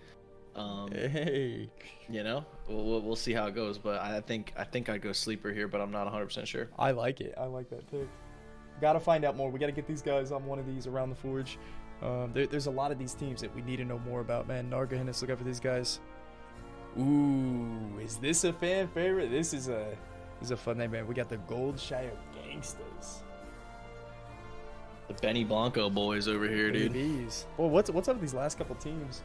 Hey, you know, we'll see how it goes. But I think I'd go sleeper here, but I'm not 100% sure. I like it. I like that pick. Gotta find out more. We gotta get these guys on one of these around the Forge. There's a lot of these teams that we need to know more about, man. Narga, Hennis, look out for these guys. Ooh, is this a fan favorite? This is a fun name, man. We got the Goldshire Gangsters. The Benny Blanco boys over here, dude. These. Well, what's up with these last couple teams?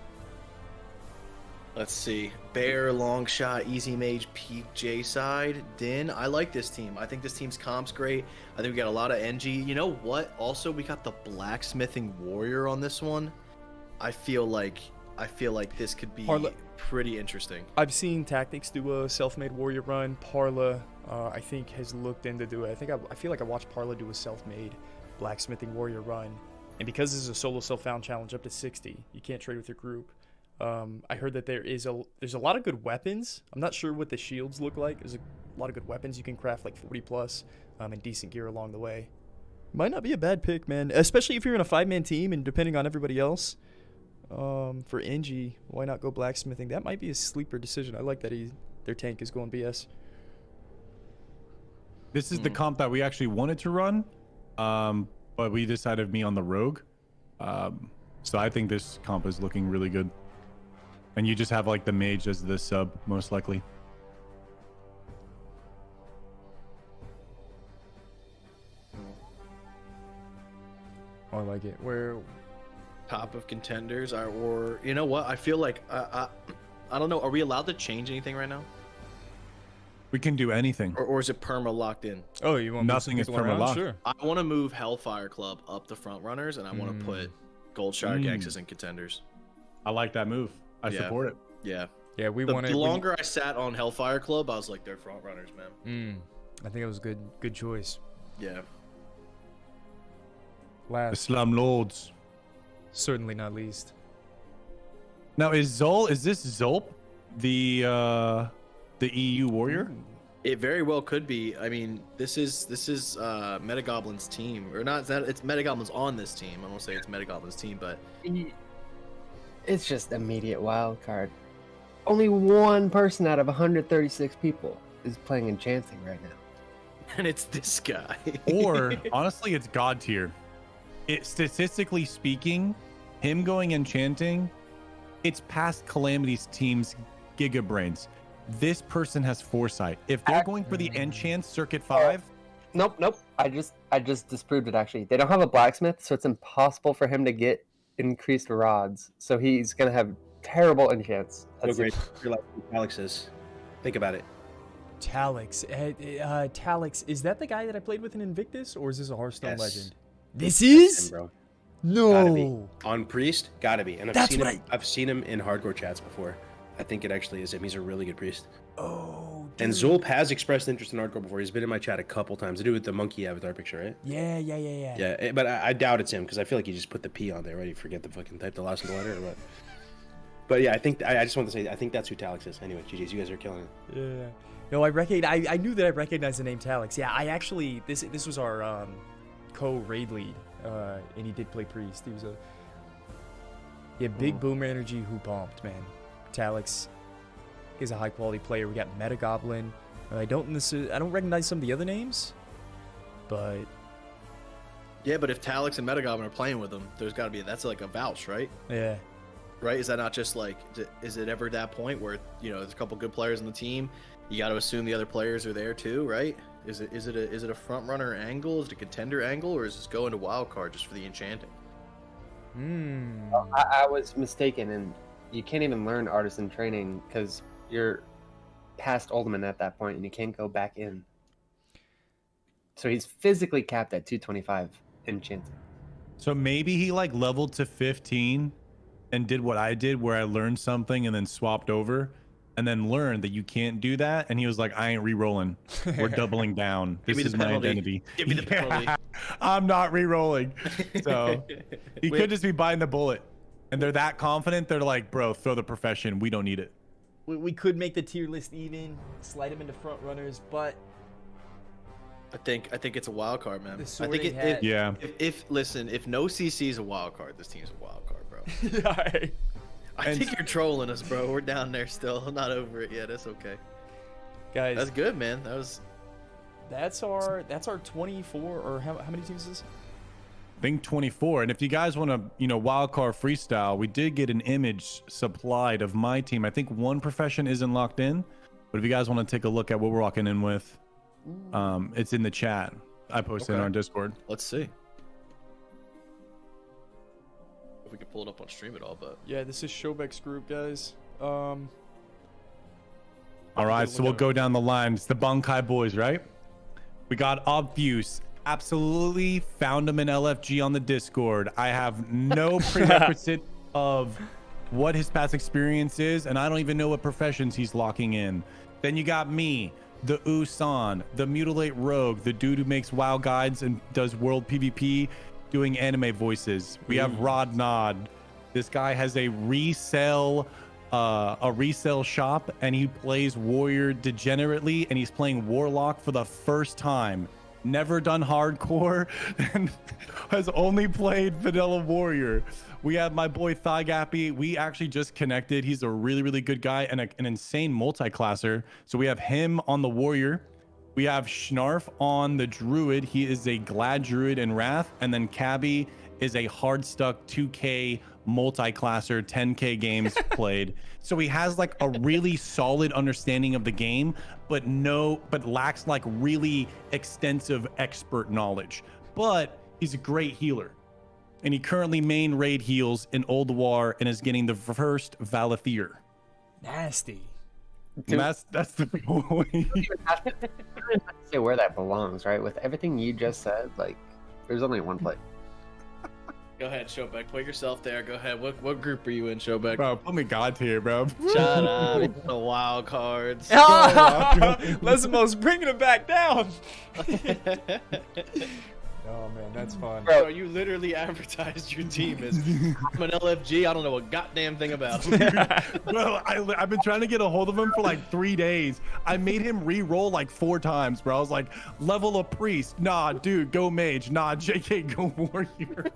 Let's see. Bear, Longshot, Easy Mage, Peak, J Side, Din. I like this team. I think this team's comp's great. I think we got a lot of NG. You know what? Also, we got the Blacksmithing Warrior on this one. I feel like this could be pretty interesting. I've seen Tactics do a self-made warrior run. Parla, I think, has looked into do it. I feel like I watched Parla do a self-made blacksmithing warrior run, and because this is a solo self-found challenge up to 60, you can't trade with your group. I heard that there's a lot of good weapons. I'm not sure what the shields look like. There's a lot of good weapons you can craft, like 40 plus, and decent gear along the way. Might not be a bad pick, man, especially if you're in a 5-man team and depending on everybody else. For NG, why not go blacksmithing? That might be a sleeper decision. I like that their tank is going BS. This is the comp that we actually wanted to run, but we decided me on the rogue. So I think this comp is looking really good. And you just have like the mage as the sub, most likely. Oh, I like it. Where top of contenders are, or you know what? I feel like I don't know. Are we allowed to change anything right now? We can do anything. Or is it perma locked in? Oh, you want nothing is perma locked? Sure. I want to move Hellfire Club up the front runners, and I want to put Goldshire Gangsters and contenders. I like that move. I support it. Yeah. Yeah, the longer I sat on Hellfire Club, I was like, they're front runners, man. I think it was a good choice. Yeah. The Slum Lords. Certainly not least. Now is this Zolp, the EU warrior? It very well could be. I mean, this is Metagoblin's team, or not? It's Metagoblin's on this team. I won't say it's Metagoblin's team, but it's just immediate wild card. Only one person out of 136 people is playing enchanting right now, and it's this guy. Or honestly, it's God tier. Statistically speaking, him going enchanting, it's past Calamity's team's Giga Brains. This person has foresight. If they're going for the enchant circuit 5, nope. I just disproved it. Actually, they don't have a blacksmith, so it's impossible for him to get increased rods. So he's gonna have terrible enchants. So great. You're like Alex is. Think about it. Talix. Talix, is that the guy that I played with in Invictus, or is this a Hearthstone legend? This That's is? him, bro. No. Gotta be. On Priest, gotta be. And I've seen him in hardcore chats before. I think it actually is him. He's a really good priest. Oh, dude. And Zolp has expressed interest in hardcore before. He's been in my chat a couple times. To do with the monkey avatar picture, right? Yeah. Yeah, but I doubt it's him because I feel like he just put the P on there, right? You forget to fucking type the last letter or what? But yeah, I think I just want to say I think that's who Talix is. Anyway, GG's, you guys are killing it. Yeah. No, I knew that I recognized the name Talix. Yeah, I actually this was our co-raid lead, and he did play priest. He was big boomer energy who pumped, man. Talix is a high quality player. We got Metagoblin. I don't recognize some of the other names, but yeah, but if Talix and Metagoblin are playing with him, there's got to be that's like a vouch, right? Yeah. Right? Is that not just like, is it ever that point where there's a couple good players on the team? You got to assume the other players are there too, right? Is it a front runner angle? Is it a contender angle, or is this go into wild card just for the enchanting? I was mistaken, and you can't even learn artisan training because you're past ultimate at that point and you can't go back in. So he's physically capped at 225 enchanted. So maybe he like leveled to 15 and did what I did, where I learned something and then swapped over, and then learned that you can't do that. And he was like, "I ain't re-rolling. We're doubling down. This is my identity. Give me the penalty. I'm not re-rolling." So he could just be biting the bullet. And they're that confident. They're like, "Bro, throw the profession. We don't need it." We could make the tier list even, slide him into front runners, but I think it's a wild card, man. The I think sorting hat. Yeah. If listen, if no CC is a wild card, this team's a wild card, bro. Alright. I think you're trolling us, bro. We're down there still. I'm not over it yet. That's okay. Guys, That's good, man. that's our 24, or how many teams is this? I think 24. And if you guys want to, wild card freestyle, we did get an image supplied of my team. I think one profession isn't locked in, but if you guys want to take a look at what we're walking in with, it's in the chat. I posted it on Discord. Let's see if we can pull it up on stream at all. But Yeah, this is Showbeck's group, guys. All right, so we'll go down the line. It's the Bankai boys, right? We got Obfuse. Absolutely found him in LFG on the Discord. I have no prerequisite of what his past experience is, and I don't even know what professions he's locking in. Then you got me, the Usan, the Mutilate Rogue, the dude who makes WoW guides and does world PvP, doing anime voices. We have Rod Nod. This guy has a resale shop, and he plays Warrior degenerately, and he's playing Warlock for the first time. Never done hardcore and has only played Vanilla Warrior. We have my boy Thigh Gappy. We actually just connected. He's a really, really good guy and an insane multi-classer. So we have him on the Warrior. We have Schnarf on the Druid. He is a Glad Druid in Wrath. And then Cabby is a hard stuck 2K multi-classer, 10K games played. So he has like a really solid understanding of the game, but lacks like really extensive expert knowledge. But he's a great healer. And he currently main raid heals in Old War and is getting the first Valathier. Nasty. That's the point. Say where that belongs, right? With everything you just said, like, there's only one place. go ahead, Showbeck. Put yourself there. Go ahead. What group are you in, Showbeck? Bro, put me God tier, bro. Shut up. The wild cards. Lesmos bringing him back down. Oh man, that's fun. Bro, you literally advertised your team as I'm an LFG. I don't know a goddamn thing about him. Bro, I've been trying to get a hold of him for like 3 days. I made him re-roll like 4 times, bro. I was like, level a priest. Nah, dude, go mage. Nah, JK, go warrior.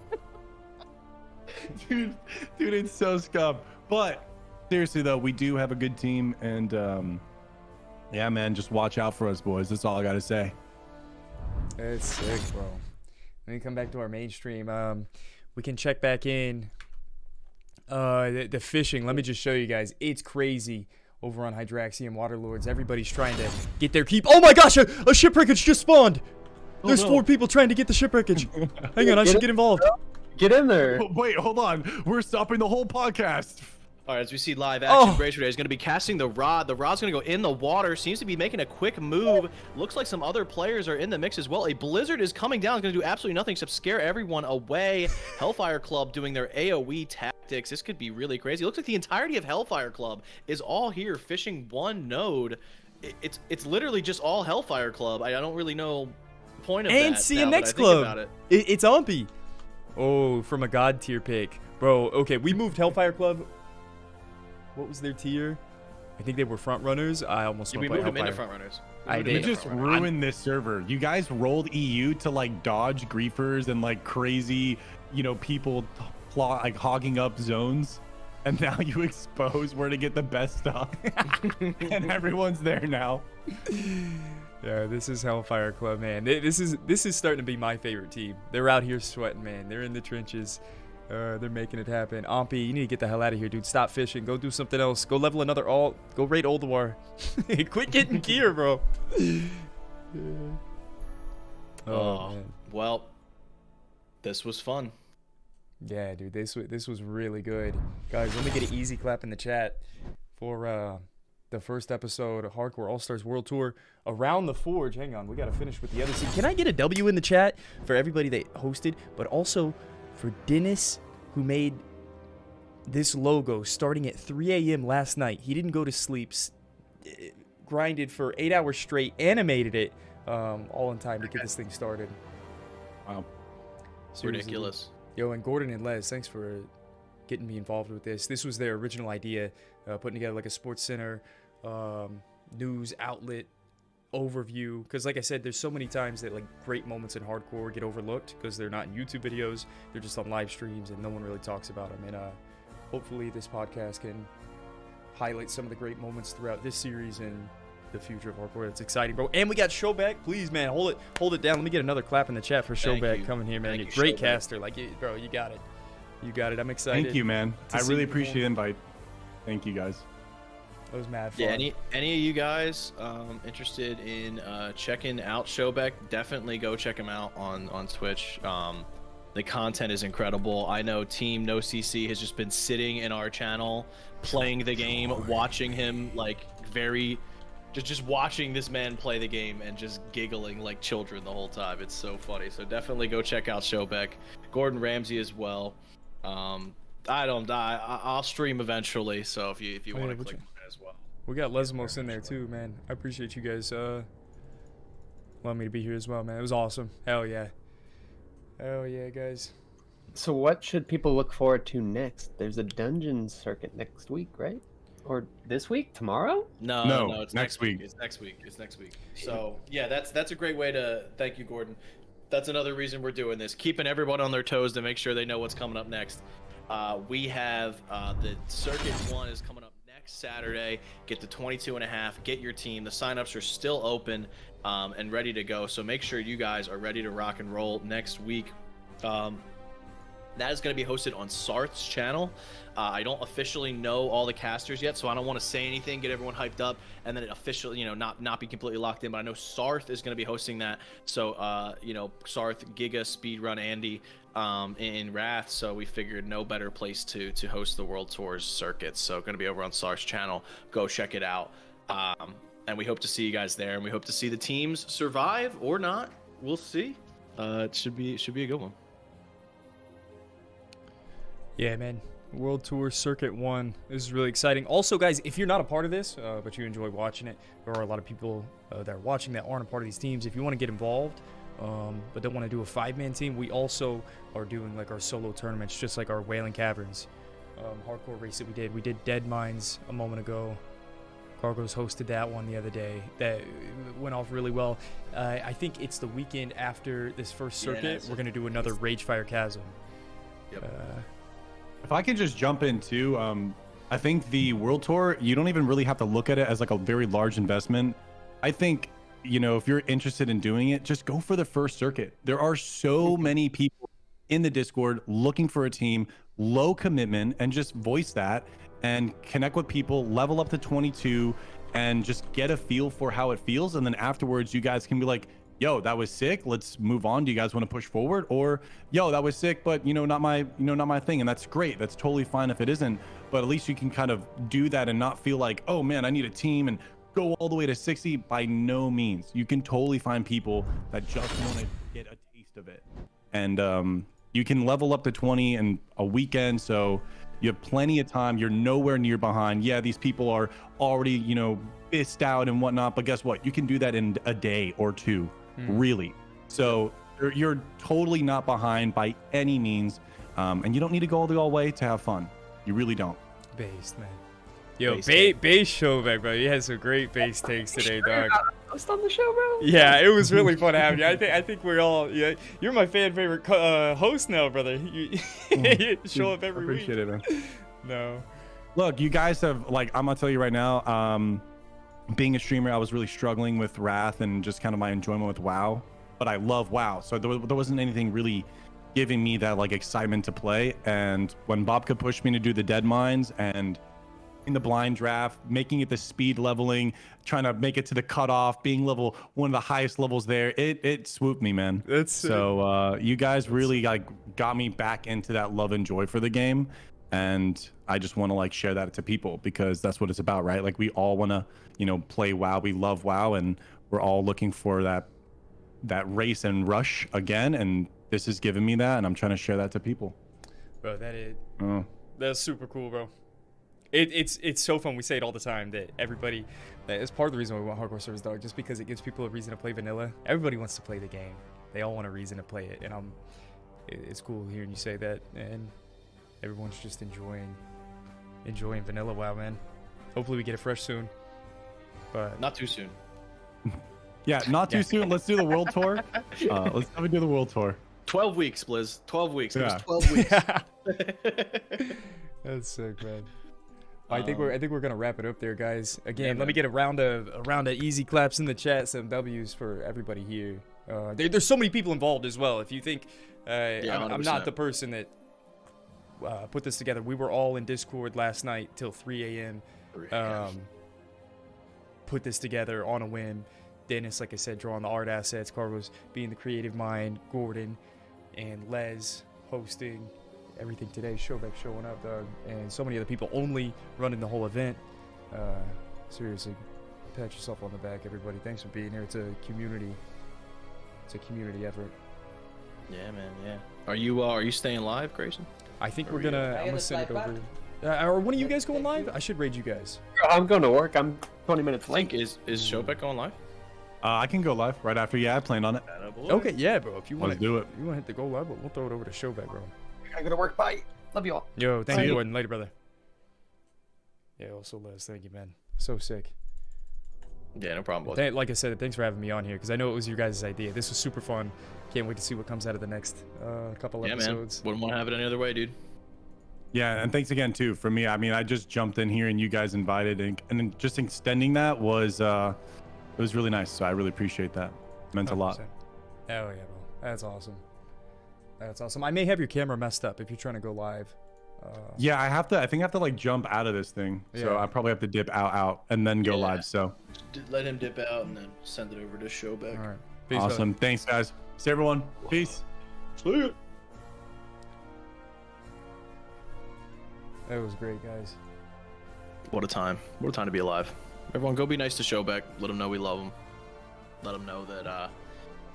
dude, it's so scum. But seriously though, we do have a good team, and yeah, man, just watch out for us, boys. That's all I gotta say. It's sick, bro. Let me come back to our mainstream. We can check back in. The fishing. Let me just show you guys. It's crazy over on Hydraxian Waterlords. Everybody's trying to get their keep. Oh my gosh, a shipwreckage just spawned. There's 4 people trying to get the shipwreckage. Hang on, I should get involved. Get in there. Oh, wait, hold on. We're stopping the whole podcast. All right, as we see live action, Bracer Day is going to be casting the rod. The rod's going to go in the water. Seems to be making a quick move. Looks like some other players are in the mix as well. A blizzard is coming down. It's going to do absolutely nothing except scare everyone away. Hellfire Club doing their AoE tactics. This could be really crazy. It looks like the entirety of Hellfire Club is all here fishing one node. It's literally just all Hellfire Club. I don't really know the point of that. And CMX Club. It's Umpy. Oh, from a God tier pick. Bro, okay, we moved Hellfire Club. What was their tier? I think they were front runners. I almost we moved them into front runners. We just ruined this server. You guys rolled EU to like dodge griefers and like crazy, people like hogging up zones, and now you expose where to get the best stuff, and everyone's there now. Yeah, this is Hellfire Club, man. This is starting to be my favorite team. They're out here sweating, man. They're in the trenches. They're making it happen. Ompy, you need to get the hell out of here, dude. Stop fishing. Go do something else. Go level another alt. Go raid Oldwar. Quit getting gear, bro. Oh, man. Well, this was fun. Yeah, dude, this was really good, guys. Let me get an easy clap in the chat for the first episode of Hardcore All-Stars World Tour Around the Forge. Hang on, we got to finish with the other scene. Can I get a W in the chat for everybody that hosted, but also for Dennis, who made this logo starting at 3 a.m. last night. He didn't go to sleep, grinded for 8 hours straight, animated it all in time to get this thing started. Wow. Seriously. Ridiculous. Yo, and Gordon and Les, thanks for getting me involved with this. This was their original idea, putting together like a sports center, news outlet overview. Because like I said, there's so many times that like great moments in hardcore get overlooked because they're not in YouTube videos. They're just on live streams and no one really talks about them. And hopefully this podcast can highlight some of the great moments throughout this series and the future of hardcore. It's exciting, bro. And we got Showback. Please, man, hold it down. Let me get another clap in the chat for Showback coming here, man. You're a great caster. Like, bro, you got it. You got it. I'm excited. Thank you, man. I really appreciate the invite. Thank you, guys. That was mad fun. Yeah, any of you guys interested in checking out Showback, definitely go check him out on Twitch. The content is incredible. I know Team No CC has just been sitting in our channel, playing the game, watching him like just watching this man play the game and just giggling like children the whole time. It's so funny. So definitely go check out Showback. Gordon Ramsay as well. I'll stream eventually. So if you want to click on that as well. We got Lesmos in there too, man. I appreciate you guys allowing me to be here as well, man. It was awesome. Hell yeah. Hell yeah, guys. So what should people look forward to next? There's a dungeon circuit next week, right? Or this week? Tomorrow? No, it's next week. It's next week. So yeah, that's a great way to thank you, Gordon. That's another reason we're doing this, keeping everyone on their toes to make sure they know what's coming up next. We have the Circuit 1 is coming up next Saturday. Get the 22.5, get your team. The signups are still open and ready to go. So make sure you guys are ready to rock and roll next week. That is going to be hosted on Sarth's channel. I don't officially know all the casters yet, so I don't want to say anything, get everyone hyped up, and then it officially, not be completely locked in. But I know Sarth is going to be hosting that. So, Sarth, Giga, Speedrun, Andy, in Wrath. So we figured no better place to host the World Tours circuits. So going to be over on Sarth's channel. Go check it out. And we hope to see you guys there, and we hope to see the teams survive or not. We'll see. It should be a good one. Yeah, man. World Tour Circuit 1. This is really exciting. Also, guys, if you're not a part of this, but you enjoy watching it, there are a lot of people that are watching that aren't a part of these teams. If you want to get involved, but don't want to do a 5-man team, we also are doing like our solo tournaments, just like our Wailing Caverns hardcore race that we did. We did Dead Mines a moment ago. Cargos hosted that one the other day. That went off really well. I think it's the weekend after this first circuit. We're going to do another Ragefire Chasm. Yep. If I can just jump in too, I think the World Tour, you don't even really have to look at it as like a very large investment. I think, if you're interested in doing it, just go for the first circuit. There are so many people in the Discord looking for a team, low commitment, and just voice that and connect with people, level up to 22, and just get a feel for how it feels. And then afterwards, you guys can be like, yo, that was sick. Let's move on. Do you guys want to push forward? Or, yo, that was sick, but not my thing. And that's great. That's totally fine if it isn't. But at least you can kind of do that and not feel like, oh man, I need a team and go all the way to 60. By no means. You can totally find people that just want to get a taste of it. And you can level up to 20 in a weekend. So you have plenty of time. You're nowhere near behind. Yeah, these people are already, pissed out and whatnot. But guess what? You can do that in a day or two. Really. So you're totally not behind by any means, and you don't need to go all the way to have fun. You really don't. Based, man. Yo, base Showback, bro. You had some great base takes today, dog. Host on the show, bro. Yeah, it was really fun having you. I think we're all. Yeah, you're my favorite host now, brother. You show up every week. Appreciate it, man. No. Look, you guys have I'm gonna tell you right now. Being a streamer, I was really struggling with Wrath and just kind of my enjoyment with WoW, but I love WoW, so there wasn't anything really giving me that excitement to play. And when Bobka pushed me to do the Dead Mines and in the blind draft, making it the speed leveling, trying to make it to the cutoff, being one of the highest levels there, it swooped me, man. That's so you guys really got me back into that love and joy for the game. And I just want to like share that to people because that's what it's about, right? Like we all want to, you know, play WoW. We love WoW, and we're all looking for that race and rush again. And this has given me that, and I'm trying to share that to people. Bro, that's super cool, bro. It's so fun. We say it all the time that it's part of the reason why we want hardcore servers, dog, just because it gives people a reason to play vanilla. Everybody wants to play the game. They all want a reason to play it, and it's cool hearing you say that, and everyone's just enjoying vanilla WoW, man. Hopefully we get it fresh soon, but not too soon. Yeah, not too soon. Let's do the world tour. Let's have do the world tour. 12 weeks, Blizz. 12 weeks. Yeah. It was 12 weeks. That's sick, man. I think we're gonna wrap it up there, guys. Again, let me get a round of easy claps in the chat, some W's for everybody here. There's so many people involved as well. If you think I'm not the person that put this together, we were all in Discord last night till 3 a.m. Put this together on a whim. Dennis, like I said, drawing the art assets. Carlos being the creative mind. Gordon and Les hosting everything today. Showback showing up, dog, and so many other people only running the whole event. Seriously, pat yourself on the back, everybody. Thanks for being here. It's a community effort. Yeah, man. Yeah. Are you staying live, Grayson? I think I'm gonna send it over. Are one of you guys going live? I should raid you guys. I'm going to work. I'm 20 minutes late. Is Showback going live? I can go live right after. Yeah, I planned on it. Okay, yeah, bro. If you want to do it, you want to hit the go live, but we'll throw it over to Showback, bro. I gotta work. Bye. Love you all. Yo, thank you, Gordon. Later, brother. Yeah, also Les, thank you, man. So sick. Yeah, no problem. Like I said, thanks for having me on here because I know it was your guys' idea. This was super fun. Can't wait to see what comes out of the next couple episodes. Man. Wouldn't want to have it any other way, dude. Yeah, and thanks again too for me. I mean, I just jumped in here and you guys invited, and then just extending that was it was really nice. So I really appreciate that. It meant 100%. A lot. Oh yeah, bro. That's awesome. That's awesome. I may have your camera messed up if you're trying to go live. Yeah, I think I have to like jump out of this thing. So I probably have to dip out and then go live. So let him dip out and then send it over to Showback. All right. Peace, awesome. brother. Thanks, guys. See everyone. Peace. See ya. That was great, guys. What a time. What a time to be alive. Everyone go be nice to Showback. Let him know we love him. Let him know that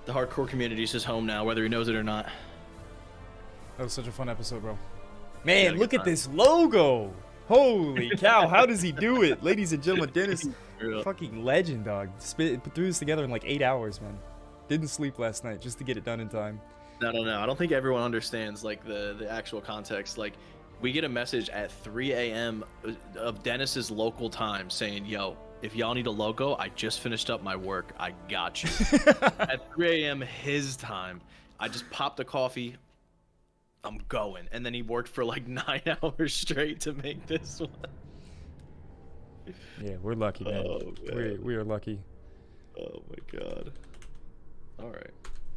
the hardcore community is his home now, whether he knows it or not. That was such a fun episode, bro. Man, look at this logo. Holy cow, how does he do it? Ladies and gentlemen, Dennis, fucking legend, dog. Threw this together in like 8 hours, man. Didn't sleep last night just to get it done in time. No. I don't think everyone understands like the actual context. Like, we get a message at 3 a.m. of Dennis's local time saying, yo, if y'all need a logo, I just finished up my work. I got you. At 3 a.m. his time, I just popped a coffee. I'm going. And then he worked for like 9 hours straight to make this one. Yeah, we're lucky, man. Oh, man. We are lucky. Oh my god. All right.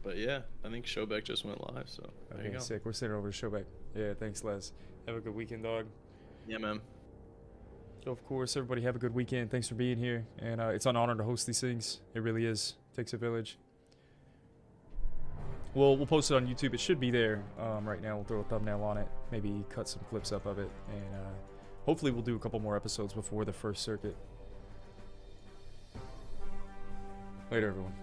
But yeah, I think Showback just went live, so there you go. Sick. We're sending over to Showback. Yeah, thanks, Les. Have a good weekend, dog. Yeah, man. So, of course, everybody have a good weekend. Thanks for being here. And it's an honor to host these things. It really is. Takes a village. We'll post it on YouTube. It should be there right now. We'll throw a thumbnail on it. Maybe cut some clips up of it. And hopefully we'll do a couple more episodes before the first circuit. Later, everyone.